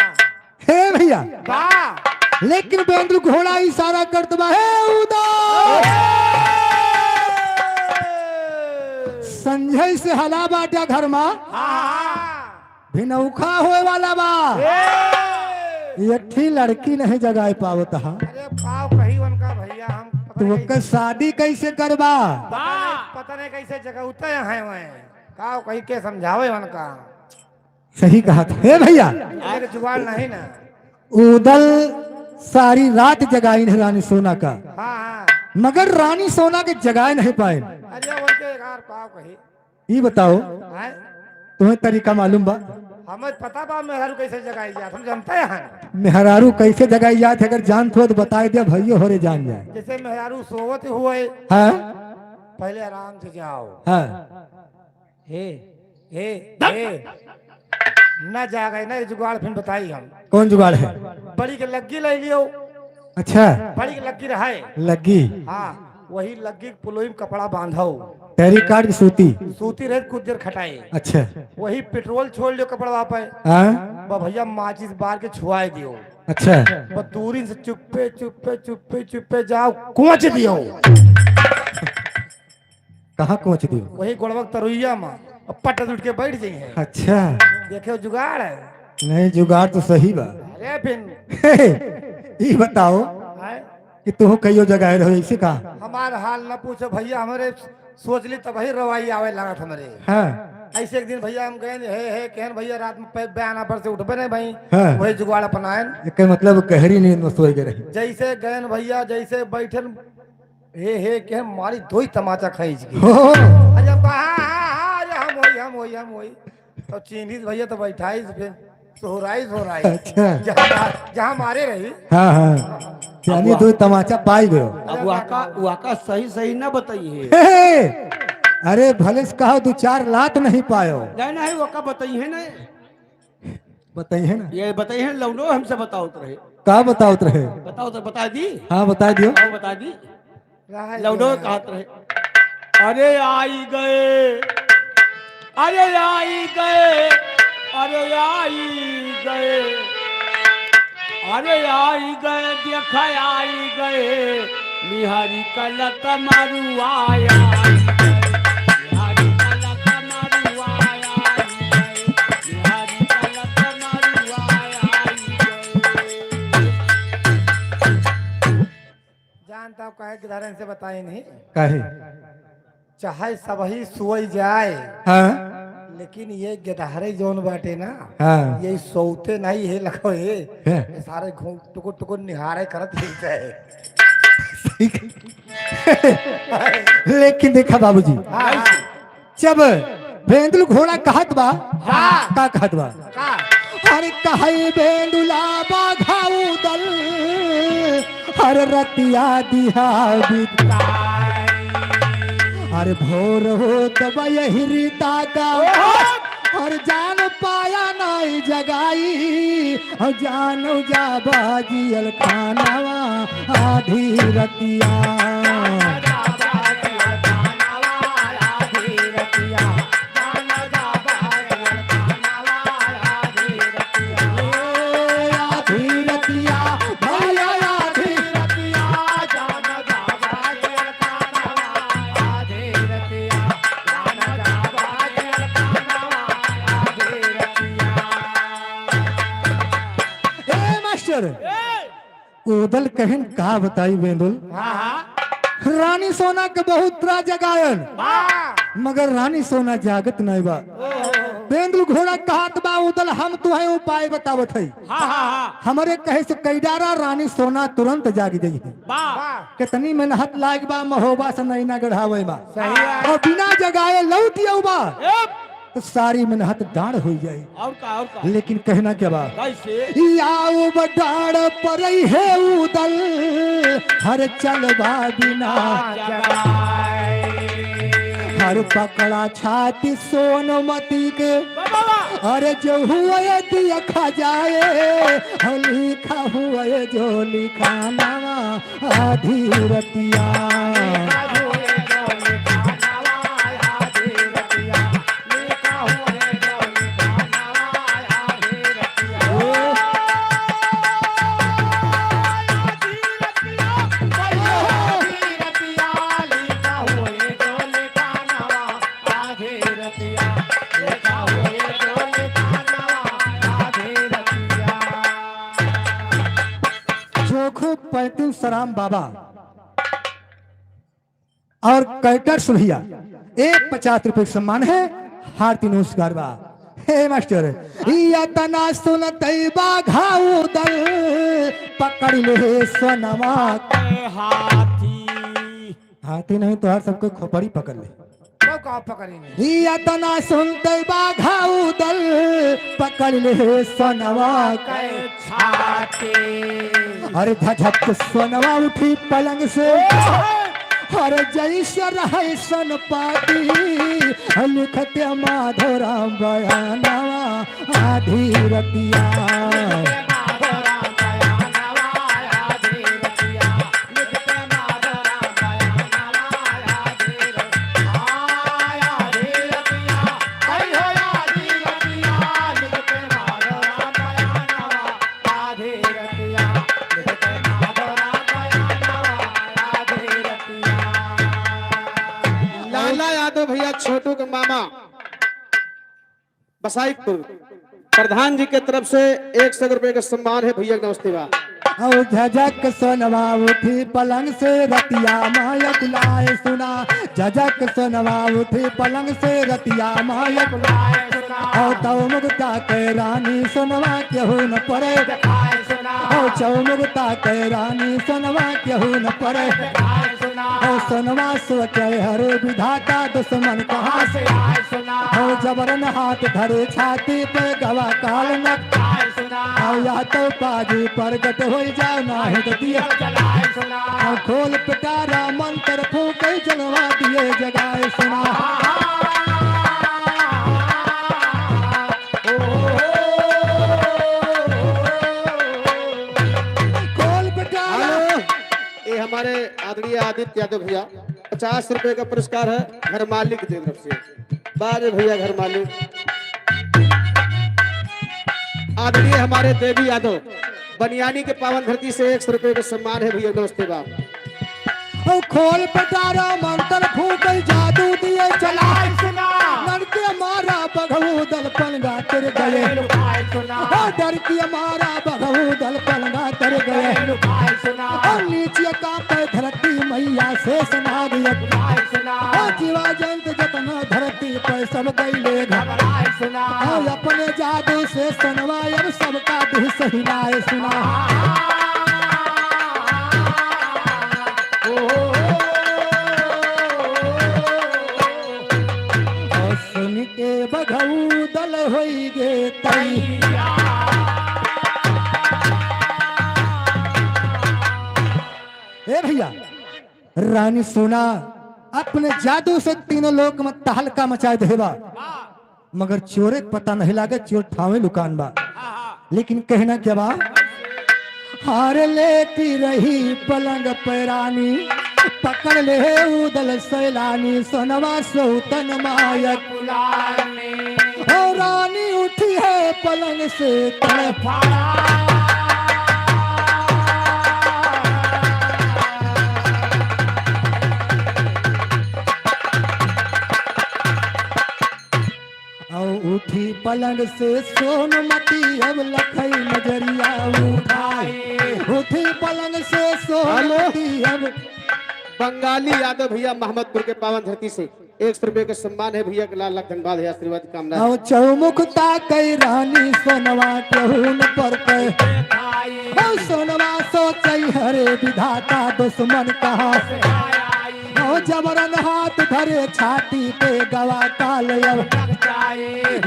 हे भैया वाह लेकिन बेंदु घोड़ा इशारा कर दबा हे उदा संजय से हला बाटा घर में भिनौखा होए वाला बा। एक लड़की नहीं जगाए पावत हा अरे पाव कही उनका भैया हम तो ओकर शादी कैसे करबा। पता नहीं कैसे जगह उतर है वहाँ का कही के समझावे उनका सही कहा था हे भैया। मेरे जुगाड़ नहीं ना। उदल सारी रात जगाई नहीं रानी सोना का, हाँ हाँ मगर रानी सोना के जगाए नहीं पाए। अरे उनके यार पाव कही ये बताओ हाँ? तुम्हें तरीका मालूम बा हमें पता बा मेहरू कैसे जगाई जात हम जानते हैं। मेहरारू कैसे जगाई जात है? अगर जानत हो तो बताए दिया भैया होरे जान जाए। जैसे मेहरू सोवत हुए हाँ पहले आराम से जाओ हाँ हे हे न जागे न जुगाड़ फिर बताई हम। कौन जुगाड़ है? बड़ी के लग्गी ले लियो। अच्छा बड़ी के लग्गी रहे लगी हाँ वही लग्गी के पुलोई में कपड़ा बांधो टेरी कार्ड की सूती। सूती रहे कुछ देर खटाए अच्छा वही पेट्रोल छोड़ लियो कपड़ा पे हाँ बा भैया माचिस बार के छुआए दियो अच्छा बस दूरी से चुप्पे चुप्पे चुप्पे चुप्पे जाओ कुछ दियो कहाँ पहुँच दी? वही गोड़वक तरुइया में और पट उठ के बैठ जाइए। अच्छा देखो जुगाड़ है। नहीं जुगाड़ तो सही बा। अरे फिर ये बताओ हैं? कि तुम कईयो जगह रहो ऐसे कहा। हमारा हाल न पूछो भैया हमारे सोच ली तब ही रवाई आवे लागत हमारे। हाँ ऐसे एक दिन भैया हम गए हे कहन भैया रात में बयाना पर से उठबे नहीं भाई हाँ। वही जुगाड़ अपनाएन इसका मतलब गहरी नींद में सोए गए रही। जैसे गए भैया जैसे बैठन हे कह मारी दो ही तमाचा खींच गई। हो अरे हम वही तो चीनी भैया तो बैठाई फिर सोहराई अच्छा जहाँ मारे रही। हाँ हाँ यानी तो तमाचा पाई गयो। अब वाका सही सही ना बताइए। हे, अरे भले से कहो 2-4 लात नहीं पायो। नहीं नहीं वाका बताइए ना। बताइए ना ये बताइए लौनो हमसे बताओ तो रहे। का बताओ रहे? बताओ तो बता दी। हाँ बता दियो। हाँ, बता दी लौनो कहत रहे। अरे आई गए अरे आई गए अरे आई गए अरे आई गए देख आई गए निहारी कलत मरुआया निहारी कलत मरुआया निहारी कलत मरुआया जानता हूँ कहे किधर से बताए नहीं काहे? चाहे सब ही सोई जाए हाँ लेकिन ये गिधारे जोन बाटे ना हाँ ये सोते नहीं है लगो ये हैं? सारे घूम टुकुर टुकुर निहारे करत हिलते है। लेकिन देखा बाबूजी हाँ हाँ जब बेंदुल घोड़ा कहत बा हाँ। का कहत बा का अरे कहे बेंदुला बाघाऊ दल हर रतिया दिहा अरे भोर हो तब यही रीता का और जान पाया नहीं जगाई और जान जा बाजी अलखानावा आधी रतिया आधी रतिया भैया आधी मास्टर उदल कहन का बताई बेंदुल रानी सोना के बहुत तरह जगायन मगर रानी सोना जागत नहीं बा बेंदुल घोड़ा कहत बा उदल हम तुहे उपाय बतावत है हमारे कहे से कैडारा रानी सोना तुरंत जाग जाई है कितनी मेहनत लाग बा महोबा से नहीं ना गढ़ावे बा और बिना जगाए लौट आऊ बा तो सारी मेहनत डांड हो जाए और का लेकिन कहना क्या बा कैसे आओ बडाड़ पर है उदल हर चलबा बिना हर पकड़ा छाती सोनमती के अरे जो हुआ दिया खा जाए लिखा हुआ जो लिखाना आधी रतिया सराम बाबा और कैटर सुनिया 50 सम्मान है हार्दिक नमस्कार बा हे मास्टर या तना सुनतई बा घाऊ दल पकड़ ले सोनमा हाथी नहीं तो हर सबको खोपड़ी पकड़ ले या तना सुनते बा घाऊ दल पकड़ ले सोनवा अरे झझक सोनवा उठी पलंग से अरे जैसे रहे सन पाती लिखते माधोराम बयाना आधी रतिया भैया छोटू के मामा बसाईपुर प्रधान जी के तरफ से 100 रुपए का सम्मान है भैया नमस्ते बा और झझक सोनवा उठी पलंग से रतिया माया बुलाए सुना झझक सोनवा उठी पलंग से रतिया माया बुलाए और चौमुगता के रानी सोनवा केहू न पड़े और चौमुगता के रानी सोनवा केहू न पड़े और सोनवा सोचे हरे विधाता दुश्मन कहाँ से और जबरन हाथ धरे छाती पे गवा काल न और या तो पाजी प्रगट हो जाओ ना है तो दिया और खोल पिटारा मंत्र फूके जलवा दिए जगाए सुना खोल पिटारा ये हमारे आदरणीय आदित्य यादव भैया 50 रुपए का पुरस्कार है घर मालिक की तरफ से बारे भैया घर मालिक आदरणीय हमारे देवी यादव बनियानी के पावन धरती से 100 रुपए का सम्मान है भैया नमस्ते बाप और खोल पटारा मंत्र फूक जादू दिए चलाए नर के मारा बघऊ दल पलगा तर गए डर के मारा बघऊ दल पलगा तर गए और नीचे का पे धरती मैया से सुना दिया जीवा जंत जतना धरती पर सब गईले और अपने जादू से सुनवा अब सबका दिल सहिलाए सुना सुन के बघऊ दल होई गे तई ए भैया रानी सोना अपने जादू से तीनों लोग में तहलका मचाए देवा मगर चोरे के पता नहीं लागे चोर ठावे लुकान बा लेकिन कहना क्या बा हार लेती रही पलंग पैरानी पकड़ ले उदल सैलानी सोनवा सौतन मायक और रानी उठी है पलंग से तड़फाड़ा और उठी पलंग से सोनमती अब लखई नजरिया उठाई, उठी पलंग से सोनमती अब। बंगाली यादव भैया मोहम्मदपुर के पावन धरती से 100 रुपए के सम्मान है भैया के, लाख लाख धन्यवाद है, आशीर्वाद की कामना है। और चौमुखता कई रानी सोनवा केहून पर सोनवा सोचई हरे विधाता दुश्मन कहाँ से ओ जबरन हाथ धरे छाती पे गवा काल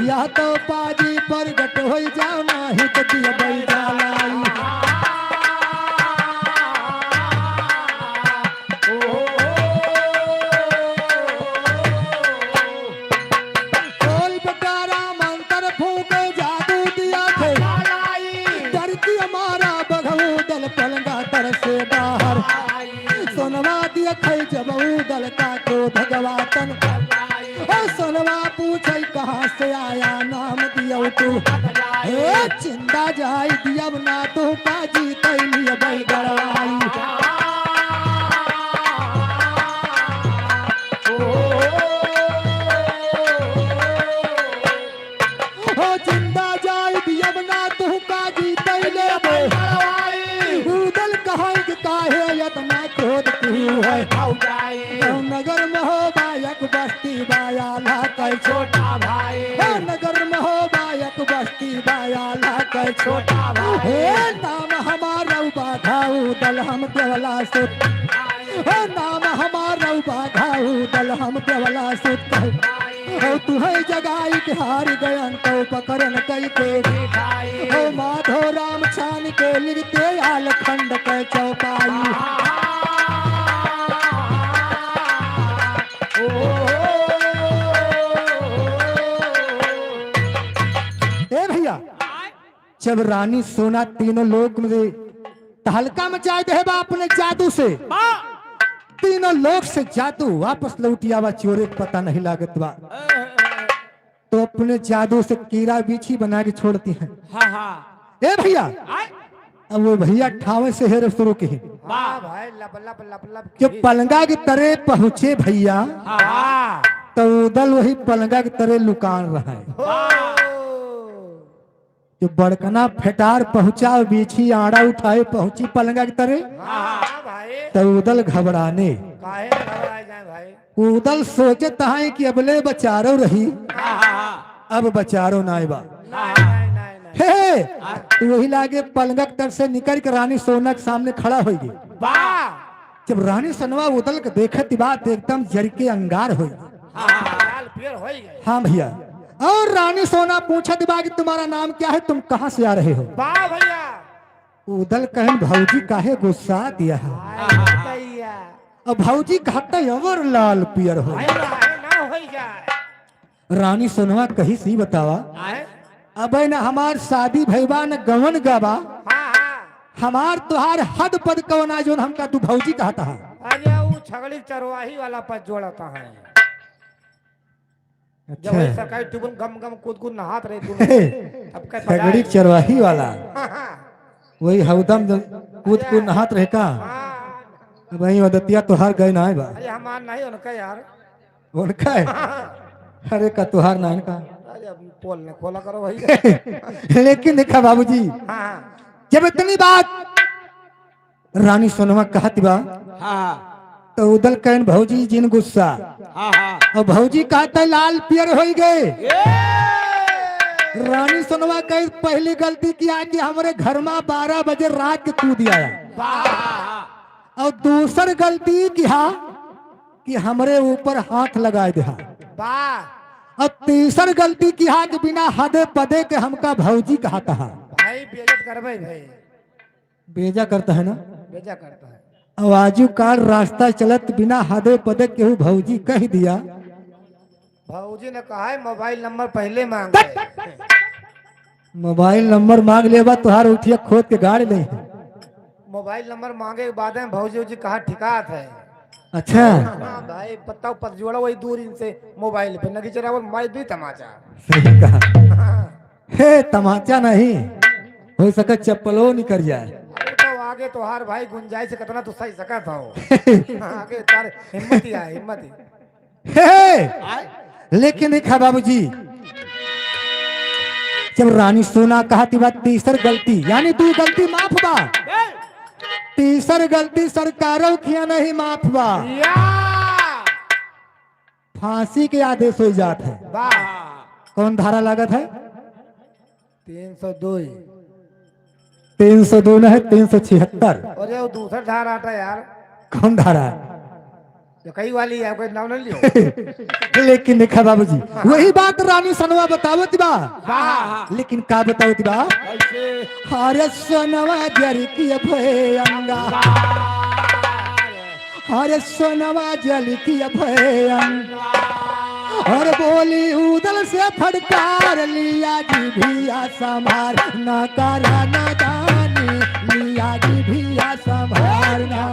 या तो पाजी प्रगट हो जाओ नाही तो दिया बई जालाई। जब उदल का क्रोध गवातन सोनवा पूछे कहाँ से आया नाम दिया तू चिंता जाई दिया ना तो पाजी तैलिया बई गड़वाई। चिंता जाई दिया ना तो पाजी तैले उदल कहाँ काहे यतना क्रोध तू है नगर में हो बायक बस्ती बायाला कै छोटा भाई नगर में हो बायक बस्ती बायाला कै छोटा भाई नाम हमारा बाघाऊ दल हम देवला सुत नाम हमारा बाघाऊ दल हम देवला सुत तू है जगाई के हार गयन तो पकड़न कई के माधो राम छान के लिखते आल खंड के चौपाई। जब रानी सोना तीनों लोक में तहलका मचाए दे अपने जादू से, तीनों लोक से जादू वापस लौटियावा चोरे पता नहीं लागत बा तो अपने जादू से कीड़ा बीछी बना के छोड़ती हैं। ए भैया अब वो भैया ठावे से हेर शुरू के जब पलंगा की तरह पहुंचे भैया तो उदल वही पलंगा की तरह लुकान रहा है। जो बड़कना फेटार पहुंचा बीछी आड़ा उठाए पहुंची पलंगा की तरह तो उदल घबराने उदल सोचता है कि अबले बचारो रही अब बचारो नाइबा हे वही लागे पलंगा की तरफ से निकल के रानी सोना के सामने खड़ा होगी। जब रानी सोनवा उदल के देखती बात एकदम जर के अंगार हो। हाँ भैया और रानी सोना पूछत बा कि तुम्हारा नाम क्या है, तुम कहाँ से आ रहे हो। भैया उदल कहन भौजी काहे गुस्सा दिया है और भौजी कहते अवर लाल पियर हो। रानी सोनवा कही सी बतावा अब न हमार शादी भैबा न गवन गाबा हमार तुहार हद पद कवना जो हमका तू भौजी कहता है। अरे वो छगड़ी चरवाही वाला पर जोड़ता है। जब अच्छा सरकारी ट्यूबन गम गम कूद कूद नहात रहे तब का छगड़ी चरवाही वाला वही हवदम कूद कूद नहात रहे का वही वदतिया तुहार गए ना है बा। अरे हमार नहीं उनका यार उनका है अरे का तुहार ना इनका पोल ने खोला करो भाई। लेकिन देखा बाबूजी जब इतनी बात रानी सोनवा कहती बा तो उदल कहन भौजी जिन गुस्सा और भौजी कहता लाल पियर हो गए। रानी सोनवा कह पहली गलती किया कि हमारे घर में 12 बजे रात के कूद आया और दूसर गलती किया कि हमारे ऊपर हाथ लगाए दिया और तीसर गलती किया कि बिना हदे पदे के हमका भौजी कहा था। भाई बेइज्जत करबे भाई बेजा करता है ना बेजा करता है। आवाजू कार रास्ता चलत बिना हदे पदे केहू भौजी कह दिया। भौजी ने कहा है मोबाइल नंबर पहले मांगे। मोबाइल नंबर मांग लेबा तुहार उठिया खोद के गाड़ ले। मोबाइल नंबर मांगे के बाद में भौजी जी कहा ठिकात है। अच्छा हाँ भाई पत्ता पत जोड़ा वही दूर इनसे मोबाइल पे नगी चला वो मार दी तमाचा। सही कहा हे तमाचा नहीं हो सका चप्पलो निकल जाए। तो आगे तो हार भाई गुंजाइश कितना तो सही सका था वो। आगे तार हिम्मत ही आए हिम्मत ही। लेकिन देखा बाबूजी जब रानी सोना कहती बा तीसर गलती यानी तू गलती माफ बा, तीसर गलती सरकारों किया नहीं माफ बा, फांसी के आदेश हो जात है। कौन धारा लागत है? 302 302 है 376। और ये दूसरा धारा आता यार, कौन धारा? जो कई वाली है, कोई नाम नहीं लियो। लेकिन देखा बाबूजी वही बात रानी सनवा बतावत बा, लेकिन का बतावत बा? अरे सनवा जर की भयंगा, अरे सोनवा जल की भयंगा, और बोली उदल से फटकार लिया जी भिया संभार न करा न दानी, लिया जी भिया संभार न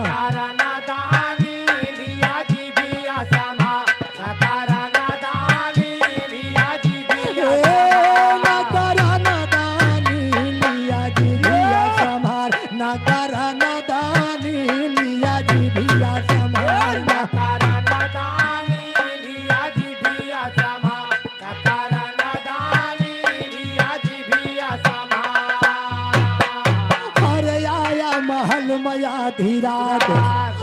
धीराज,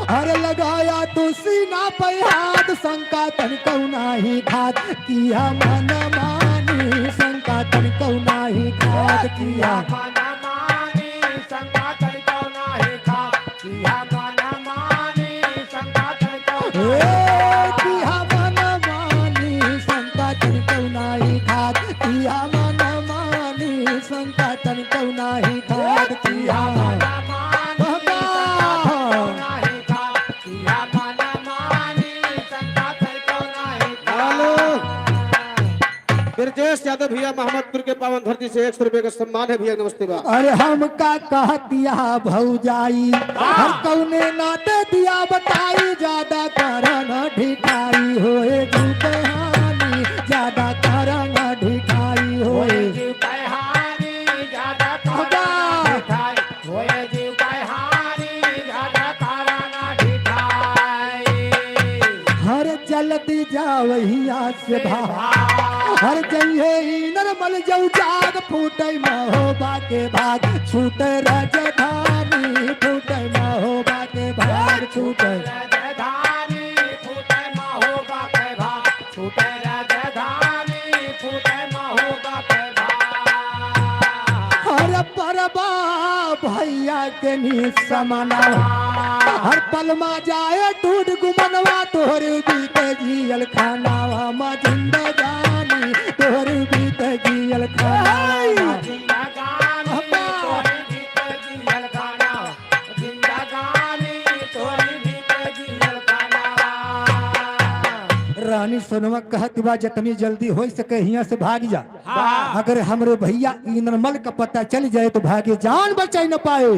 अरे लगाया तू सीना पे हाथ, शंका तन कौना ही खात किया मन मानी, शंका तन कौना ही खात किया मन मानी, शंका तन कौना ही खात किया मन मानी, शंका तन किया मन मानी, शंका तन कौना ही खात किया मन मानी, शंका तन कौना ही खात किया यादव भैया मोहम्मदपुर के पावन धरती से 100 रुपए का सम्मान है भैया, नमस्ते बा। अरे हमका कहतिया भौजाई, हम कौने नाते दिया बताई, ज्यादा करन ढिठाई होए झूठे हानि, ज्यादा करन ढिठाई होए झूठे हानि, ज्यादा करन ढिठाई होए झूठे हानि, ज्यादा करन ढिठाई। हर जल्दी जावहिया से भा, हर जइहे नरमल जऊ जाग, फूटे महोबा के भाग, छूटे राजधानी, फूटे महोबा के भाग, छूटे राजधानी, फूटे महोबा के भाग, छूटे राजधानी, फूटे महोबा के भाग। हर परबा भैया के निसमना, हर पलमा जाए टूट गुमनवा, तोहर बीते जियल खानावा म जिंदगानी, तोहर बीते जियल खानावा जिंदगानी, तोहर बीते जियल खानावा जिंदगानी, तोहर बीते जियल खानावा। रानी सोनवा कहत बा जितनी जल्दी हो सके यहाँ से भाग जा, अगर हमरे भैया इंद्रमल का पता चल जाए तो भागे जान बचाई न पाए।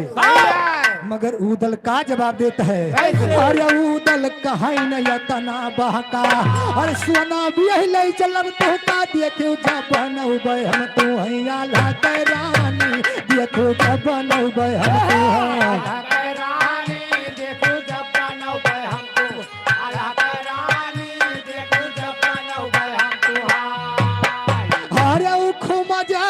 मगर उदल का जवाब देता है, अरे उदल कहाई न यतना बहका, अरे सोना भी ले चलब तो का देखो जब बनौबे हम तू हैया लाते रानी, देखो जब बनौबे हम तू है रानी, देखो जब बनौबे हम तू लाते रानी, देखो जब बनौबे हम तू। अरे उखुम जा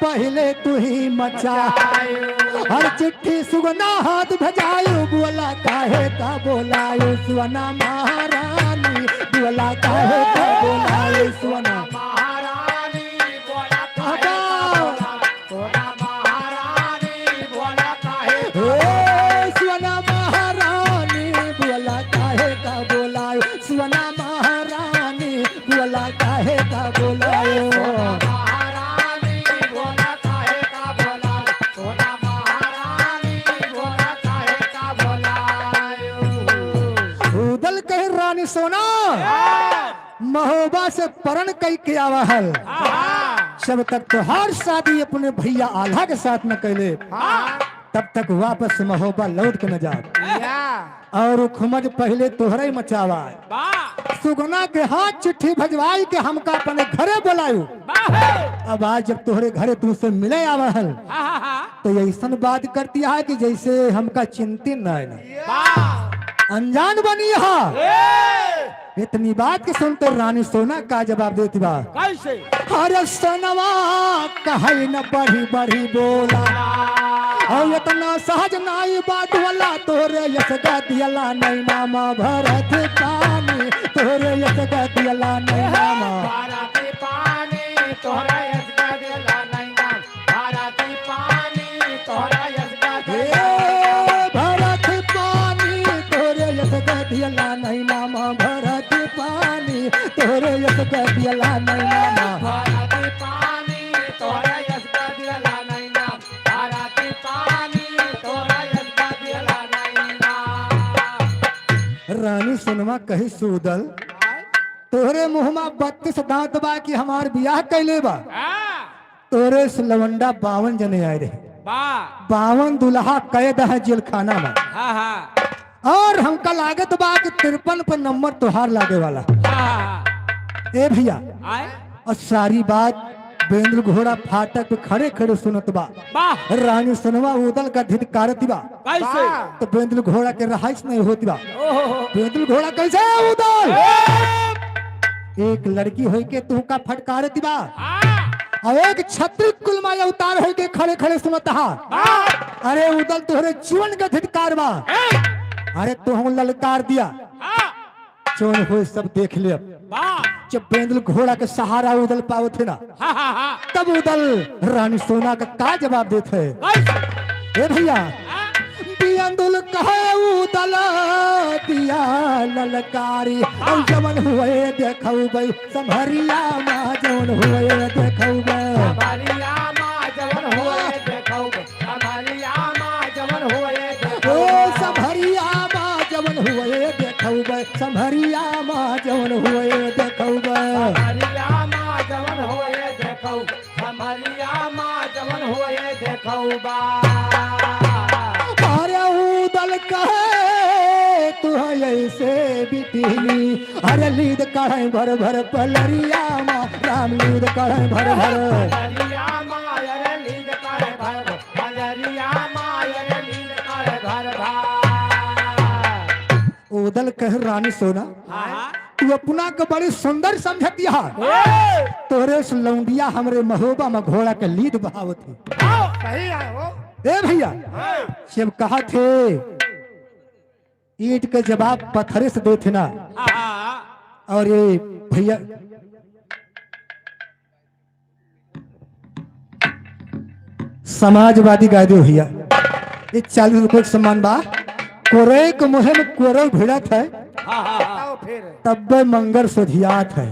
पहले तू ही मचायो, हर चिट्ठी सुगना हाथ भजायो, बोला काहे का बोलायो सुवना महारानी, बोला काहे का बोलायो सुवना महारानी, बोला काहे सुवना महारानी, बोला काहे सुवना महारानी, बोला काहे का बोलायो सुवना महारानी, बोला काहे का बोलायो सोना। महोबा से परण कई के आवा है, जब तक तो हर शादी अपने भैया आल्हा के साथ न कैले, तब तक वापस महोबा लौट के न जा, और खुमज पहले तोहरे मचावा, सुगना के हाथ चिट्ठी भजवाई के हमका अपने घरे बुलायो। अब आज जब तोहरे घरे तुमसे मिले आवा है, तो ऐसा बात करती है कि जैसे हमका चिंतित न अनजान बनी हा, इतनी बात के सुनते रानी सोना का जवाब देती बा कैसे अरे सोनवा कहे न बढ़ी बढ़ी बोला और इतना सहज नाई बात वाला तोरे यस गदियला नहीं नामा भरत पानी तोरे यस गदियला नहीं नामा भारती पानी तोहरा यसगा दिला नहीं नाम भारती पानी तोहरा यसगा ए भरत पानी तोरे यस गदियला नहीं नामा भरत पानी तोरे यस गदियला नहीं नामा भारती पानी तोहरा यसगा दिला नहीं नाम भारती पानी तोहरा यसगा दिला नहीं नाम रानी सोनमा कही सूदल तोरे मुहमा 32 दांत बा कि हमार बियाह कैले बा तोरे से लवंडा 52 जने आए रहे 52 दुल्हा कैद है जेल खाना में और हमका लागत बा कि 53 पर नंबर तोहार लागे वाला ए भैया और सारी बात बेंद्र घोड़ा फाटक पे खड़े खड़े सुनत बा रानी सोनवा उदल का धिक्कारत बा कैसे तो बेंद्र घोड़ा के रहाइश नहीं होती बा बेंद्र घोड़ा कैसे उदल एक लड़की होई के तू का फटकारत बा और एक छत्री कुलमा उतार होई के खड़े खड़े सुनत हा अरे उदल तोहरे जीवन का धिक्कार बा अरे तू हम ललकार दिया चोन हो सब देख ले जब बेंदल घोड़ा के सहारा उदल पाव थे ना तब उदल रानी सोना का जवाब देते ए भैया बेंदुल कहे उदल दिया ललकारी और जमन हुए देखौ भाई संभरिया मां जवन हुए देखौ हमारिया माँ जवन होए देखौ हमारिया माँ जवन होए देखौ ओ संभरिया मां जवन हुए देखौ संभरिया मां जवन हुए देखौ हमारिया माँ जवन होए देखौ हमारिया माँ जवन होए देखौ बा अरे उदल कहे तू ऐसे बिटिनी अरे लीद कढ़े भर भर पलरिया माँ राम लीद कढ़े भर भर हमारिया माँ अरे लीद करे भर हमारिया माँ अरे लीद करे भर भर उदल कह रानी सोना तू अपना के बड़ी सुंदर समझतिया तोरे से लौंडिया हमरे महोबा में घोड़ा के लीद बहावत सही है वो ए भैया जब कहा थे ईंट के जवाब पत्थरे से दे थे ना और ये भैया समाजवादी गायदे भैया ये 40 रुपए के सम्मान बा कोरे के मुहे में कोरे भिड़त है बताओ फिर तब मंगर सुधियात है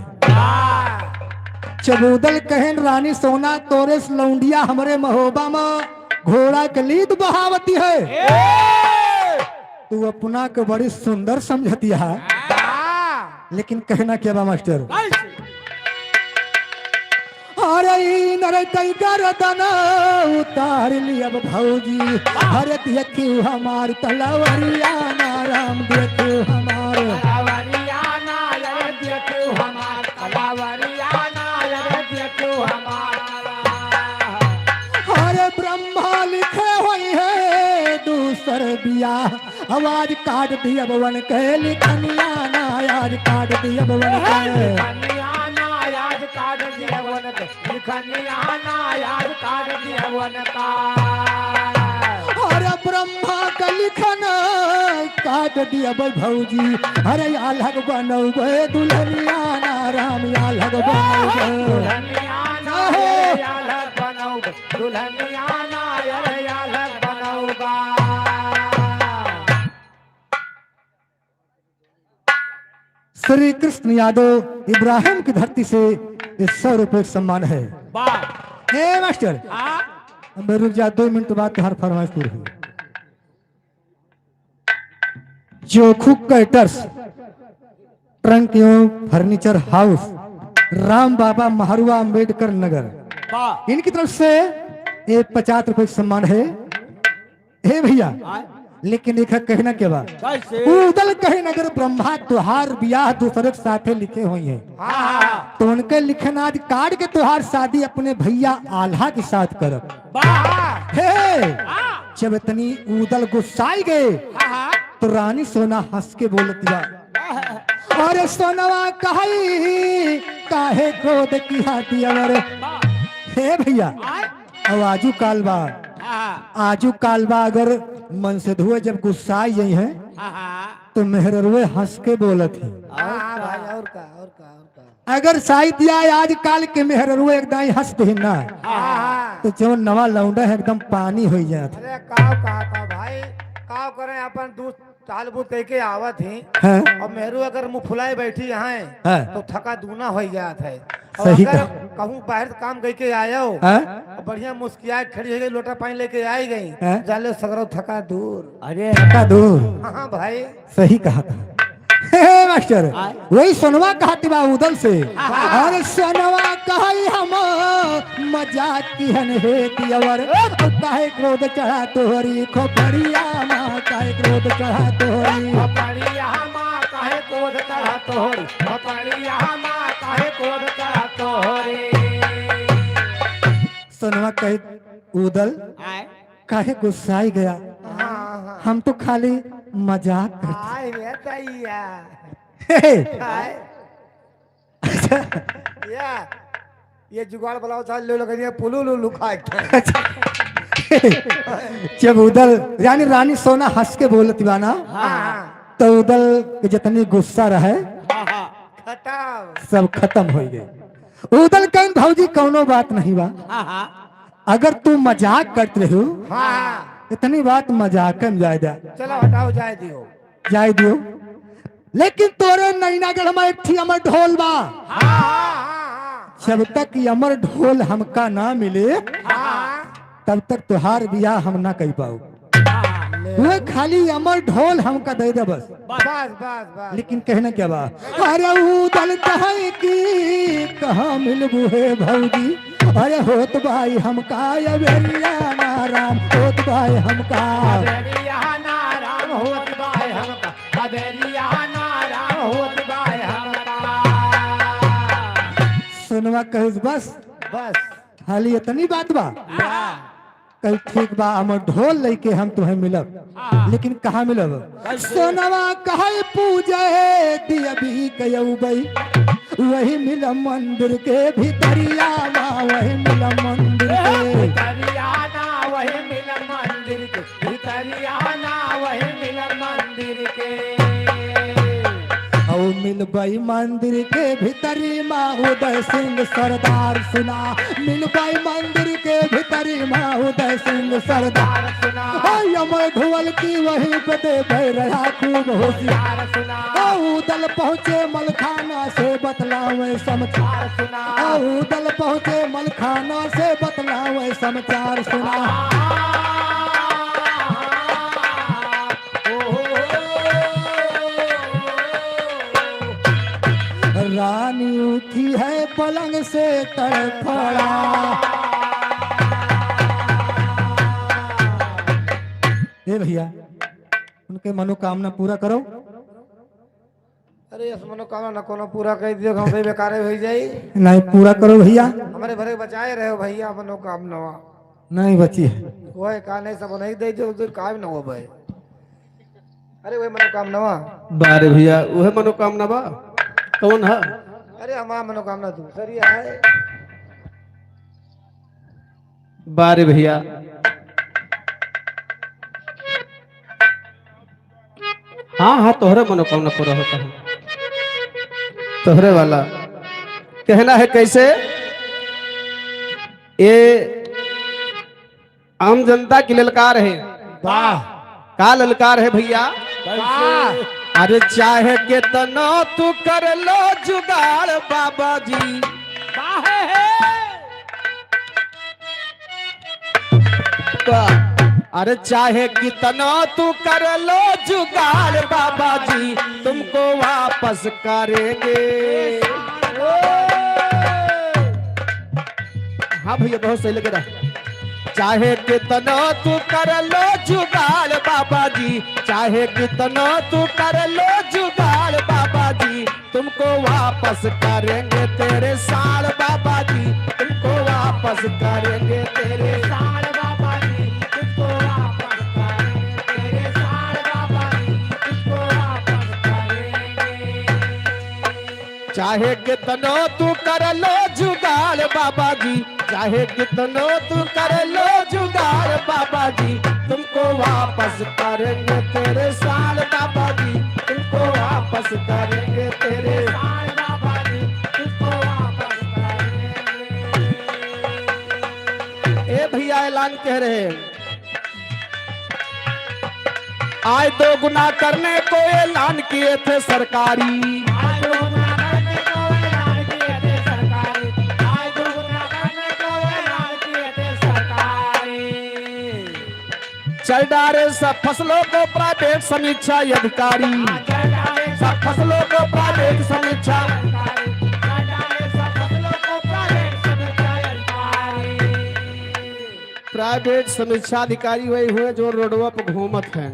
चबूदल कहन रानी सोना तोरे से लौंडिया हमरे महोबा में घोड़ा के लीद बहावती है तू अपना के बड़ी सुंदर समझती है लेकिन कहना क्या बा मास्टर अरे नरे कई गर्दन उतार लिया भौजी अरे देखियो हमार तलवरिया नाराम देखियो हमार कलावरिया नायर देखो हमार कलावरिया नायर देखो हमार अरे ब्रह्मा लिखे हुई है दूसर बिया आवाज काट दिया भवन के लिखनिया ना आज काट दिया भवन के कन्या नायाज काट दिया वन कन्या नायाज काट दिया वन का अरे ब्रह्मा का लिखन काट दिया भौजी अरे अलग बनौ दुल्हनिया ना राम अलग बनौ दुल्हनिया नायर अलग बनाओ दुल्हनिया नायर अलग बनाओगा श्री कृष्ण यादव इब्राहिम की धरती से 100 रुपए सम्मान है हे मास्टर मैं रुक जा 2 मिनट बाद तुम्हार फरमाइश पूरी हुई जोखू कैटर्स ट्रंक एवं फर्नीचर हाउस राम बाबा महरुआ अम्बेडकर नगर इनकी तरफ से एक 50 रुपए सम्मान है हे भैया लेकिन एक कहना के बाद उदल कहे नगर ब्रह्मा तुहार ब्याह दूसरे के साथे लिखे हुए हैं तो उनके लिखना आज काट के तुहार शादी अपने भैया आल्हा के साथ करब हे जब इतनी उदल गुस्साई गए तो रानी सोना हंस के बोलती बा और सोनवा कहाई काहे क्रोध की हाथी अवर हे भैया अब आजू कालबा आजू कालबा अगर मन से धुए जब गुस्सा आई गई है तो मेहररुए हंस के बोलत है हाँ भाई और का अगर शायद या आज काल के मेहररुए एकदम हंस दे ना हाँ तो जो नवा लौंडा है एकदम पानी हो जात अरे काव कहा भाई काव करें अपन दूध ताल बूत के आवत ही है और मेहरू अगर मुँह फुलाए बैठी यहाँ हाँ। तो थका दूना हो जात है और सही अगर कहा। कहूँ बाहर काम गई के आया हो हैं? और बढ़िया मुस्किया खड़ी हो गई लोटा पानी लेके आई गई हैं? जाले सगरो थका दूर अरे का दूर हाँ भाई सही कहा था हे मास्टर वही सोनवा कहती बा उदल से और सोनवा कहाई हम मजाक की हन हे दियवर काहे क्रोध चढ़ा तोहरी खोपड़िया माँ काहे क्रोध चढ़ा तोहरी पपड़िया माँ काहे क्रोध चढ़ा तोहरी पपड़िया माँ काहे क्रोध चढ़ा तोहरी सोनवा कहे उदल काहे गुस्साई गया हम तो खाली मजाक करते आय रे तैया हे, आय या ये जुगाड़ बनाओ चाल ले लगे ये पुलू लुलू खाए जब उदल यानी रानी सोना हंस के बोलती बा ना हाँ तो उदल के जितनी गुस्सा रहे खटाव सब खत्म हो गए उदल कहीं भौजी कौनो बात नहीं बा अगर तू मजाक करते रहो हाँ इतनी बात मजाक में जाए जा चलो हटाओ जाए दियो जाए दियो लेकिन तोरे नैनागढ़ में एक थी अमर ढोल बा जब तक ये अमर ढोल हमका ना मिले तब तक तुहार बियाह हम ना कर पाऊ वो खाली अमर ढोल हमका दे दे बस बस बस बस लेकिन कहना क्या बा अरे उदल कहे की कहाँ मिलबू है भौजी अरे होत भाई हमका ये बेरिया नाराम होत भाई हमका हवेलिया नाराम होत बाय हमका हवेलिया नाराम होत बाय हमका सुनवा कहे बस बस खाली इतनी बात बा कल ठीक बा हमर ढोल लेके हम तुम्हें मिलब लेकिन कहाँ मिलब सोनवा कहे पूजे दिया भी कयउबई वही मिला मंदिर के भीतरिया माँ वही मिला मंदिर के भितरियाना वही मिलन मंदिर के भितरियाना वही मिलन मंदिर के औ मिलबई मंदिर के भीतरी माँ उदय सिंह सरदार सुना मिलबई मंदिर के भीतरी माँ उदय सिंह सरदार यार सुना अमर ढोल की वहीं पे दे भय रहा खूब होशियार यार सुना उदल पहुँचे मलखाना से बतलावे समाचार यार सुना उदल पहुँचे मलखाना से बतलावे समाचार सुना रानी उठी है पलंग से तड़फड़ा हे भैया उनके मनोकामना पूरा करो अरे इस मनोकामना न कोनो पूरा कर दियो हम से बेकार हो जाई नहीं पूरा करो भैया हमारे भरे बचाए रहे हो भैया मनोकामना नहीं बची है कोई का नहीं सब नहीं दे जो उधर काम न हो भाई अरे वही मनोकामना बारे भैया वह मनोकामना बा कौन है अरे हमारा मनोकामना दूसरी है बारे भैया हाँ हाँ तोहरे मनोकामना पूरा होता है तोहरे वाला कहना है कैसे ये आम जनता की ललकार है वाह का ललकार है भैया अरे चाहे के तना तू कर लो जुगाड़ बाबा जी अरे चाहे कितना तू कर लो जुगाड़ बाबा जी तुमको वापस करेंगे हाँ भैया बहुत सही लगे रहा चाहे कितना तू कर लो जुगाड़ बाबा जी चाहे कितना तू कर लो जुगाड़ बाबा जी तुमको वापस करेंगे तेरे साल बाबा जी तुमको वापस करेंगे तेरे साल बाबा जी तुमको वापस करेंगे तेरे साल बाबा जी तुमको वापस करेंगे चाहे कितनो तू कर लो जुगाड़ बाबा जी, चाहे कितनो तू कर लो जुगाड़ बाबा जी, तुमको वापस करेंगे तेरे साल बाबा जी, तुमको वापस करेंगे तेरे साल बाबा जी, तुमको वापस करेंगे। ए भैया ऐलान कह रहे हैं, आज 2 गुना करने को ऐलान किए थे सरकारी, आज दुगना करने को ऐलान किए थे सरकारी, आज दुगना करने को ऐलान किए थे सरकारी। चल डाले सब फसलों को प्राइवेट समीक्षा अधिकारी, चल डाले सब फसलों को प्राइवेट समीक्षा, सरकारी, चल डाले सब फसलों को प्राइवेट समीक्षा अधिकारी। प्राइवेट समीक्षा अधिकारी वही हुए जो रोडवा पर घूमत हैं,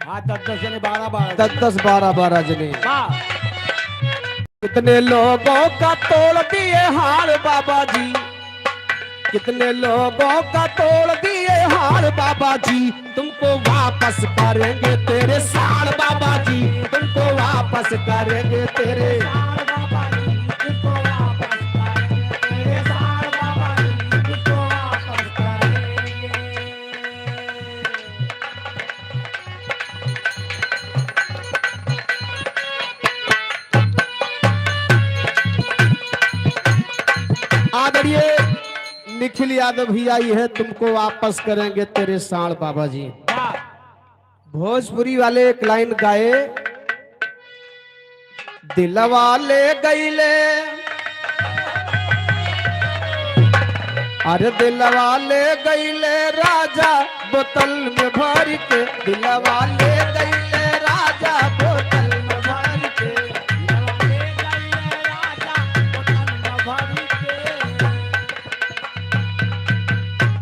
हाँ 10-10 जने 12-12 10-10 12-12 जने। कितने लोगों का तोड़ दिए हार बाबा जी, कितने लोगों का तोड़ दिए हार बाबा जी, तुमको वापस करेंगे तेरे साल बाबा जी, तुमको वापस करेंगे तेरे साल बाबा जी, तुमको वापस करेंगे तेरे साल बाबा जी, तुमको वापस करेंगे। आदरणीय निखिल यादव भी आई है, तुमको वापस करेंगे तेरे साल बाबा जी। भोजपुरी वाले एक लाइन गाए, दिलवा ले गईले, अरे दिलवा ले गईले राजा बोतल में भर के, दिलवा ले गईले राजा बोतल में भर के,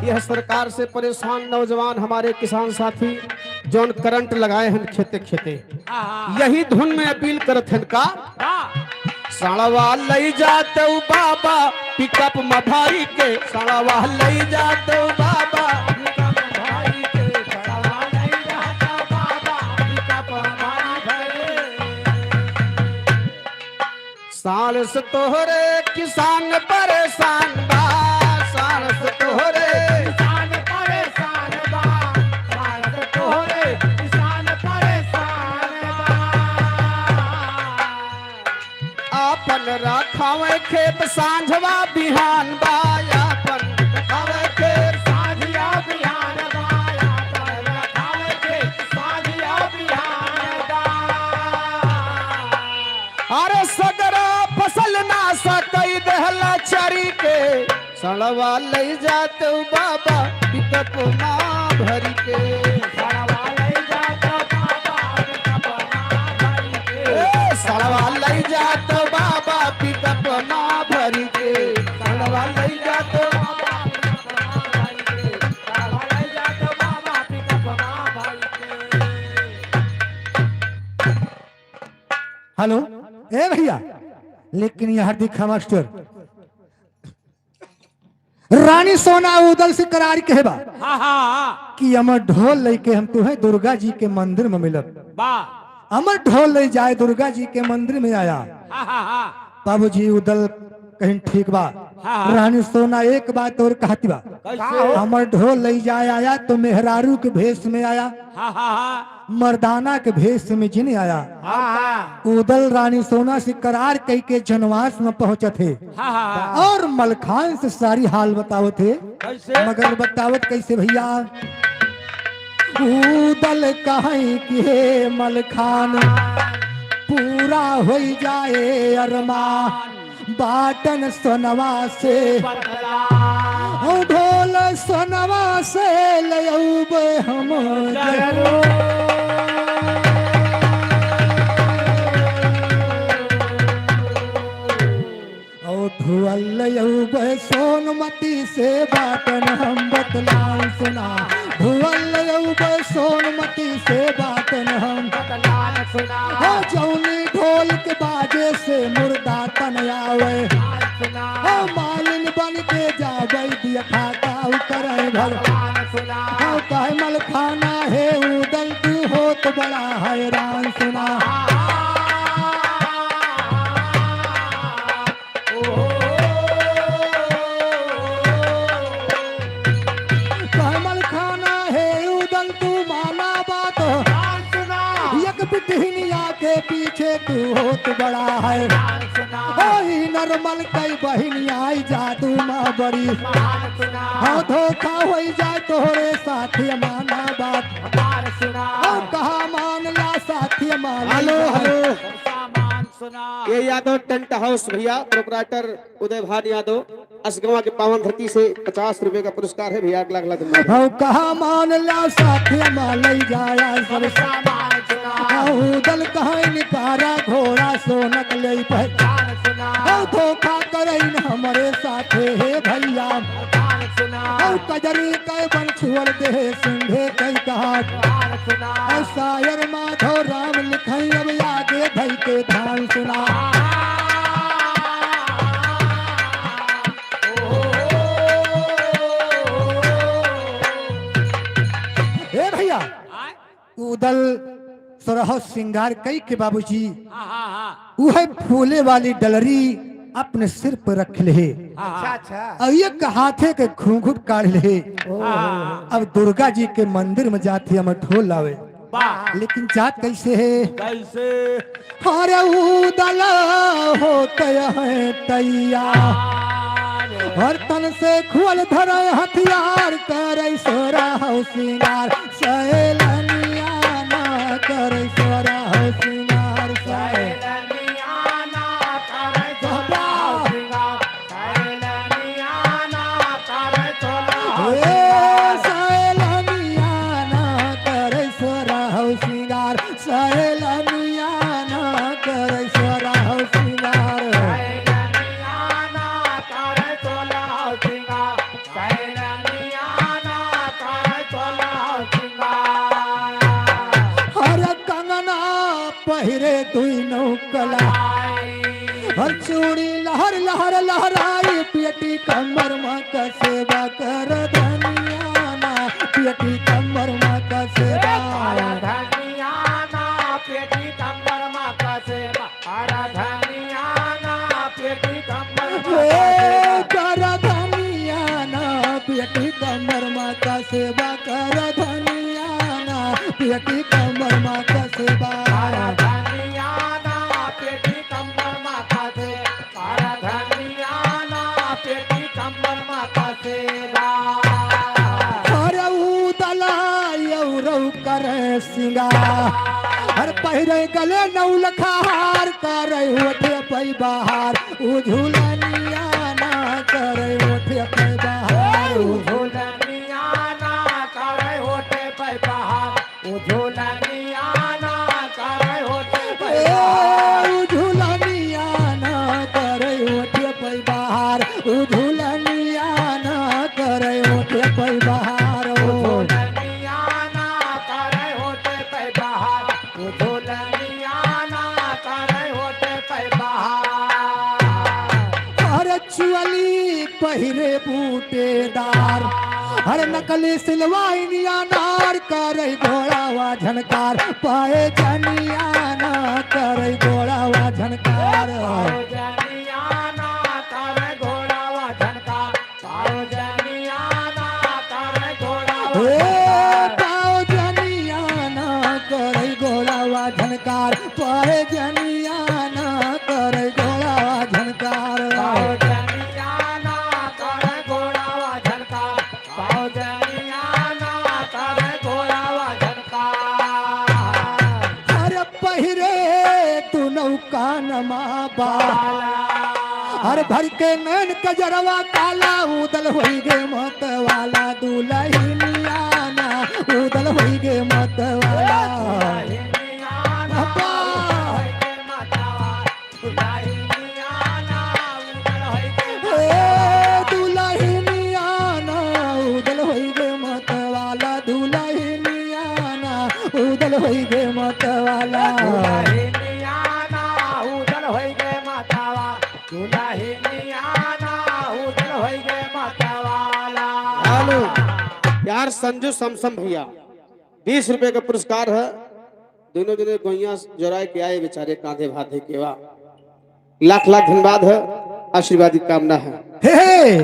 यह सरकार से परेशान नौजवान हमारे किसान साथी जौन करंट लगाए हैं खेते खेते, यही धुन में अपील करत हैं का, सड़वा लई जाते बाबा पिकअप में भाई के, सड़वा लई जाते बाबा भाई के सड़वा नहीं जाता बाबा, पिकअप भाई साल से तोहरे किसान परेशान बा, साल से तोहरे किसान परेशान बा, साल से तोहरे किसान परेशान बा। आपन रखावे खेत सांझवा बिहान बा, आपन रखावे खेत साझिया बिहान बाया पर रखावे के साझिया बिहान बा। अरे सगरा फसल ना सकई दहला चरी के, सड़वा लई जाते बाबा पिकअप माँ भरी के, सड़वा लई जाता बाबा पिकअप भाई के, सड़वा लई जाते बाबा पिकअप माँ भरी के, सड़वा लई जाते बाबा पिकअप भाई के, सड़वा लई जाता बाबा पिकअप भाई के। हेलो ए भैया, लेकिन ये हार्दिक मास्टर रानी सोना उदल से करार कहबा कि अमर ढोल लेके हम तुम्हें दुर्गा जी के मंदिर में मिलब, अमर ढोल ले जाए दुर्गा जी के मंदिर में आया, बाबूजी उदल कहीं ठीक बा, रानी सोना एक बात और कहती बा, अमर ढोल ले जाए आया तो मेहरारू के भेष में आया, मर्दाना के भेष में जिन आया, उदल रानी सोना से करार कई के जनवास में पहुंचे थे और मलखान से सारी हाल बताओ थे, मगर बतावत कैसे भैया, उदल कहीं कि मलखान पूरा हो जाए अरमान, बाटन सोनवा से ढोल सोनवा से ले हम धुअल सोनमती से बाटन हम बतलाऊ सुना, धुअल सोनमती से बाटन हम बतलान सुना, हो जौनी ढोल के बाजे से मुर्दा तन आवे, सुना, हो मालिन बन के जावे दिया खाता करे भर, बतलान सुना, हो कहे मलखाना है उदल तू हो तो बड़ा हैरान सुना, आगे पीछे तू होत बड़ा है ओही नरमल कई बहिनी आई जादू माँ बड़ी हाँ धोखा हो जाए तोहरे साथी माना बात कहा मान ला साथी मान हेलो हेलो सामान सुना ये यादव टेंट हाउस भैया प्रोपराइटर उदय भान यादव असगवा के पावन धरती से 50 रुपए का पुरस्कार है भैया। लाख लाख धन्यवाद। हाँ कहा मान ला साथी मान ले जाया सब सामान सुना दल कहा निकारा घोड़ा सोनक ले गान सुना हाँ धोखा करे न हमारे साथे हे भैया गान सुना हाँ कजरी के बंछुअल दे सिंधे कई कहा गान सुना हाँ शायर माधव राम लिखाई अब आगे धई के धान सुना हे भैया उदल सरह श्रृंगार कई के बाबूजी वह फूले वाली डलरी अपने सिर पर रख ले अच्छा अच्छा अब ये हाथे के घूंघट काढ़ ले अब दुर्गा जी के मंदिर में जाती हम ढोल लावे वाह लेकिन जात कैसे है कैसे अरे उदल होते हैं तैयार हर तन से खोल धरे हथियार करे सोरा हो सिंगार सहेलनिया ना करे सोरा हो सिंगार सैलनियाना करे तोला सिंगार सैलनियाना करे तोला सहेलनिया ना करे सोरा हो सिंगार सहेलनिया ना करे सोरा हो सिंगार सैलनियाना करे तोला सिंगार सैलनियाना करे तोला सिंगार हर कंगना पहिरे दुई नौकला हर चूड़ी लहर लहर लहराई पेटी कमर माँ का सेवा कर धनिया ना पेटी कमर माँ का सेवा धनियाना पेटी कंबर माता सेवा हरा धनियाना पेटी कंबर ए, कर धनिया ना पेटी कमर माँ का सेवा कर धनिया ना पेटी कमर माँ का सेवा हरा धनियाना पेटी कंबर माता से हरा धनियाना पेटी कंबर माता सेवा हर उदला यौरौ करे सिंगार हर पहिरे गले नौलखा हार करे होठे पै बहार उझुलनिया ना करे होठे पै बहार उझुलनियाना करे होते पे बहार उझुलनियाना करे होते पे बहार उझुलनिया ना करे होठे पै बहार उझुलनिया ना करे होठे पै बहार उझुलनियाना करे होते पे बहार उझुलनियाना करे होते पे बहार हर चुअली पहिरे बूटेदार हर नकली सिलवाइनिया नार करे घोड़ावा झनकार पाए जनिया ना करे घोड़ावा झनकार जनियाना करे घोड़ावा झनका पाओ जनियाना करे घोड़ावा ए पाओ जनिया ना करे घोड़ावा झनकार पाए जनिया ना करे घोड़ावा झनकार पाओ जनियाना करे घोड़ावा झनका पाओ जनियाना करे घोड़ावा झनका हर पहिरे तू नौका नमा बा हर भर के नैन कजरवा काला उदल होई गे मत वाला दुलहिनिया ना उदल होई गे मत वाला अब्बा ए दुलहिनिया ना उदल होई गे मत वाला दुलहिनिया ना उदल होई गे मत वाला हेलो यार संजू समसम भैया 20 रुपए का पुरस्कार है। दोनों जने गोइया जोराए के आए बेचारे कांधे भाधे के वा लाख लाख धन्यवाद है। आशीर्वाद की कामना है। हे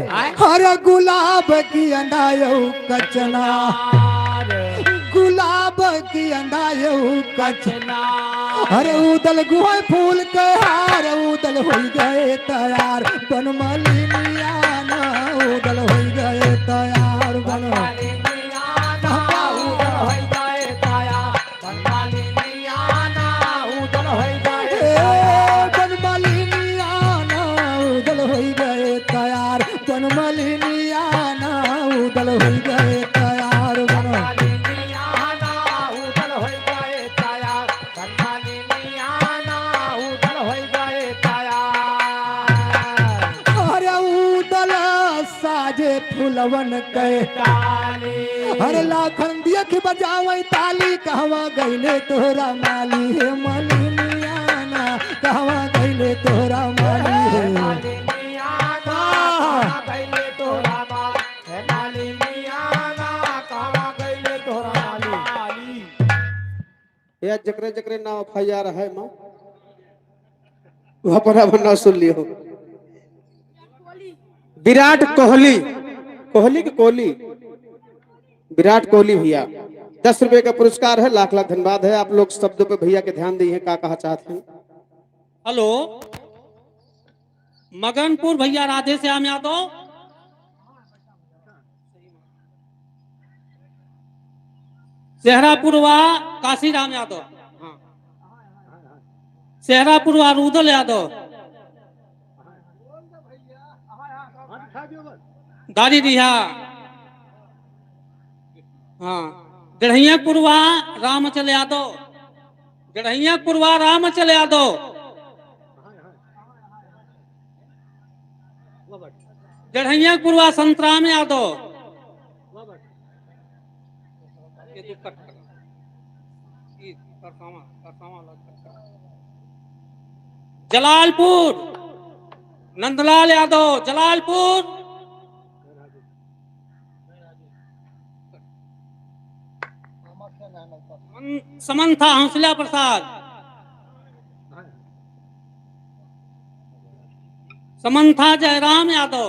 हर गुलाब की अनायो कचना गुलाब की गेंदा ये कच कचना अरे उदल गुहे फूल के हार उदल हो गए तैयार बनमलिनिया ना उदल हो गए तैयार बन बनमालिनियाना उदल होई जाए ताया बनमालिनियाना उदल होई जाए ताया बनमलिनिया ना उदल हो गए तैयार बनमलिनिया ना उदल हो गए तैयार बन बनमालिनियाना उदल होई जाए ताया बनमालिनियाना उदल होई जाए ताया अरे उदल साजे फुलवन के काली अरे लाखन दिया के बजावे ताली कहवा गईले तोरा माली हे मलिनियाना कहवा गईले तोरा माली हे मालिनियाना गईले तोरा माल हे मालिनियाना कहाँ गईले तोरा माली या जकरे जकरे नाम एफआईआर है माँ वहां पर अब ना सुन लियो। विराट कोहली कोहली की कोहली विराट कोहली भैया 10 रुपए का पुरस्कार है। लाख लाख धन्यवाद है। आप लोग शब्दों पे भैया के ध्यान दिए हैं क्या कहा चाहते हैं। हेलो मगनपुर भैया राधे श्याम यादव सेहरापुरवा काशीराम यादव सेहरापुरवा रुदल यादव दारी रिहा हाँ गढ़ैयापुरवा रामचल यादव गढ़ैयापुरवा रामचल यादव गढ़ैयापुरवा संतराम यादव जलालपुर नंदलाल यादव जलालपुर समंथा हंसला प्रसाद समंथा जयराम यादव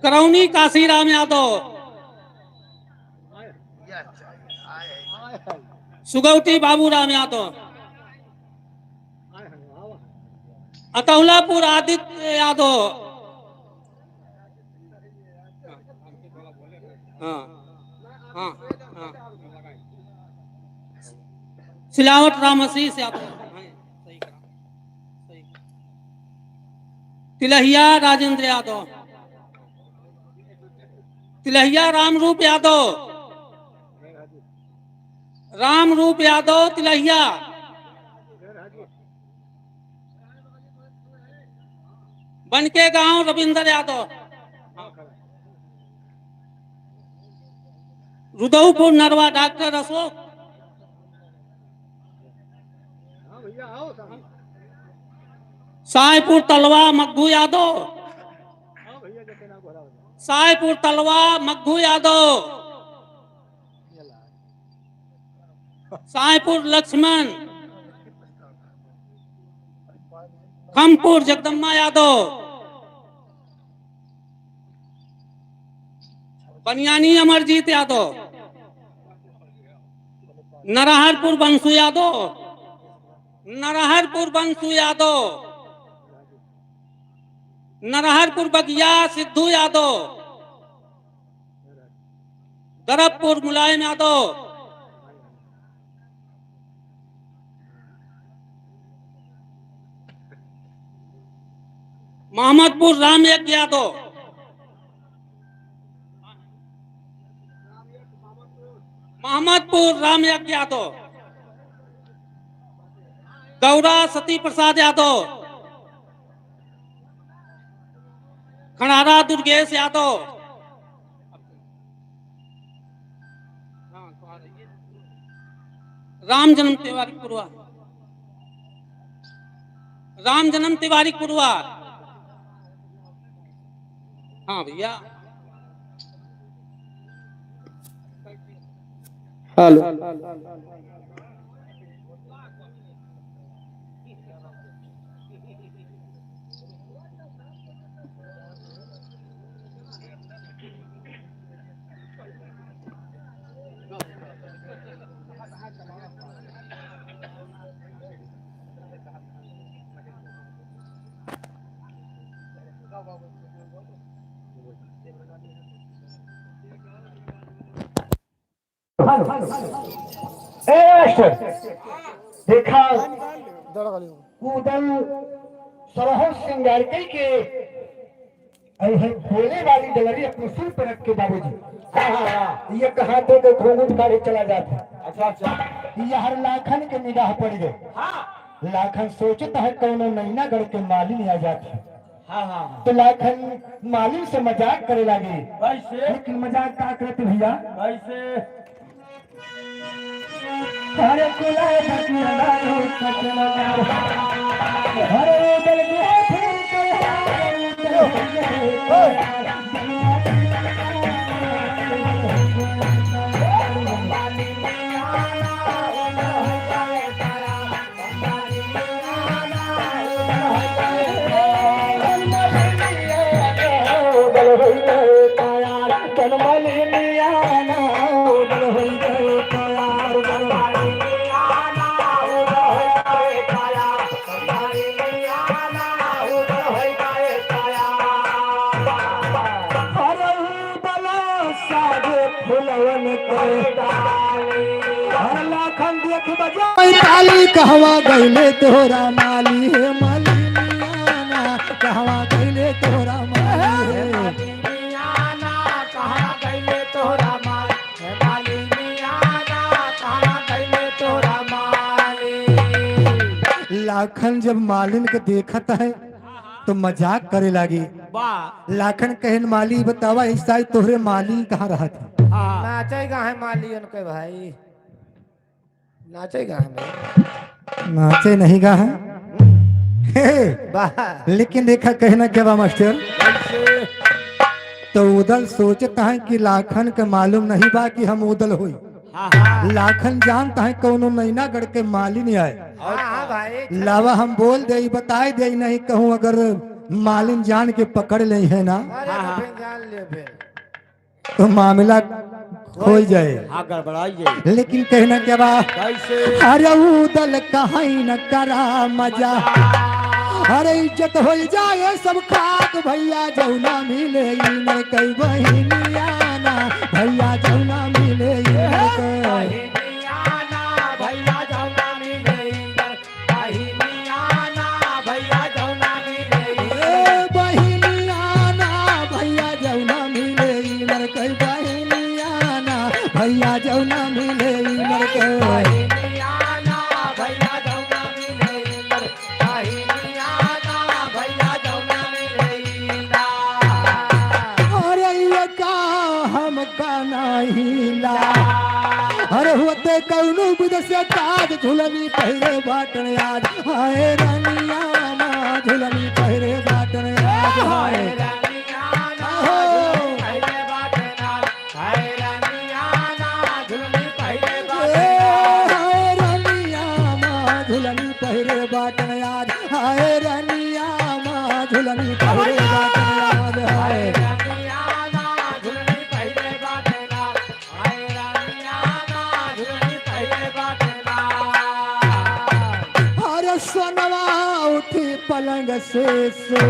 करौनी काशीराम यादव सुगौती बाबूराम यादव अतौलापुर आदित्य यादव हाँ हाँ हाँ सिलावट राम आशीष यादव सही करा सही तिलहिया राजेंद्र यादव तिलहिया रामरूप यादव रामरूप यादव तिलहिया बनके गांव रविंद्र यादव रुदौपुर नरवा डॉक्टर अशोक सायपुर तलवा मग्घू यादव सायपुर तलवा मग्घू यादव सायपुर लक्ष्मण खमपुर जगदम्बा यादव बनियानी अमरजीत यादव नरहरपुर बंसु यादव नरहरपुर बंसु यादव नरहरपुर बगिया सिद्धू यादव दरबपुर मुलायम यादव मोहम्मदपुर राम एक यादव मोहम्मदपुर राम एक यादव गौरा सती प्रसाद यादव खणारा दुर्गेश यादव राम जन्म तिवारी पुरवा राम जन्म तिवारी पुरवा हाँ भैया हेलो ए मास्टर देखा उदल सरह सिंगार के ऐसे बोलने वाली डलरी अपने सिर पर रख के बाबूजी ये कहा तो घूंघट काढ़े चला जाता। अच्छा अच्छा ये हर लाखन के निगाह पड़ गए। लाखन सोचता है कौन नैना गढ़ के मालिन आ जाती। तो लाखन मालिन से मजाक करे लगे। लेकिन मजाक का करते भैया हरे कुलाए हरे दल ताली कहवा गईले तोरा माली है मालिनियाना कहवा गईले तोरा माली है मालिनियाना कहवा गईले तोरा माली है मालिनियाना कहवा गईले तोरा माली। लाखन जब मालिन को देखता है तो मजाक करे लगी। लाखन कहन माली बतावा ऐसा तोहरे माली कहाँ रहा था। नाचेगा है माली उनके भाई नाचेगा है नाचे नहीं गा है लेकिन देखा कहना क्या बा मास्टर तो उदल सोचता है कि लाखन के मालूम नहीं बा कि हम उदल हुई। लाखन जानता है कौनो नैना गढ़ के माली नहीं आए लावा हम बोल दे बताए दे नहीं कहूँ अगर मालिन जान के पकड़ ले है ना जान ले तो मामला हो जाए। गड़बड़ाइए लेकिन कहना क्या बा अरे उदल कहीं न करा मजा अरे इज्जत हो जाए सब खाक भैया जौना मिले न कई बहिनियाना भैया जौना मिले भैया जौना मिले अरे ये का हम का नहीं ला अरे होते कौनो बुध से ताज झुलनी पहरे बाटन आज हाय रानिया ना झुलनी पहरे बाटन आज हाय पहरे बाटन याद हाय रनिया माँ झुलनी पहरे बाटन याद हाय अरे सोनवा उठी पलंग से सो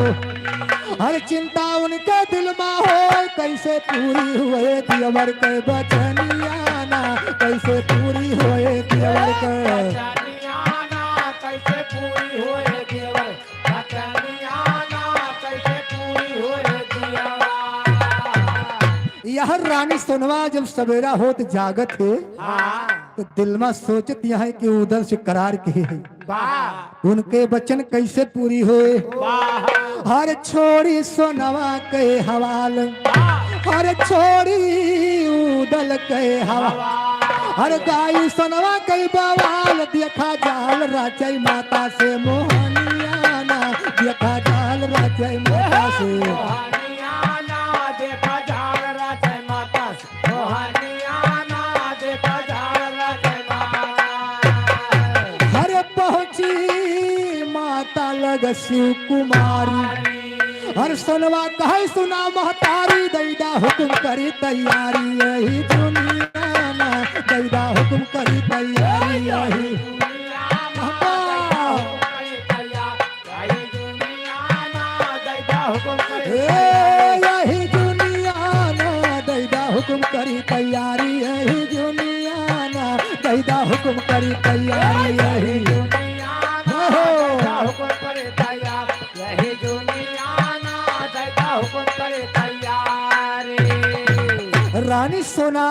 हर चिंता उनके दिल में हो कैसे पूरी हुए दियवर के बचनिया ना कैसे पूरी हुए दियवर के यह रानी सोनवा जब सवेरा होत जागत है तो दिल में सोचत यह है कि उधर से करार के है उनके वचन कैसे पूरी होए। हर छोड़ी सोनवा के हवाल हर छोड़ी उदल के हवाल हर गाय सोनवा के बवाल देखा जाल राजय माता से मोहनियाना देखा जाल राजय माता से लग शिव कुमारी हर सोनवा कहे सुना महतारी दैदा हुक्म करी तैयारी यही दुनिया ना दैदा हुक्म करी तैयारी यही यही दुनिया ना दैदा हुक्म करी तैयारी यही दुनिया ना दैदा हुक्म करी तैयारी यही हुकुम करे तैयार यही दुनिया ना दैदा हुकुम करे तैयारी। रानी सोना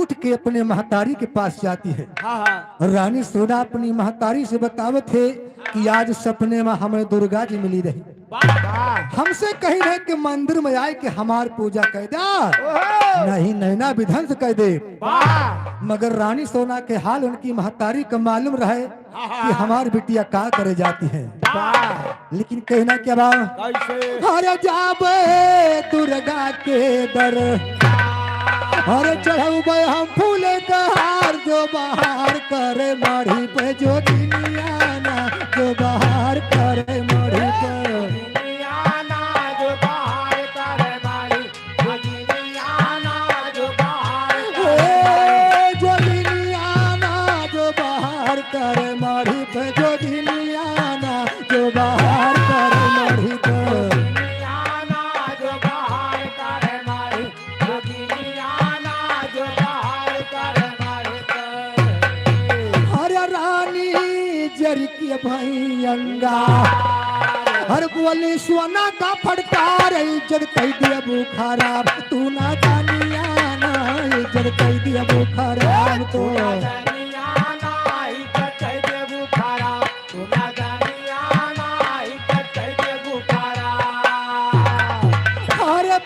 उठ के अपने महतारी के पास जाती है। रानी सोना अपनी महतारी से बतावत है कि आज सपने में हमें दुर्गा जी मिली रही, हमसे कही रहे कि मंदिर में आए कि हमार पूजा कर दा, नहीं नैना विध्वंस कर दे। मगर रानी सोना के हाल उनकी महतारी का मालूम रहे कि हमार बिटिया का करे जाती है, लेकिन कहना क्या बा, अरे जाबे दुर्गा के दर, अरे चढ़ाऊबे हम फूल का हार जो बाहर करे माढ़ी पे जो दुनिया ना जो बाहर करे माढ़ी पे करे माढ़ी पे जो दिलियाना जो बाहर करे माढ़ी पे जो बाहर करे माढ़ी जो दिलियाना जो बाहर करे माढ़ी पे। अरे रानी जरकी भैयंगा हर बोली सोना का फटकार इज्जत कह दिया बुखारा तू ना जानिया ना इज्जत कह दिया बुखारा तो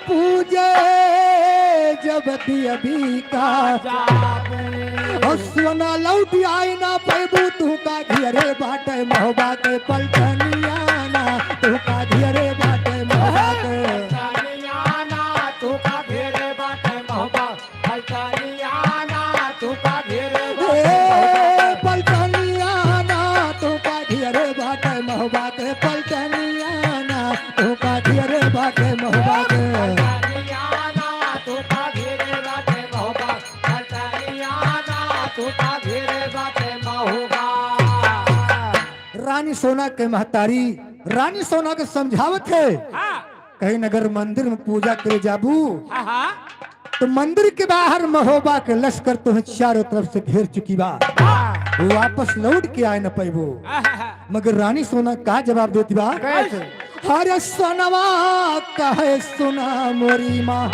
पूजे जब अभी का सोना लौट आई ना पैबू तू का घेरे बाटे महोबा के पलटनिया ना तू का घेरे बाटे महोबा के तू का घेरे बाटे महोबा पलटनिया ना तू का घेरे पलटनिया ना तू का घेरे बाटे महोबा के पलटनिया ना तू का घेरे बाटे महोबा के रानी सोना के महतारी रानी सोना के समझावत है कहीं नगर मंदिर में पूजा करे जाबू तो मंदिर के बाहर महोबा के लश्कर तुम्हें चारों तरफ से घेर चुकी बा वापस लौट के आए न पैबो। मगर रानी सोना का जवाब देती बा, हरे सोनवा कहे सुना मोरी माँ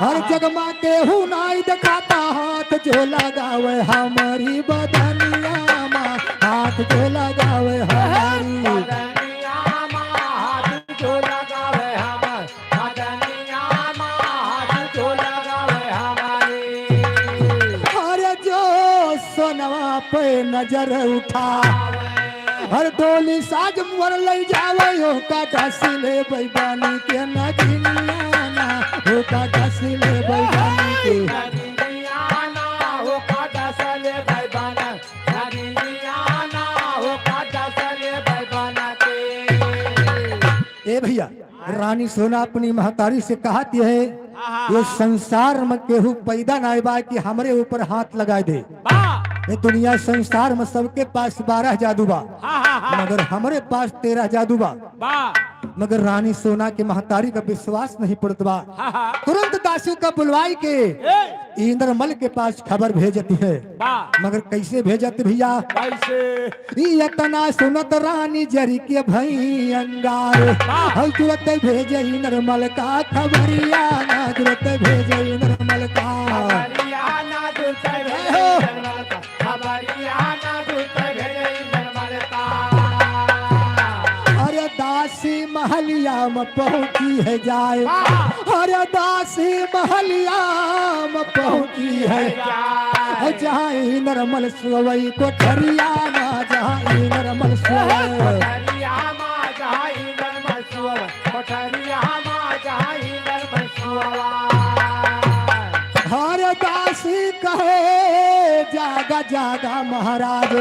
हर जगमा के हूँ नाई दिखाता हाथ जो लगावे हमारी बदनिया माँ हाथ जो लगावे हमारी हरे जो सोनवा पे नजर उठा हर डोली साज मोर ले जावे हो का डसिले बैबानी के नगिनिया ना हो का डसिले बैबानी के ए भैया रानी सोना अपनी महतारी से कहती है ये संसार में केहू पैदा ना बा कि हमरे ऊपर हाथ लगा दे। ये दुनिया संसार में सबके पास 12 जादू बा मगर हमारे पास 13 जादू बा। मगर रानी सोना के महतारी का विश्वास नहीं पड़ता बा। तुरंत दासी का बुलवाई के इंद्रमल के पास खबर भेजती है। मगर कैसे भेजती भैया, इतना सुनत रानी जरी के भई अंगार हम तुरंत भेजे इंद्रमल का खबरिया ना तुरंत भेजे इंद्रमल का अरे दासी महलिया में पहुंची है जाए अरे दासी महलिया में पहुंची है जहाँ नरमल सोवई कोठरिया ना जहाँ नरमल हर दासी कहे जागा जागा महाराज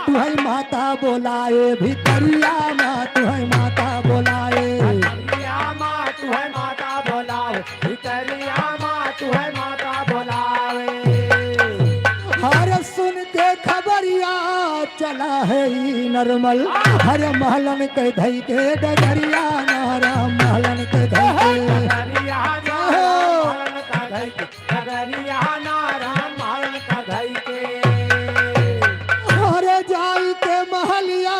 तू है माता बोलाए भितरिया माँ तू है माता बोलाए हर सुन के खबरिया चला है नरमल हर महलन के धई के डगरिया नारा महलन के धैके नगरिया नारायण का धई के नगरिया नारायण मारन का धई के अरे जाई के महलिया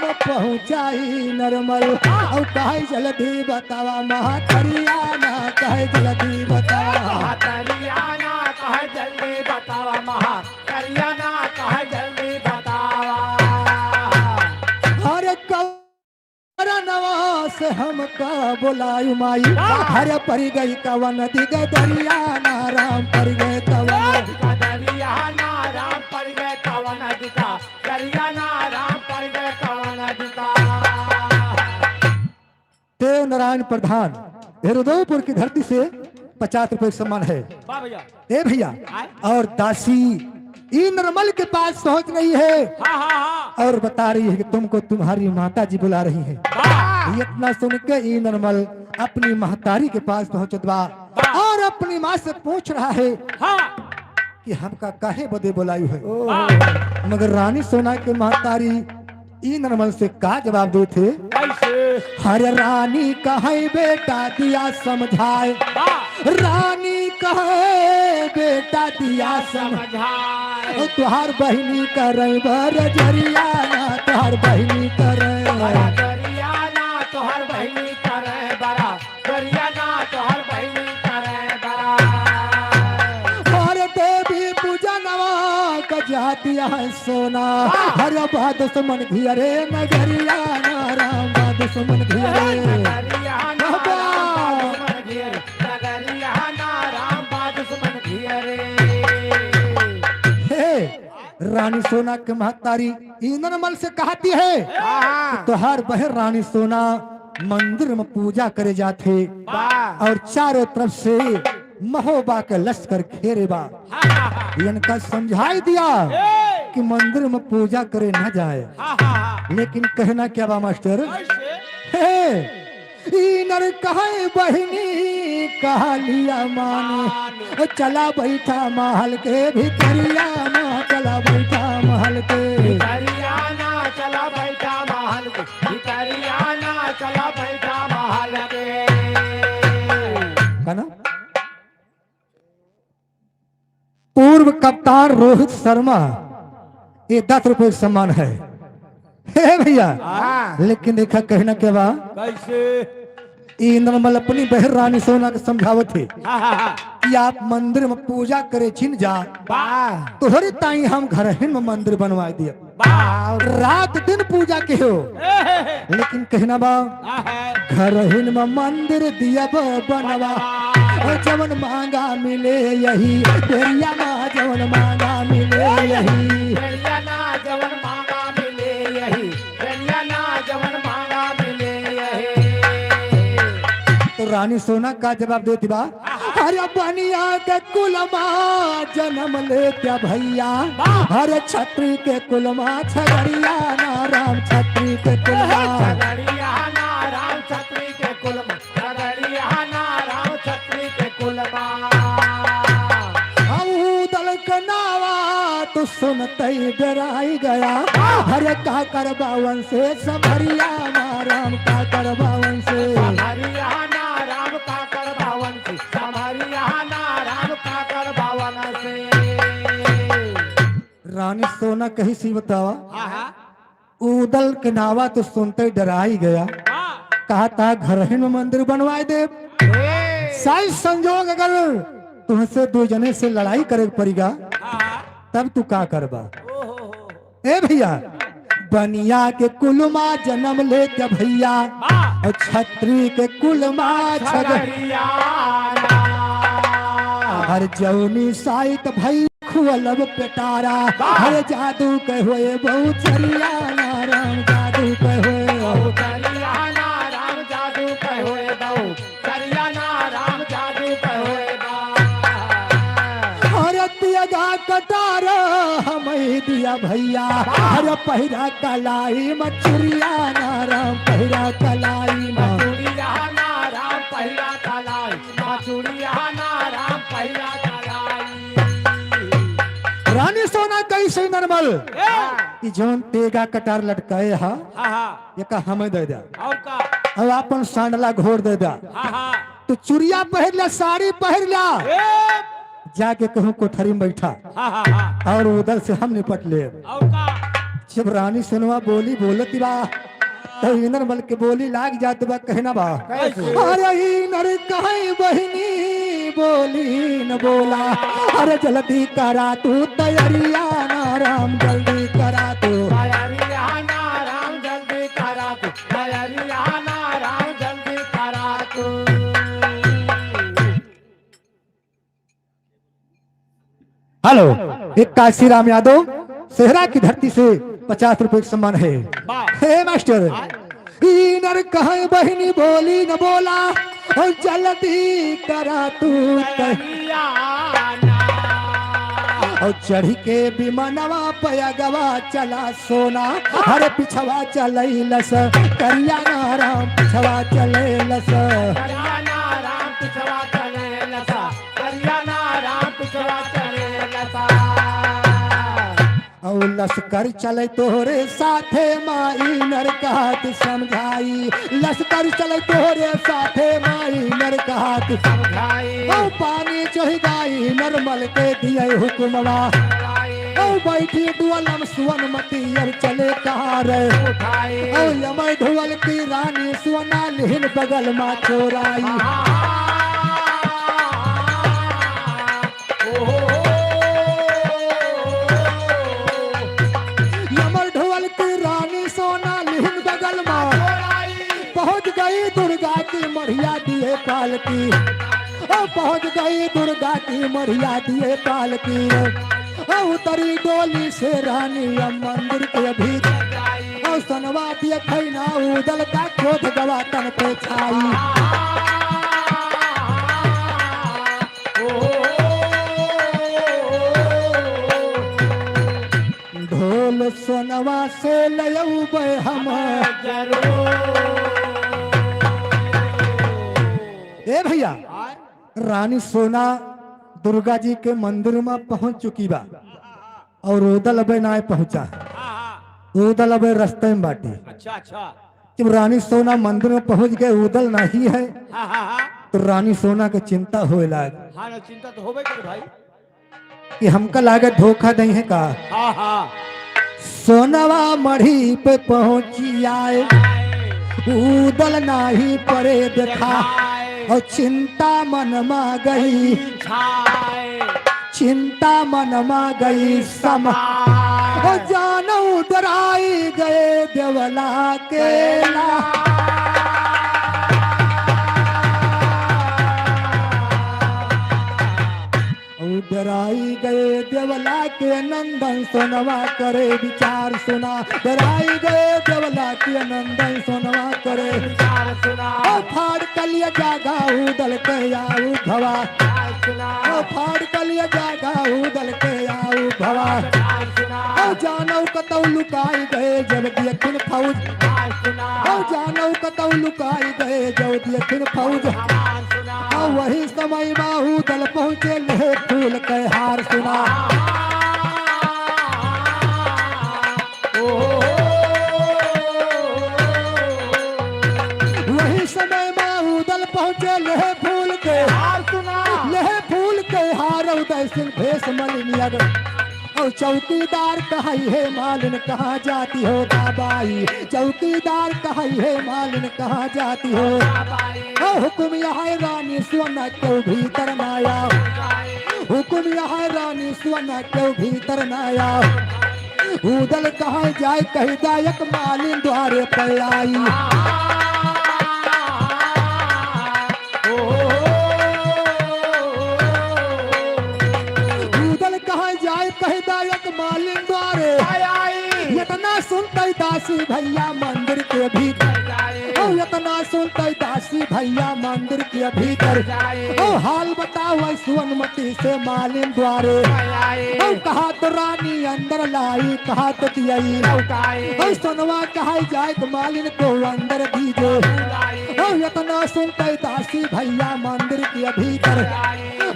में पहुंचाई नरमल और कहे जल्दी बतावा महातरिया ना कहे जल्दी बतावा करियाना कह जल्दी बतावा महा करियाना कह जल्दी बतावा अरे कवरनवा से हमका बोलाई माई हरे परी गई कवन दिग दरिया ना राम पर गए कवन करियाना राम पर गए कवन दिखा करियाना राम पर गए कवन दिखा देव नारायण प्रधान हृदयपुर की धरती से 50 रुपए सम्मान है वाह भैया ए भैया और दासी ई निर्मल के पास पहुंच रही है हाँ हाँ हाँ और बता रही है कि तुमको तुम्हारी माता जी बुला रही है वाह इतना सुन के ई निर्मल अपनी महतारी के पास पहुंचत बा और अपनी माँ से पूछ रहा है हाँ कि हमका काहे बदे बुलाई है वाह मगर रानी सोना के महतारी ई निर्मल से का जवाब दे थे कैसे हरे रानी कहे बेटा दिया समझाए वाह रानी कहे बेटा दिया समझ समझाए तुहार बहिनी करे बर जरिया ना तुहार बहिनी करे करियाना तोहर बहिनी करे बड़ा करियाना तोहर बहिनी करे बड़ा और देवी पूजनवा का जातिया है सोना हर बात दुश्मन घियरे नगरिया ना राम बा दुश्मन घियरे करियाना राम दुश्मन घेर करियाना राम बा दुश्मन घेरे हे रानी सोना के महतारी इंद्रमल से कहती है तुहार बहन रानी सोना मंदिर में पूजा करे जाते और चारों तरफ से महोबा के लश्कर घेरे बा इनका समझाई दिया कि मंदिर में पूजा करे न जाए लेकिन कहना क्या बा मास्टर हे ई नर कहे बहिनी कहा लिया माने चला बैठा महल के भीतरिया माँ चला बैठा महल के करियाना चला बैठा महल के करियाना चला बैठा महल के है ना पूर्व कप्तान रोहित शर्मा ये 10 रुपए सम्मान है हे भैया लेकिन देखा कहना क्या बा कैसे ई निर्मल अपनी बहन रानी सोना के समझावत थे कि आप मंदिर में पूजा करे छिन जा तोहरे ताई हम घर ही में मंदिर बनवा दिए रात दिन पूजा के हो लेकिन कहना बा घर ही में मंदिर दिया बनवा और जवन मांगा मिले यही तेरिया माँ जवन मांगा मिले यही करियाना जवन मांगा मिले यही करियाना जवन मांगा मिले यही तो रानी सोना का जवाब देती बा अरे बनिया के कुलमा जन्म ले क्या भैया हरे छत्री के कुलमा छगड़िया ना राम छत्री के कुलमा करियाना राम छत्री के कुल में करियाना राम छत्री के कुल में दल कनावा तो सुनते ही डराई गया हरे का कर बावन से समरिया ना राम का कर बावन से हरियाणा राम काकर बावन से हरियाणा राम काकर बावन से रानी सोना कहीं सी बतावा उदल के नावा तो सुनते ही डराई गया कहा था घर ही में मंदिर बनवाए दे साइज संजोग अगर तुमसे 2 जने से लड़ाई करे पड़ेगा तब तू का करबा ए भैया बनिया के कुलमा जन्म ले के भैया और छत्री के कुलमा छग हरियाणा हर जौनी साइत भई खुअलब पेटारा हर जादू के होए बहुत चरिया ना राम जादू के होए हरियाणा राम जादू कहोए बहु हरियाणा राम जादू कहोए हर तियगा कटार हम दिया भैया हर पहिरा कलाई मचुरिया ना राम पहिरा कलाई में मचुरियाना राम पहिला कलाई मचुरियाना राम पहिला कलाई रानी सोना कैसे नरमल कि जोन तेगा कटार लटकाए हा ये का हमें दे दिया और का अब अपन सांडला घोर दे दा तो चुरिया पहन ला, साड़ी पहन ला, जाके कहूँ कोठरी में बैठा और उधर से हम निपट ले। जब रानी सुनवा बोली बोलती बा तो इंद्र मल के बोली लाग जात बा, कहना बा अरे नर कहे बहिनी बोली न बोला, अरे जल्दी करा तू तैयारिया ना राम, जल्दी करा तू तैयारिया ना राम, जल्दी करा तू तैयारिया ना राम, जल्दी करा तू। हेलो, एक काशी राम यादव सेहरा की धरती से 50 रुपए का सम्मान है। हे मास्टर, नर कहे बहिनी बोली न बोला, और जल्दी करा तू और चढ़ी के विमानवा पयगवा चला सोना, हर पिछवा चलैलस करिया ना राम, पिछवा चलैलस करिया ना राम, पिछवा चले लसा, करिया ना राम, पिछवा चले लसा। और लश्कर चले तोहरे साथे माई नर कहत समझाई, लश्कर चले तोहरे साथे माई नर कहत समझाई, ओ पानी चढ़ गाई नरमल के दिए हुक्मवा, ओ बैठी दुअलम सुवन मती अब चले कहाँ रे, उठाई, ओ यमय ढुअल की रानी सुवना लिहिन बगल मा चोराई, यमय ढुअल की रानी सोना लिहिन बगल मा पहुंच गई दुर्गा की मढ़िया दिए पालकी, ओ पहुंच गई दुर्गा की मढ़िया दिए पालकी, ओ उतरी डोली से रानी मंदिर के भीतर, ओ सनवा दिए खैना उदल का क्रोध गवा तन पे छाई, ढोल सोनवा से लयौबे हम ए भैया। रानी सोना दुर्गा जी के मंदिर में पहुंच चुकी बा और उदल अबे ना पहुंचा, उदल अबे रास्ते में बाटी। अच्छा अच्छा, जब रानी सोना मंदिर में पहुंच गए उदल नहीं है तो रानी सोना के चिंता होए लाग हाँ ना, चिंता तो होबे करे भाई। कि हमका लागत धोखा नहीं है का। हाँ, सोनवा मढ़ी पे पहुंची आए, उदल नाही पड़े देखा, और चिंता मन मा गई, चिंता मन मा गई समा, और जानो डराई गए देवला के ला, डराई गए देवला के नंदन सोनवा करे विचार सुना, डराई गए देवला के नंदन सोनवा करे विचार सुना, ओ फाड़ कलिया जागा उदल के आऊ भवा, सुना, ओ फाड़ कलिया जागा उदल के आऊ भवा, सुना, ओ जानव कतौ लुकाई गए जब देखिन फौज, सुना, ओ जानव कतौ लुकाई गए जब देखिन फौज, सुना, ओ वही समय बाहू दल पहुंचे ले फूल के हार सुना, वही समय बाहू दल पहुंचे ले फूल के हार सुना, ले फूल के हार उदय सिंह भेष मलिनिया और चौकीदार कहाई है मालिन कहाँ जाती हो दाबाई, चौकीदार कहाई है मालिन कहाँ जाती हो, ओ हुक्म यहाँ रानी सुवना क्यों भीतर नाया, हुक्म यहाँ रानी सुवना क्यों भीतर नाया, उदल कहाँ जाए कही गायक मालिन द्वारे पर आई, उदल कहाँ जाए कही गायक मालिन द्वारे, इतना सुनते दासी भैया मंदिर के भीतर, ओ इतना सुनते दासी भैया मंदिर के भीतर, ओ हाल बताओ सुवनमती से मालिन द्वारे, ओ कहा तो रानी अंदर लाई कहा तो दियई, ओ सोनवा कहा जाए तो मालिन को अंदर दीजे, ओ इतना सुनते दासी भैया मंदिर के भीतर,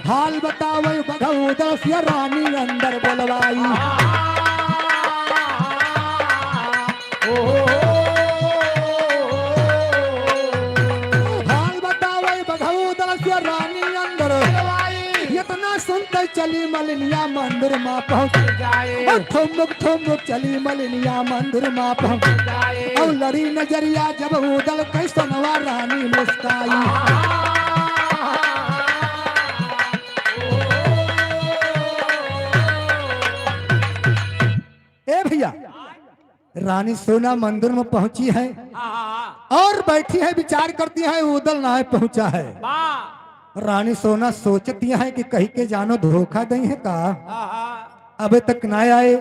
हाल बताओ बघऊ दस रानी अंदर बोलवाई, रानी अंदर इतना सुनते चली मलिनिया मंदिर माँ पहुँच जाए ठुमक चली मलिनिया मंदिर माँ पहुँच जाए और लड़ी नजरिया जब उदल कैसनवा रानी मुस्काई ए भैया रानी सोना मंदिर में पहुंची है और बैठी है विचार करती है उदल ना पहुंचा है रानी सोना सोचती है कि कहीं के जानो धोखा दई है का अबे तक ना आए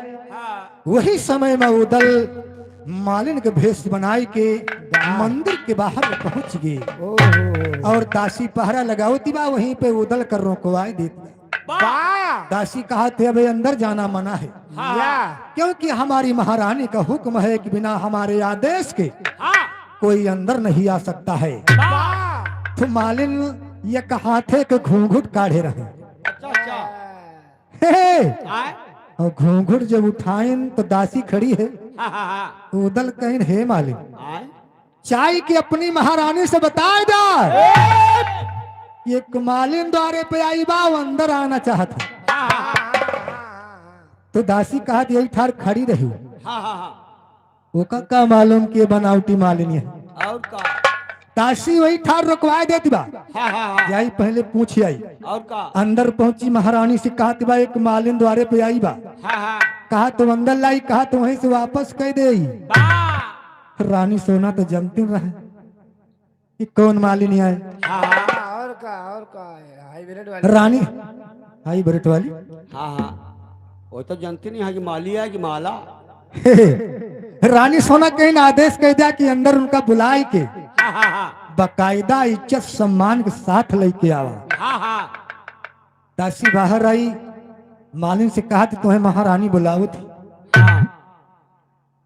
वही समय में उदल मालिन के भेष बनाई के मंदिर के बाहर पहुंच गए और दासी पहरा लगावती बा वहीं पे उदल कर रोकवाई देती दासी कहा थे अबे अंदर जाना मना है क्योंकि हमारी महारानी का हुक्म है कि बिना हमारे आदेश के कोई अंदर नहीं आ सकता है तो मालिन ये कहा थे कि घूंघट काढ़े रहे और घूंघट जब उठाएं तो दासी खड़ी है उदल कहीं हे मालिन चाय की अपनी महारानी से बताए दा एक मालिन द्वारे पे आई बा वो अंदर आना चाहता तो दासी कहा यही ठार खड़ी रही वो का मालूम कि बनावटी मालिन है और का दासी वही ठार रुकवा देती बा यही पहले पूछी आई और का अंदर पहुंची महारानी से कहा बा एक मालिन द्वारे पे आई बा कहा तो अंदर लाई कहा तो वहीं से वापस कह दे रानी सोना तो जमती रहे कि कौन मालिन आए और का हाइब्रिड वाली रानी हाइब्रिड वाली वो तो जानती नहीं है कि माली है कि माला रानी सोना कहीं ने आदेश कह दिया कि अंदर उनका बुलाए के बकायदा इज्जत सम्मान के साथ लेके आवा दासी बाहर आई मालिन से कहा कि तुम्हें महारानी बुलाओ थी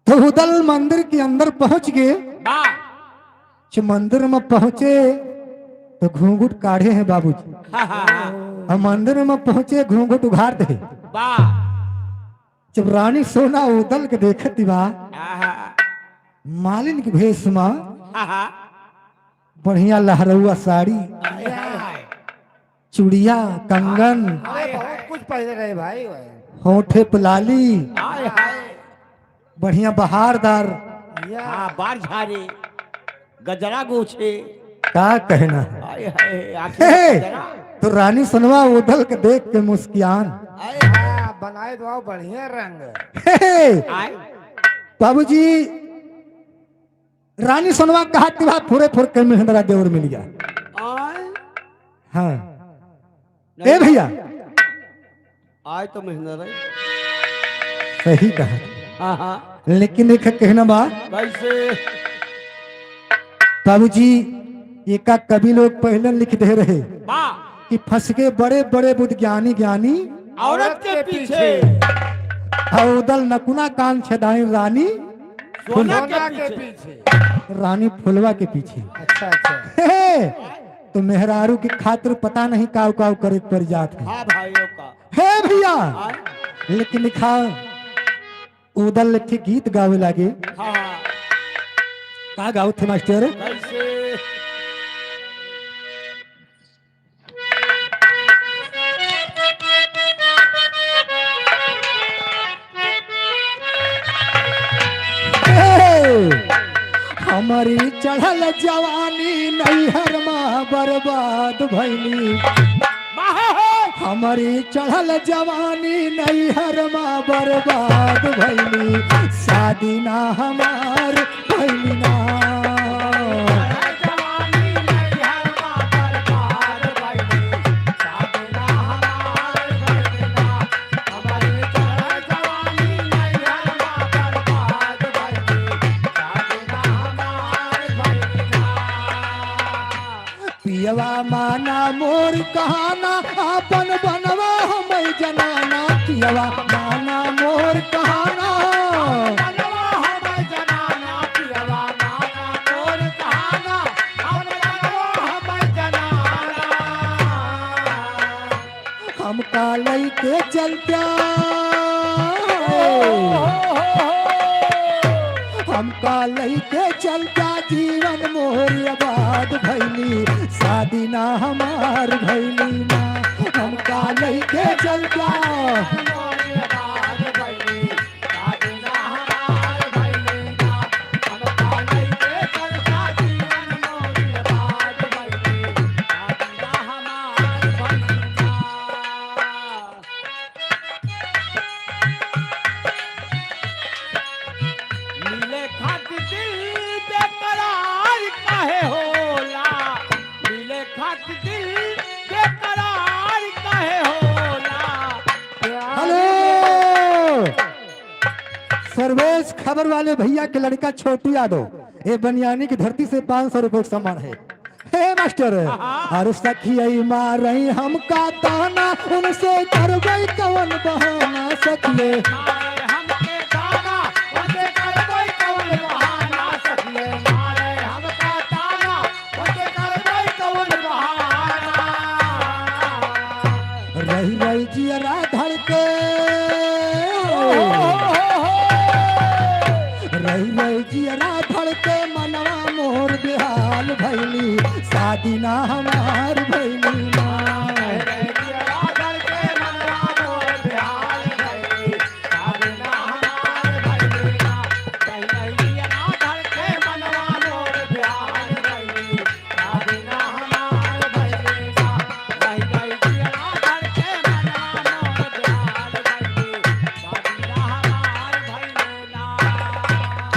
तो उदल मंदिर के अंदर पहुंच गए जब मंदिर में पहुंचे तो घूंघट काढ़े हैं बाबूजी और मंदिर में पहुंचे घूंघट उघार दे जब रानी सोना उदल के देखती बा मालिन के भेष में बढ़िया लहरुआ साड़ी चूड़िया कंगन बहुत कुछ पहले रहे भाई होठे पलाली बढ़िया बहारदार बार झारे गजरा गोछे क्या कहना आए हाय हे, तो रानी सोनवा उदल के देख के मुस्कियान बनाए तो बढ़िया रंग बाबूजी रानी सोनवा कहा कि वहां फुरे फुर के महिंद्रा देवर मिल गया हाँ ए भैया आए तो महीना सही कहा लेकिन एक कहना बात कैसे बाबूजी एका कवि लोग पहले लिख दे रहे कि फंस के बड़े बड़े बुद्ध ज्ञानी ज्ञानी औरत के पीछे उदल नकुना कान छदाई रानी सोना के पीछे रानी फुलवा के पीछे अच्छा अच्छा हे, तो मेहरारू की खातिर पता नहीं काव काव करे पर जात है हाँ भाइयों का हे भैया लेकिन लिखा उदल लिखे गीत गावे लागे हाँ का गाओ थे मास्टर कैसे हमारी चढ़ल जवानी नैहर में बर्बाद भैली हमारी चढ़ल जवानी नैहर में बर्बाद भैली शादी ना हमार भैली ना पियवा माना मोर कहाना अपन बनवा हम जनाना पियवा माना मोर कहाना हमका लैके चलता हमका लइके चल जा जीवन मोर आबाद भैली शादी ना हमार भैली ना हमका लइके चल जा मिले खातिर दिल बेकरार काहे होला मिले खातिर दिल बेकरार काहे होला हेलो सर्वेश खबर वाले भैया के लड़का छोटू यादव ये बनियानी की धरती से 500 रुपए सम्मान है हे मास्टर और सखी मार रही हमका ताना उनसे करबै कवन बहाना सखिए हमके ताना उनसे करबै कौन बहाना सखिए मारे हमका ताना उनसे करबै कौन बहाना रही रही जियरा धड़के रही रही जियरा धड़के मनवा मोर बेहाल भैली शादी ना हमार भैली ना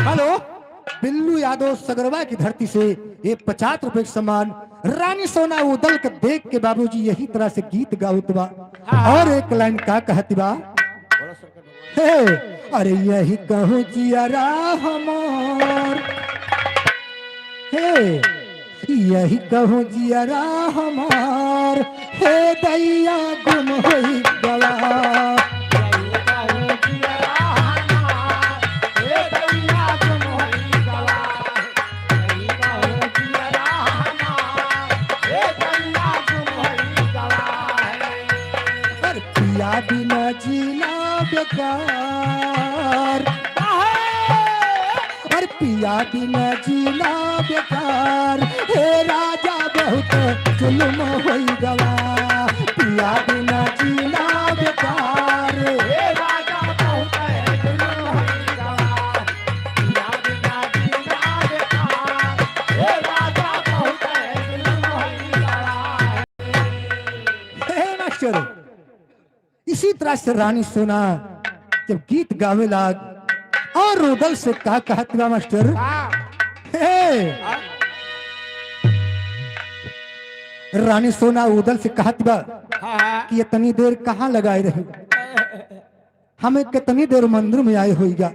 हेलो बिल्लू यादव सगरवा की धरती से ये 50 रुपए के सम्मान रानी सोना उदल के देख के बाबूजी यही तरह से गीत गाउत बा और एक लाइन का कहती बा हे अरे यही कहूँ जियरा हमार हे यही कहूँ जियरा हमार हे दैया गुम होई गला पिया बिना जीना बेकार और पिया बिना जीना बेकार हे राजा बहुत जुल्म होई गवा पिया बिना जीना बेकार हे राजा बहुत जुल्म होई गवा पिया बिना जीना बेकार हे राजा बहुत जुल्म होई गवा हे मास्टर इसी तरह से रानी सोना जब गीत गावे लाग और रुदल से का कहत बा मास्टर हे रानी सोना उदल से कहत बा कि इतनी देर कहाँ लगाए रहे हमें कितनी देर मंदिर में आए होगा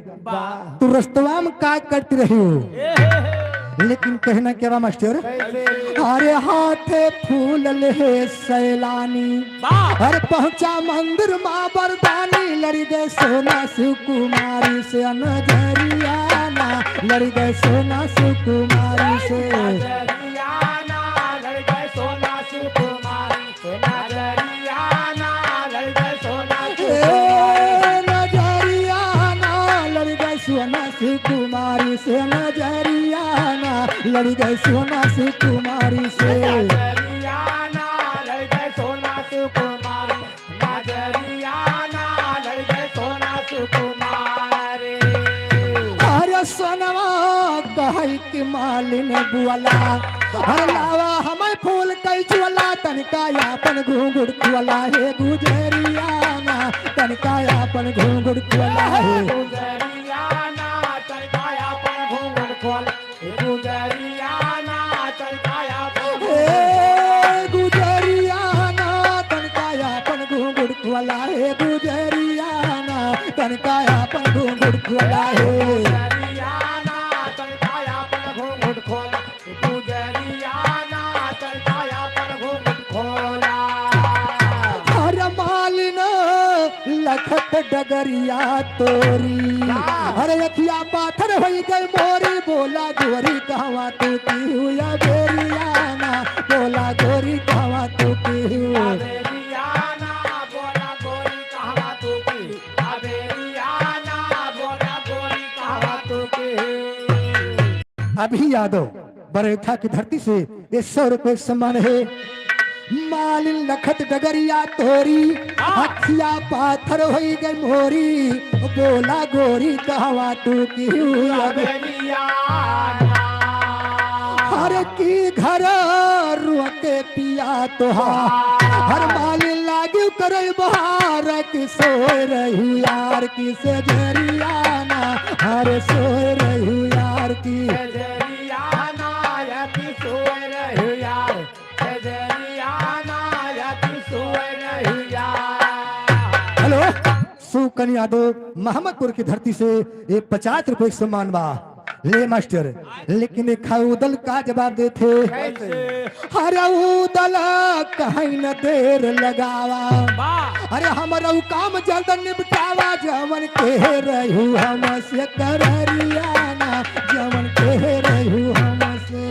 तो रस्तवा में का करती रही हो लेकिन कहना क्या बा मास्टर अरे हाथे फूल ले सैलानी अरे पहुंचा मंदिर माँ बरदानी लड़ी गए सोना सुकुमारी से नजरियाना लड़ी गए सोना सुकुमारी से नजरियाना लड़ गए सोना सुकुमारी से नजरियाना लड़ गए सोना नजरियाना लड़ी गए सोना सुकुमारी से नजरियाना लड़ी गए सोना सुकुमारी से नजरियाना लड़ गए सोना सुकुमारी नजरियाना लड़ गए सोना सुकुमारी अरे सोनवा कहे कि मालिन बुअला अरे लावा हमें फूल कई चुअला तनिका यापन घूंघुड़ खुअला हे गुजरियाना तनिका यापन घूंघुड़ खुअला हे गुजरियाना चलकाया पर घूंघट खोल गुजरियाना चलकाया पर हे गुजरियाना तनिका यापन घूंघुड़ खुअला हे गुजरियाना तनिका यापन घूंघुड़ खुअला हे गुजरियाना चलकाया पर घूंघट खोल गुजरियाना चलकाया पर घूंघट खोला हर मालिन लखत डगरिया तोरी अरे अखिया पाथर हो गई मोरी बोला गोरी कहवा तू की हुआ बेरियाना बोला गोरी कहवा तू की हुआ बेरियाना बोला गोरी कहवा तू की बेरियाना बोला गोरी कहवा तू की अभी यादव बरेठा की धरती से ये 100 रुपए सम्मान है। मालिन लखत डगरिया तोरी हथिया पाथर हो गई मोरी बोला गोरी कहवा तू की हर की घर रुके पिया तोहार हर मालिन लागे करे बहार की सोए रही यार की से जरियाना हर सोए रही यार की हेलो सुकन यादव मोहम्मदपुर की धरती से ये 50 रुपए सम्मान बा ले मास्टर। लेकिन एक उदल का जवाब देते अरे उदल कहीं न देर लगावा अरे हमारा काम जल्द निपटावा जवन के रहू हमसे कररियाना जवन के रहू हमसे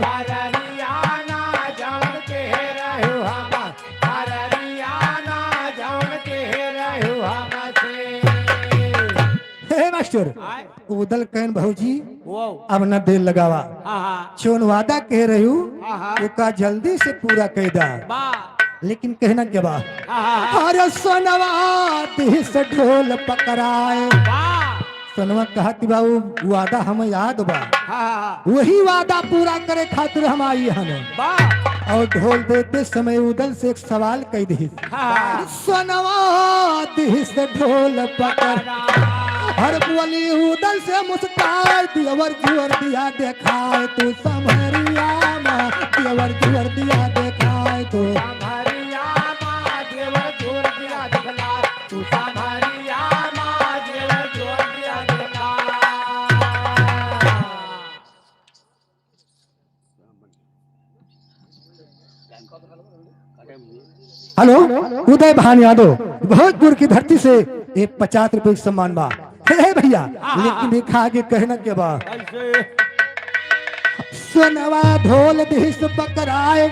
मास्टर उदल कहन भौजी अब न देर लगावा चोन वादा कह रही हूँ का जल्दी से पूरा कैदा लेकिन कहना क्या बा अरे सोनवा से ढोल पकड़ाए सोनवा कहा कि बाबू वादा हमें याद बा वही वादा पूरा करे खातिर हम आई हमें और ढोल देते समय उदल से एक सवाल कह दी सोनवा से ढोल पकड़ हर बोली उदल से मुस्कान दियवर जुअर दिया देखाए तू संभरिया माँ दियवर जुअर दिया देखाए तू हेलो उदय भान यादव भोजपुर की धरती से एक 50 रुपए सम्मान बा है भैया लेकिन देखा आगे कहना के बा सोनवा ढोल दिस पकड़ाए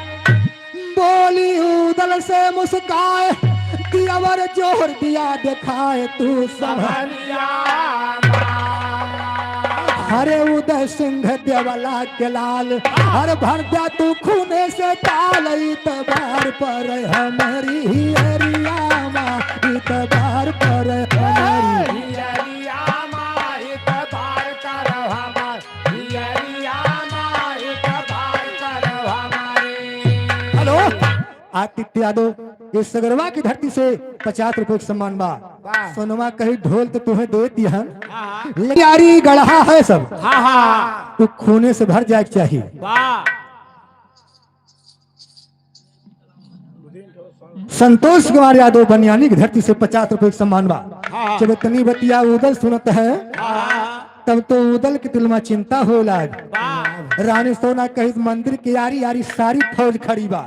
बोली उदल से मुस्काए दियावर जोर दिया दिखाए तू संभलिया हरे उदय सिंह देवला के लाल हर भर दिया तू खूने से ताल इतबार पर हमारी हरिया माँ इतबार पर हमारी आदित्य यादव इस सगरवा की धरती से 50 रुपए सम्मान बा सोनवा कही ढोल तो तुम्हें दे दिया यारी गढ़ा है सब तो खूने से भर जाए चाहिए संतोष कुमार यादव बनियानी की धरती से 50 रुपए सम्मान बा जब इतनी बतिया उदल सुनत है तब तो उदल के दिल में चिंता हो लाग रानी सोना कही मंदिर की यारी यारी सारी फौज खड़ी बा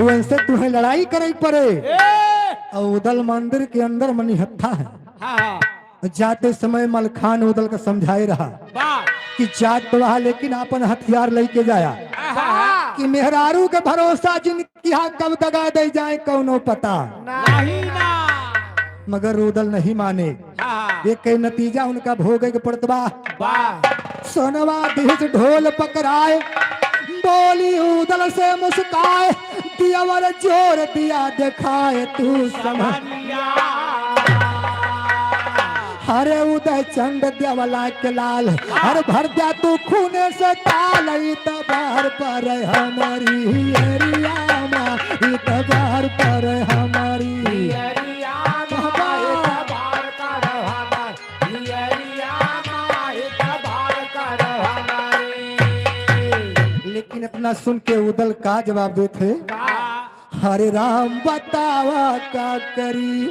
उनसे तुम्हें लड़ाई करे पड़े और उदल मंदिर के अंदर मनी हत्था है जाते समय मलखान उदल का समझाए रहा कि जात तो वहा लेकिन अपन हथियार लेके जाया कि मेहरारू के भरोसा जिनकी यहाँ कब दगा दे जाए कौनो पता मगर उदल नहीं माने ये कई नतीजा उनका भोगे के पड़तबा सोनवा दिस ढोल पकड़ाए बोली उदल से मुस्काए दियावर जोर दिया दिखाए तू समझ हरे उदय चंद देवला के लाल हर भर जा तू खूने से ताल इतबार पर हमारी हरिया माँ इतबार पर हमारी लेकिन अपना सुन के उदल का जवाब देते हरे राम बतावा का करी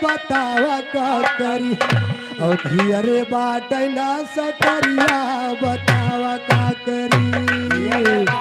बतावा का करी और धियरे बाटला सकरिया बतावा का करी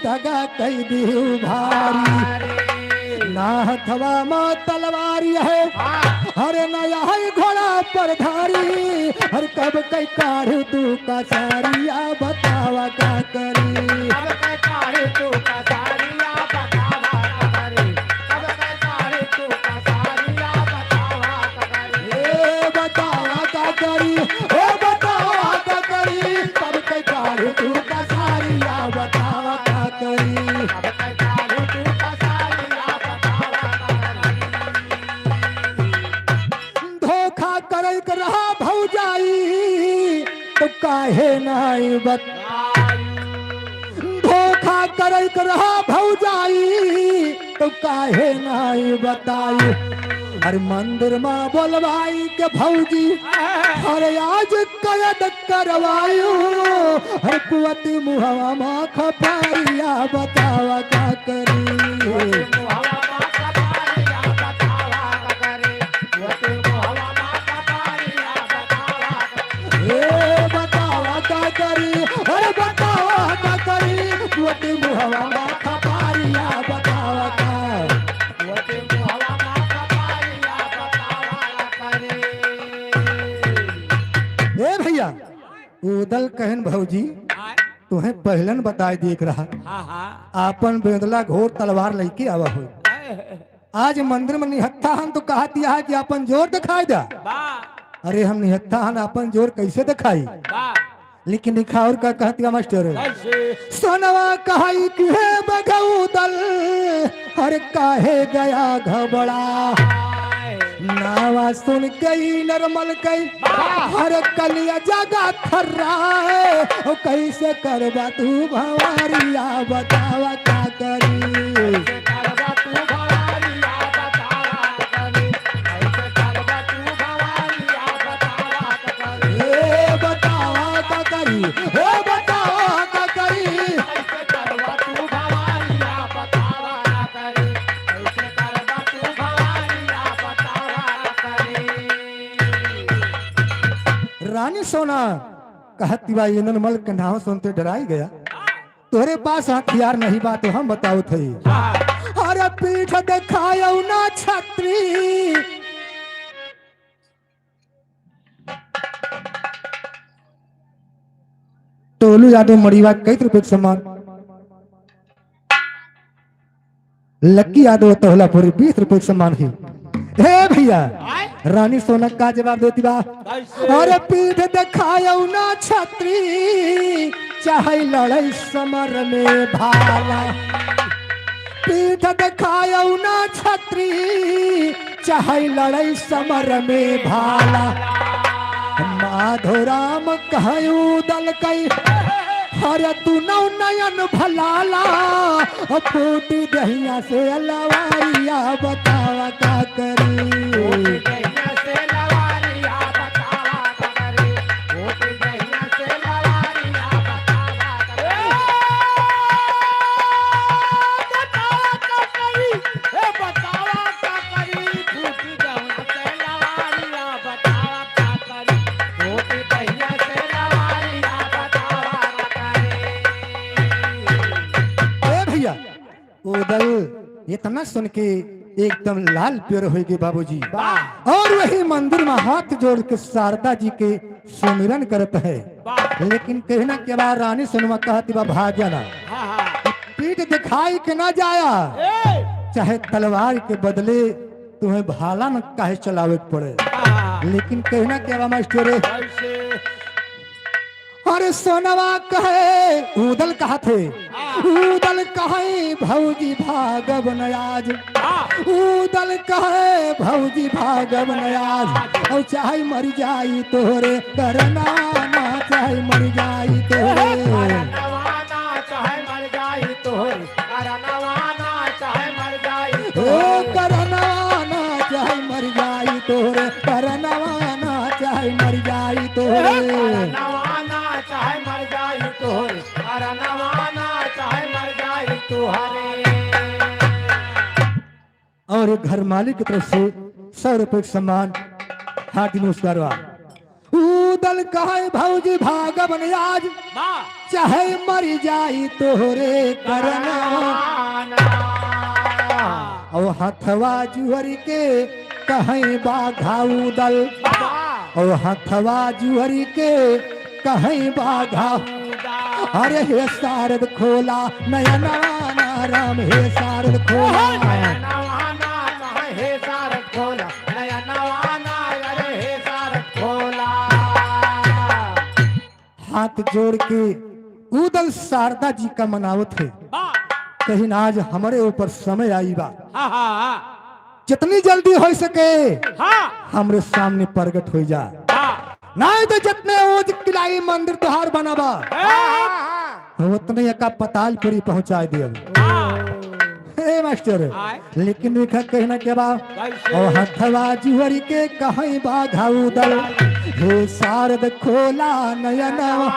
दगा कई दिहु भारी ना हथवा माँ तलवारी है हरे नया है घोड़ा पर धारी हर कब कई काढ़ तू का सारिया बतावा का करी अब के काढ़े तू का सारिया बतावा करी अब के काढ़े तू का सारिया बतावा करी ए बतावा का करी ओ बतावा का करी कब कई काढ़ तू का सारिया बतावा का करी अब के काढ़े तू का सारिया बतावा करी धोखा करे कर रहा भौजाई तो काहे नाई धोखा करे कर रहा भौजाई तो काहे नाई बताई हर मंदिर माँ बोलवाई के भौजी हर आज कैद करवायु हर कुवती मुहवा माँ खपारिया बतावा का करी हवा मा का पारिया बतावा करी वो हवा मा का पारिया बतावा करी ए बतावा का करी अरे बतावा का करी कुवती मुहवा माँ खपारिया बतावा का वो हवा मा का पारिया बतावा करी ए भैया उदल कहन भौजी तुम्हें पहलन बताए देख रहा आपन बेंदला घोर तलवार लेके आवा हो आज मंदिर में निहत्था हन तो कहा दिया है कि अपन जोर दिखाई दा अरे हम निहत्था हन अपन जोर कैसे दिखाई लेकिन दिखाओर का कहती मास्टर सोनवा कहाई कि है बगौदल हर काहे गया घबड़ा नावा सुन गई नरमल गई हर कलिया जगा थर्रा है ओ कैसे करबा तू भवारिया बतावा का करी करवा तू भवारिया बतावा करी ऐसे करवा तू भवारिया बतावा करी ए बतावा का करी ए बतावा का करी ऐसे करवा तू भवारिया बतावा करी ऐसे करवा तू भवारिया बतावा करी रानी सोना कहती बा ये नरमल के नाम सुनते डराई गया तोरे पास हथियार नहीं बा तो हम बताओ थे अरे पीठ दिखायो ना छत्री टोलू यादव मड़ीवा कई रुपए के सम्मान लक्की यादव तोहलापुरी 20 रुपए के सम्मान ही हे भैया रानी सोना का जवाब देती बा अरे पीठ दिखायो ना छत्री चाहे लड़ाई समर में भाला पीठ दिखायो ना छत्री चाहे लड़ाई समर में भाला माधोराम कहू दल कई हरे तू नौ नयन भलाला फूटी दहिया से लवारिया बतावा का करी गैया से लवारिया बतावा करी वो गैया से लवारिया बतावा करी बतावा का करी फूटी गैया से लवारिया बतावा का करी वो गैया से लवारिया बतावा करी ए भैया उदल इतना सुन के एकदम लाल प्योर हो गए बाबूजी और वही मंदिर में हाथ जोड़ के शारदा जी के सुमिरन करते है लेकिन कहना के बाद रानी सोनमा कहती बा भाग्यना पीठ दिखाई के ना जाया चाहे तलवार के बदले तुम्हें भाला न काहे चलावे के पड़े लेकिन कहना के बाद मास्टर अरे सोनवा कहे उदल कहा थे उदल कहे भौजी भागव नयाज उदल कहे भौजी भागव नयाज और चाहे मर जाई तोरे करना ना चाहे मर जाई तोरे नवाना चाहे मर जाई तोहरे अरे नवाना चाहे मर जाई ओ करनवाना चाहे मर जाई तोरे करनवाना चाहे मर जाई तोरे नवाना चाहे मर जाई तोहरे अरे नवाना चाहे मर जाई तोहरे और घर मालिक की तरफ से 100 रुपए का सम्मान हार्दिक नमस्कार उदल कहे भौजी भागव नयाज चाहे मर जाई तोहरे करना और हथवा जुहर के कहीं बाघा उदल और हथवा जुहर के कहीं बाघा अरे हे शारद खोला नयना राम हे शारद खोला हे सारद खोला नया नवाना अरे हे सारद खोला हाथ जोड़ के उदल शारदा जी का मनावत है कहीं ना आज हमारे ऊपर समय आई बा जितनी जल्दी हो सके हमरे सामने प्रकट हो जा नहीं तो जितने ओज किलाई मंदिर तुहार बनाबा उतने का पताल पूरी पहुंचा दिया हे मास्टर लेकिन देखा कहीं ना के बा और हथवा जुहरी के कहीं बाघा उदल हे शारद खोला नयनवा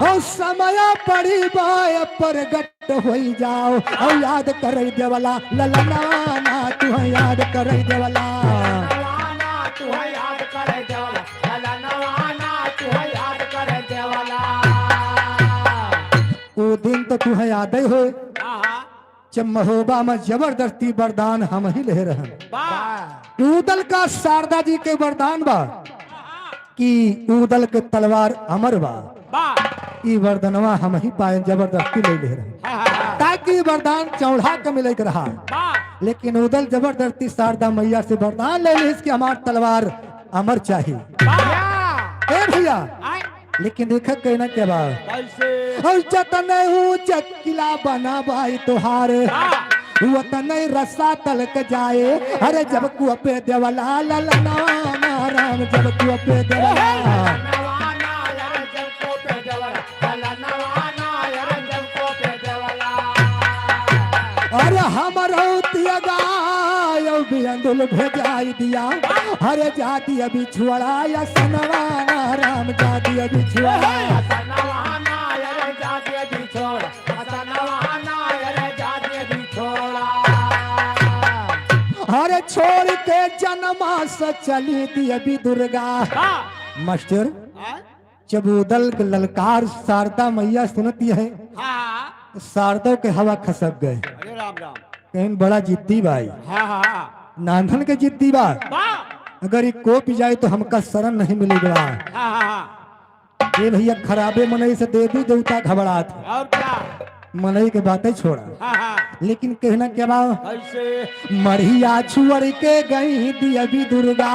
और समय पड़ी बाय प्रगट हो जाओ और याद कर देवला ललना तू याद कर देवला तू याद कर देवला ललनवाना तू याद कर देवला वो दिन तो तू याद ही हो जब महोबा में जबरदस्ती वरदान हम ही ले रहे उदल का शारदा जी के वरदान बा कि उदल के तलवार अमर बा ई वरदानवा हम ही पाए जबरदस्ती ले रहे ताकि वरदान चौड़ा के मिले रहा लेकिन उदल जबरदस्ती शारदा मैया से वरदान ले ली इसकी हमार तलवार अमर चाहिए ए भैया लेकिन देख कहना के बाद और जतन किला बना भाई तुहार वतन रस्सा तलक जाए अरे जब कु पे देवला ललना राम जब कु पे देवला अरे हमारो तियगायो बिंदुल भेजाई दिया अरे जाती अभी छुड़ा या सनवाना राम जाती अभी छुड़ा अरे छोड़ के जन्मा से चली थी अभी दुर्गा मास्टर जब उदल के ललकार शारदा मैया सुनती है शारदों के हवा खसक गए कहीं बड़ा जिद्दी भाई नांधन के जिद्दी बा अगर ये कोप जाए तो हमका शरण नहीं मिलेगा ये भैया खराबे मनई से देवी देवता घबरात और क्या मनई के बातें छोड़ा लेकिन कहना क्या बा मढ़िया छुअर के गई दियबी दुर्गा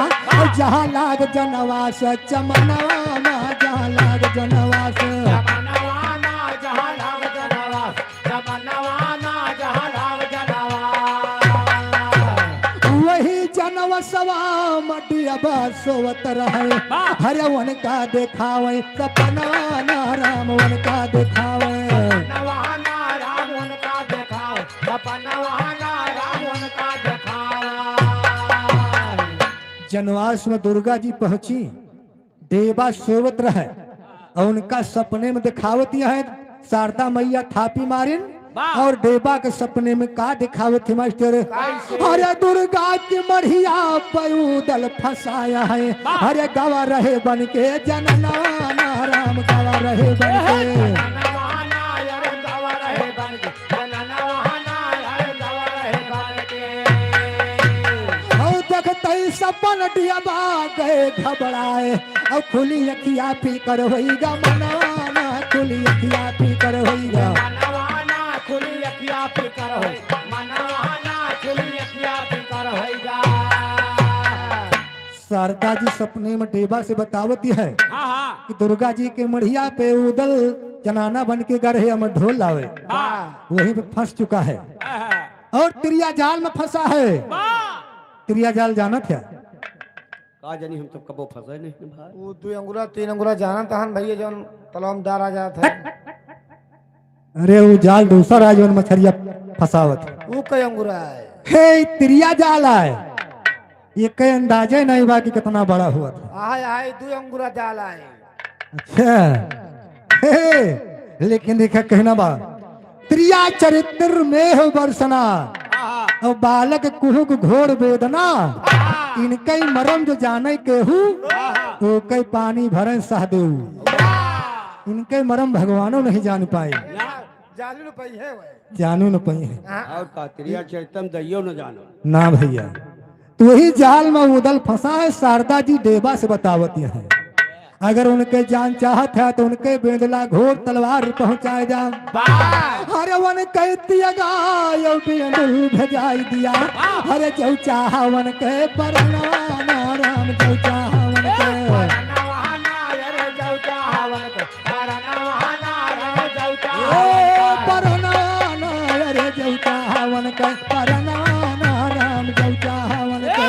जहाँ लाग जनवास चमनवा जहाँ लाग जनवास जनवसवा मटिया सोवत रहे हरे वन का देखावे सपनवा राम वन का देखावे जनवास में दुर्गा जी पहुंची देवा सोवत रहे और उनका सपने में दिखावती है शारदा मैया थापी मारिन और देवा के सपने में का दिखावे थे मास्टर अरे दुर्गा की मढ़िया पयूदल फंसाया है अरे गवा रहे बन के जनना राम गवा रहे बन के देखते सपन डियाबा गए घबराए और खुली अखिया पी कर होईगा मनाना खुली अखिया पी कर होईगा शारदा जी सपने में देवा से बतावती है कि दुर्गा जी के मढ़िया पे उदल जनाना बन के गए हम ढोल लावे वहीं पे फंस चुका है और त्रिया जाल में फंसा है त्रिया जाल जाना था का जानी हम तो कबो फंसे नहीं भाई वो 2 अंगुला 3 अंगुला जाना तहन भैया जौन तलाव में दार आ जाता है अरे वो जाल दूसरा जो मछरिया फंसावत वो कई अंगुरा है हे त्रिया जाल है ये कई अंदाजे नहीं बा कि कितना बड़ा हुआ था आए आए 2 अंगुरा जाल आए अच्छा हे लेकिन देखा कहना बा त्रिया चरित्र में हो बरसना और बालक कुहुक घोर वेदना इनके मरम जो जाने के हूँ वो कई पानी भरे सहदेव इनके मरम भगवानों नहीं जान पाए, जालू रुपये है वो। जानू न पाई है। और कातरिया चरितम दैयो न जानो। ना भैया, तो वही जाल में उदल फंसा है। शारदा जी देवा से बतावती है, अगर उनके जान चाहत है तो उनके बेंदला घोर तलवार पहुंचाए जा। हरे वन कहती गाय बेंदुल भेजाई दिया। हरे जो चाहवन के परनाना राम जो चाहवन के परनाना अरे जो चाहवन के परनाना राम जो चाहवन के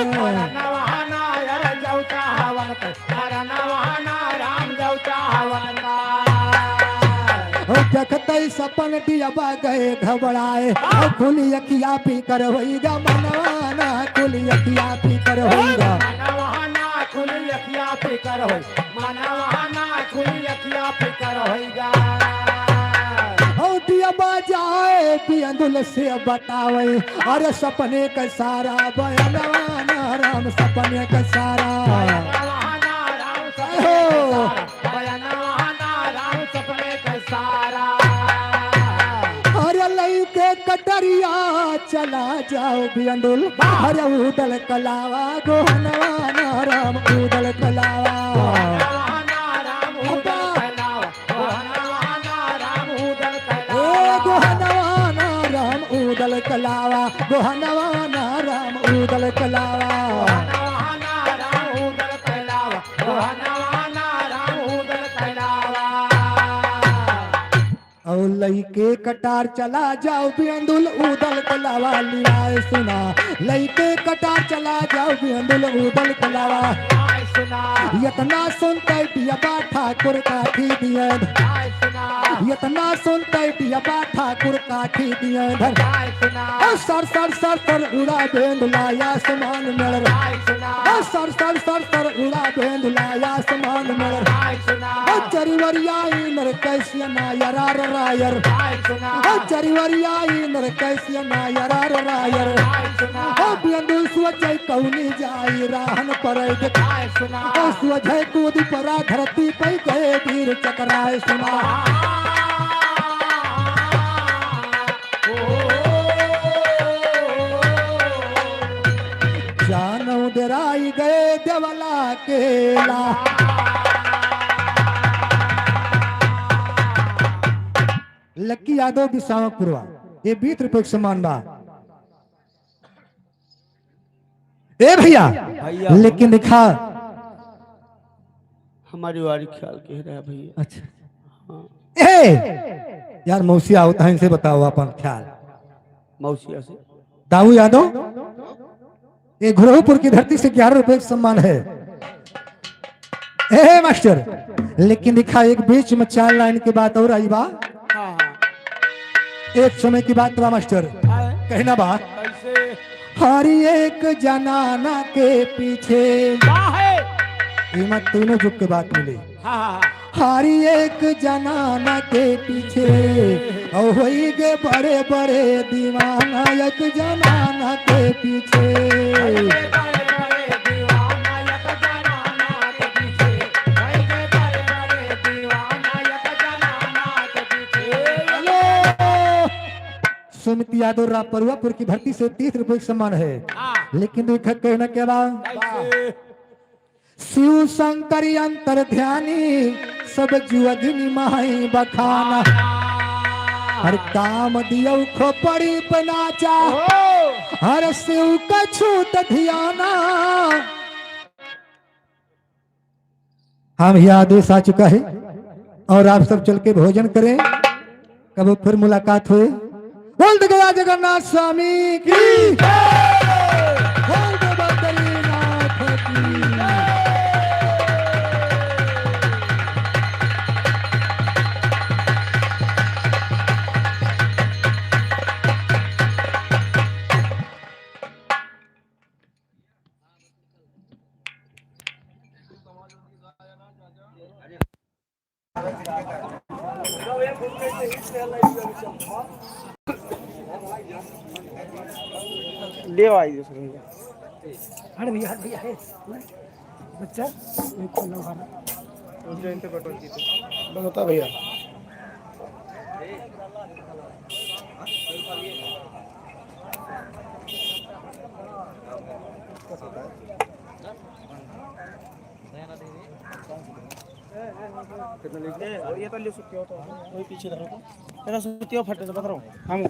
देखते सपन दिया गए घबराए। खुली अखिया पी कर होईगा मनवाना, खुली अखिया पी कर होईगा। दिया जाए पियंदुल से बतावे, अरे सपने का सारा बयानवाना राम सपने का सारा। अरे लईके कटरिया चला जाओ बियंदुल। अरे उदल कलावा गोहनवाना राम उदल कलावा। गोहनवाना राम उदल कलावा, गोहनवाना राम उदल कलावा। और लईके कटार चला जाओ बियंदुल उदल कलावा लियाए सुना। लईके कटार चला जाओ बियंदुल उदल कलावा। इतना सुनते पियबा ठाकुर काठी दिए, इतना सुनते पियबा ठाकुर काठी दिए। सर सर सर सर उड़ा बेंदुलाया समान मेर, सर सर सर सर उड़ा बेंदुलाया समान मेर। चरिवरियाई नर कैसिया नायरार रायर, चरिवरियाई नर कैसिया नायरार रायर। बियंदुल सोचे कौनी जाई राहन पर सोझे कूद परा धरती पे गए वीर चकराए सुना। जानू डराई गए देवला केला। लक्की यादव बिसावकपुरवा ये 20 रुपए के समान बा। ए भैया लेकिन दिखा हमारी वारी ख्याल कह रहा है भैया। अच्छा ए यार मौसिया होता है, इनसे बताओ अपन ख्याल। मौसिया से दाऊ यादव ये घुरहपुर की धरती से 11 रुपए का सम्मान है। ए मास्टर लेकिन दिखा एक बीच में 4 लाइन की बात और आई बा। एक समय की बात बा मास्टर, कहना बा हर एक जनाना के पीछे मत तीनों जुग के बात मिली। हर एक जनाना के पीछे और होई गे बड़े बड़े दीवाना। एक जनाना के पीछे सुमित यादव रापरुआपुर की धरती से 30 रुपए का सम्मान है। लेकिन देखा कहना क्या बात, शिव शंकर अंतर ध्यानी सब जुअगिनी माई बखाना। हर काम दियो खोपड़ी पे नाचा, हर शिव का छूत धियाना। हाँ भैया आदेश आ चुका है और आप सब चल के भोजन करें, कब फिर मुलाकात हुए। बोल गया जगन्नाथ स्वामी की, बोल दो बद्रीनाथ की। ले आई अरे भैया है बच्चा बता भैया ये तो ले सकते हो तो वही पीछे धरो मेरा सुतियो फटे तो बता रहा हूँ हम